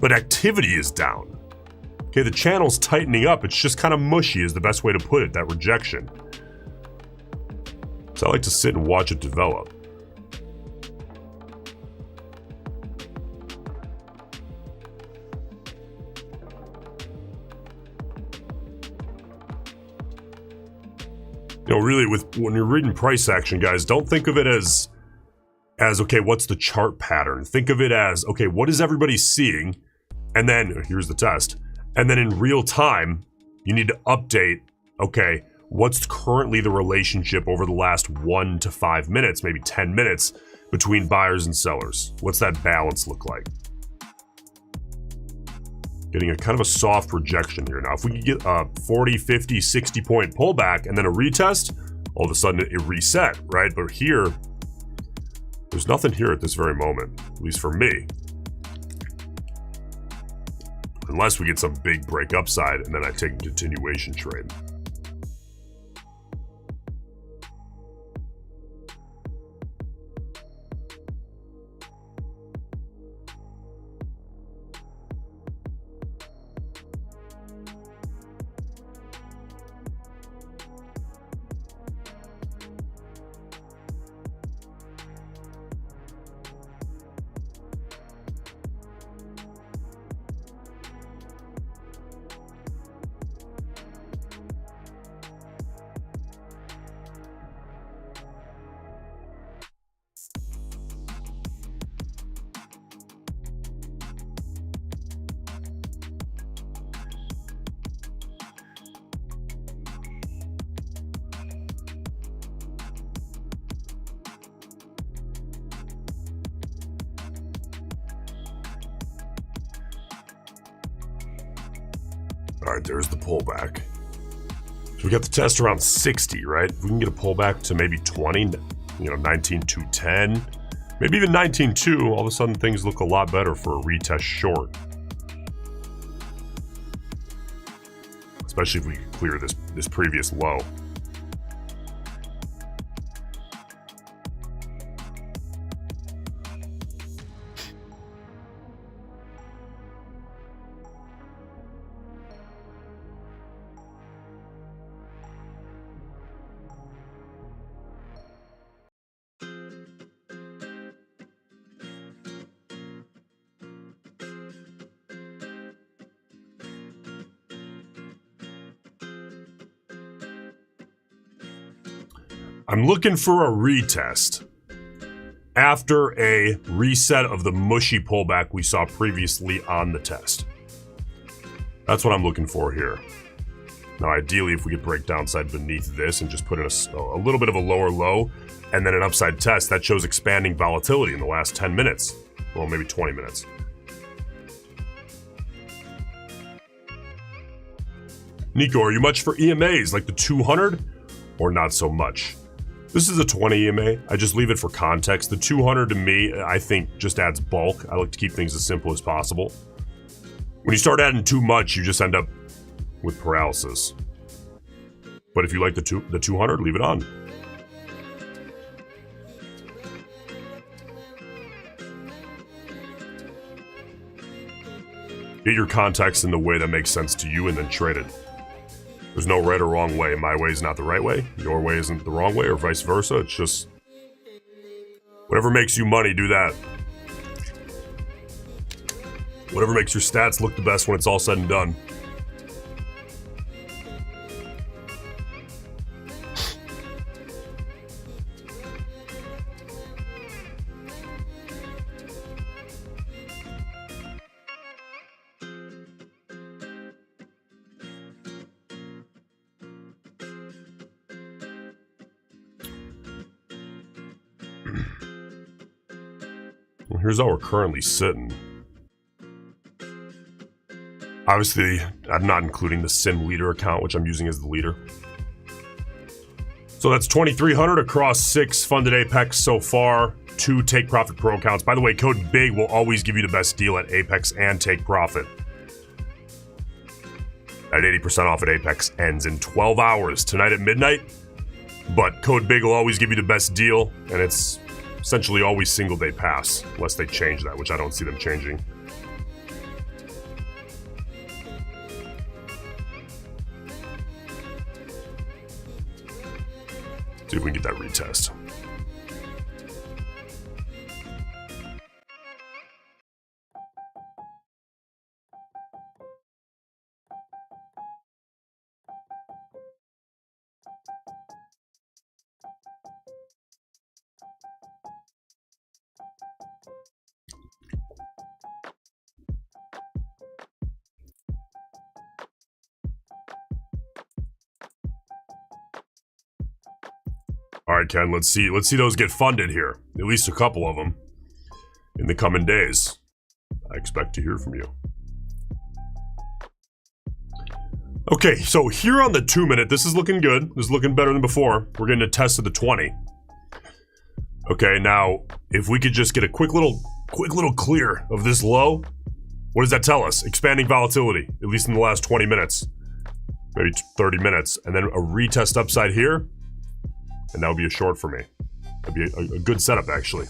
but activity is down. Okay, the channel's tightening up. It's just kind of mushy is the best way to put it, that rejection. So I like to sit and watch it develop. Really, when you're reading price action, guys, don't think of it as okay, what's the chart pattern? Think of it as, okay, what is everybody seeing? And then, here's the test. And then in real time, you need to update, okay, what's currently the relationship over the last 1 to 5 minutes, maybe 10 minutes, between buyers and sellers? What's that balance look like? Getting a kind of a soft rejection here. Now, if we could get a 40, 50, 60 point pullback and then a retest, all of a sudden it reset, right? But here, there's nothing here at this very moment, at least for me. Unless we get some big break upside and then I take a continuation trade. All right, there's the pullback. So we got the test around 60, right? If we can get a pullback to maybe 20, you know, 19,210, maybe even 19,2, all of a sudden things look a lot better for a retest short. Especially if we clear this previous low. I'm looking for a retest after a reset of the mushy pullback we saw previously on the test. That's what I'm looking for here. Now, ideally, if we could break downside beneath this and just put in a little bit of a lower low and then an upside test, that shows expanding volatility in the last 10 minutes. Well, maybe 20 minutes. Nico, are you much for EMAs like the 200 or not so much? This is a 20 EMA. I just leave it for context. The 200 to me, I think, just adds bulk. I like to keep things as simple as possible. When you start adding too much, you just end up with paralysis. But if you like the 200, leave it on. Get your context in the way that makes sense to you and then trade it. There's no right or wrong way. My way is not the right way. Your way isn't the wrong way, or vice versa. It's just whatever makes you money, do that. Whatever makes your stats look the best when it's all said and done. Well, here's how we're currently sitting. Obviously, I'm not including the sim leader account, which I'm using as the leader. So that's 2,300 across 6 funded Apex so far, 2 Take Profit Pro accounts. By the way, code BIG will always give you the best deal at Apex and Take Profit. At 80% off at Apex ends in 12 hours tonight at midnight. But code BIG will always give you the best deal, and it's essentially always single day pass, unless they change that, which I don't see them changing. See if we can get that retest. All right, Ken, let's see those get funded here. At least a couple of them in the coming days. I expect to hear from you. Okay, so here on the 2-minute, this is looking good. This is looking better than before. We're getting a test of the 20. Okay, now, if we could just get a quick little clear of this low, what does that tell us? Expanding volatility, at least in the last 20 minutes. Maybe 30 minutes. And then a retest upside here. And that would be a short for me. That'd be a good setup, actually.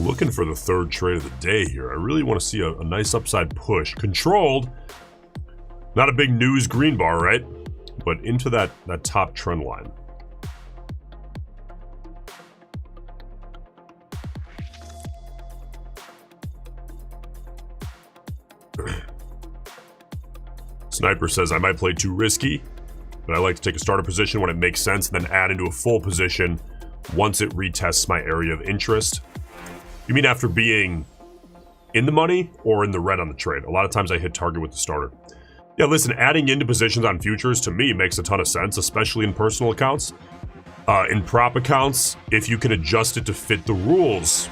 looking for the third trade of the day here. I really want to see a nice upside push. Controlled. Not a big news green bar, right? But into that top trend line. Sniper says, I might play too risky, but I like to take a starter position when it makes sense and then add into a full position once it retests my area of interest. You mean after being in the money or in the red on the trade? A lot of times I hit target with the starter. Yeah, listen, adding into positions on futures to me makes a ton of sense, especially in personal accounts. In prop accounts, if you can adjust it to fit the rules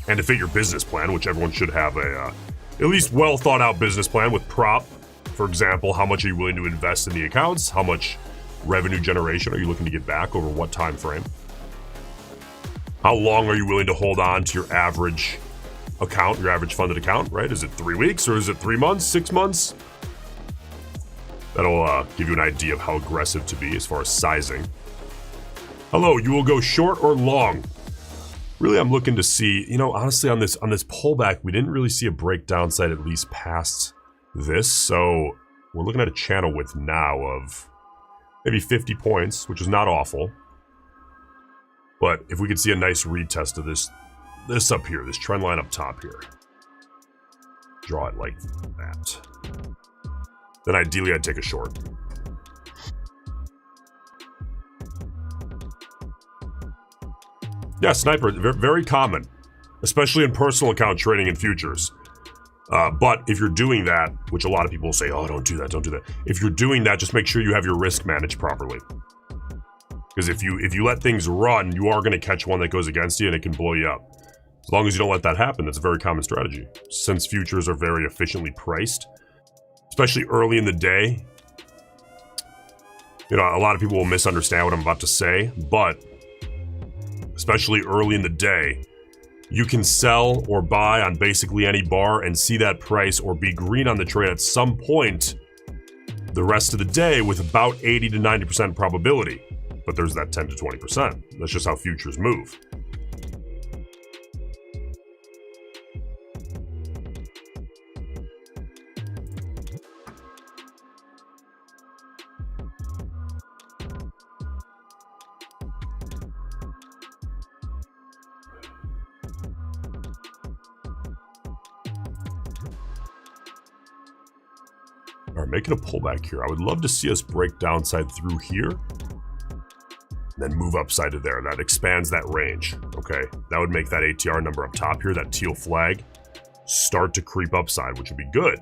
and to fit your business plan, which everyone should have a at least well thought out business plan with prop. For example, how much are you willing to invest in the accounts? How much revenue generation are you looking to get back over what time frame? How long are you willing to hold on to your average account, your average funded account, right? Is it 3 weeks or is it 3 months, 6 months? That'll give you an idea of how aggressive to be as far as sizing. Hello, you will go short or long? Really, I'm looking to see, you know, honestly, on this pullback, we didn't really see a break downside at least past this. So we're looking at a channel width now of maybe 50 points, which is not awful. But if we could see a nice retest of this up here, this trend line up top here, draw it like that, then ideally I'd take a short. Yeah, Sniper, very common, especially in personal account trading and futures. But if you're doing that, which a lot of people will say, oh, don't do that, don't do that. If you're doing that, just make sure you have your risk managed properly. Because if you let things run, you are going to catch one that goes against you and it can blow you up. As long as you don't let that happen, that's a very common strategy. Since futures are very efficiently priced, especially early in the day. You know, a lot of people will misunderstand what I'm about to say, but especially early in the day, you can sell or buy on basically any bar and see that price or be green on the trade at some point the rest of the day with about 80 to 90% probability. But there's that 10 to 20%. That's just how futures move. All right, making a pullback here. I would love to see us break downside through here, then move upside to there. That expands that range, okay? That would make that ATR number up top here, that teal flag, start to creep upside, which would be good.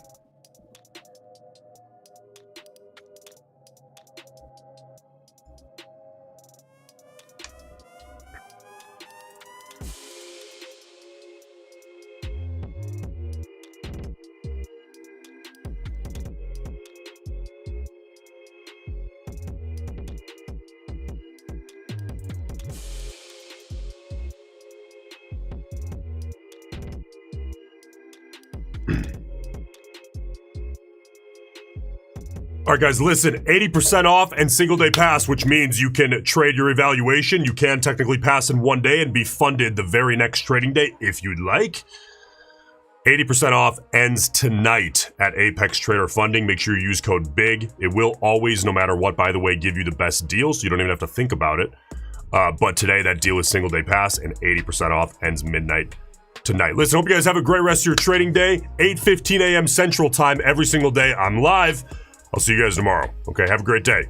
All right, guys, listen, 80% off and single day pass, which means you can trade your evaluation. You can technically pass in one day and be funded the very next trading day if you'd like. 80% off ends tonight at Apex Trader Funding. Make sure you use code BIG. It will always, no matter what, by the way, give you the best deal, so you don't even have to think about it. But today, that deal is single day pass and 80% off ends midnight tonight. Listen, hope you guys have a great rest of your trading day. 8:15 a.m. Central Time every single day. I'm live. I'll see you guys tomorrow. Okay, have a great day.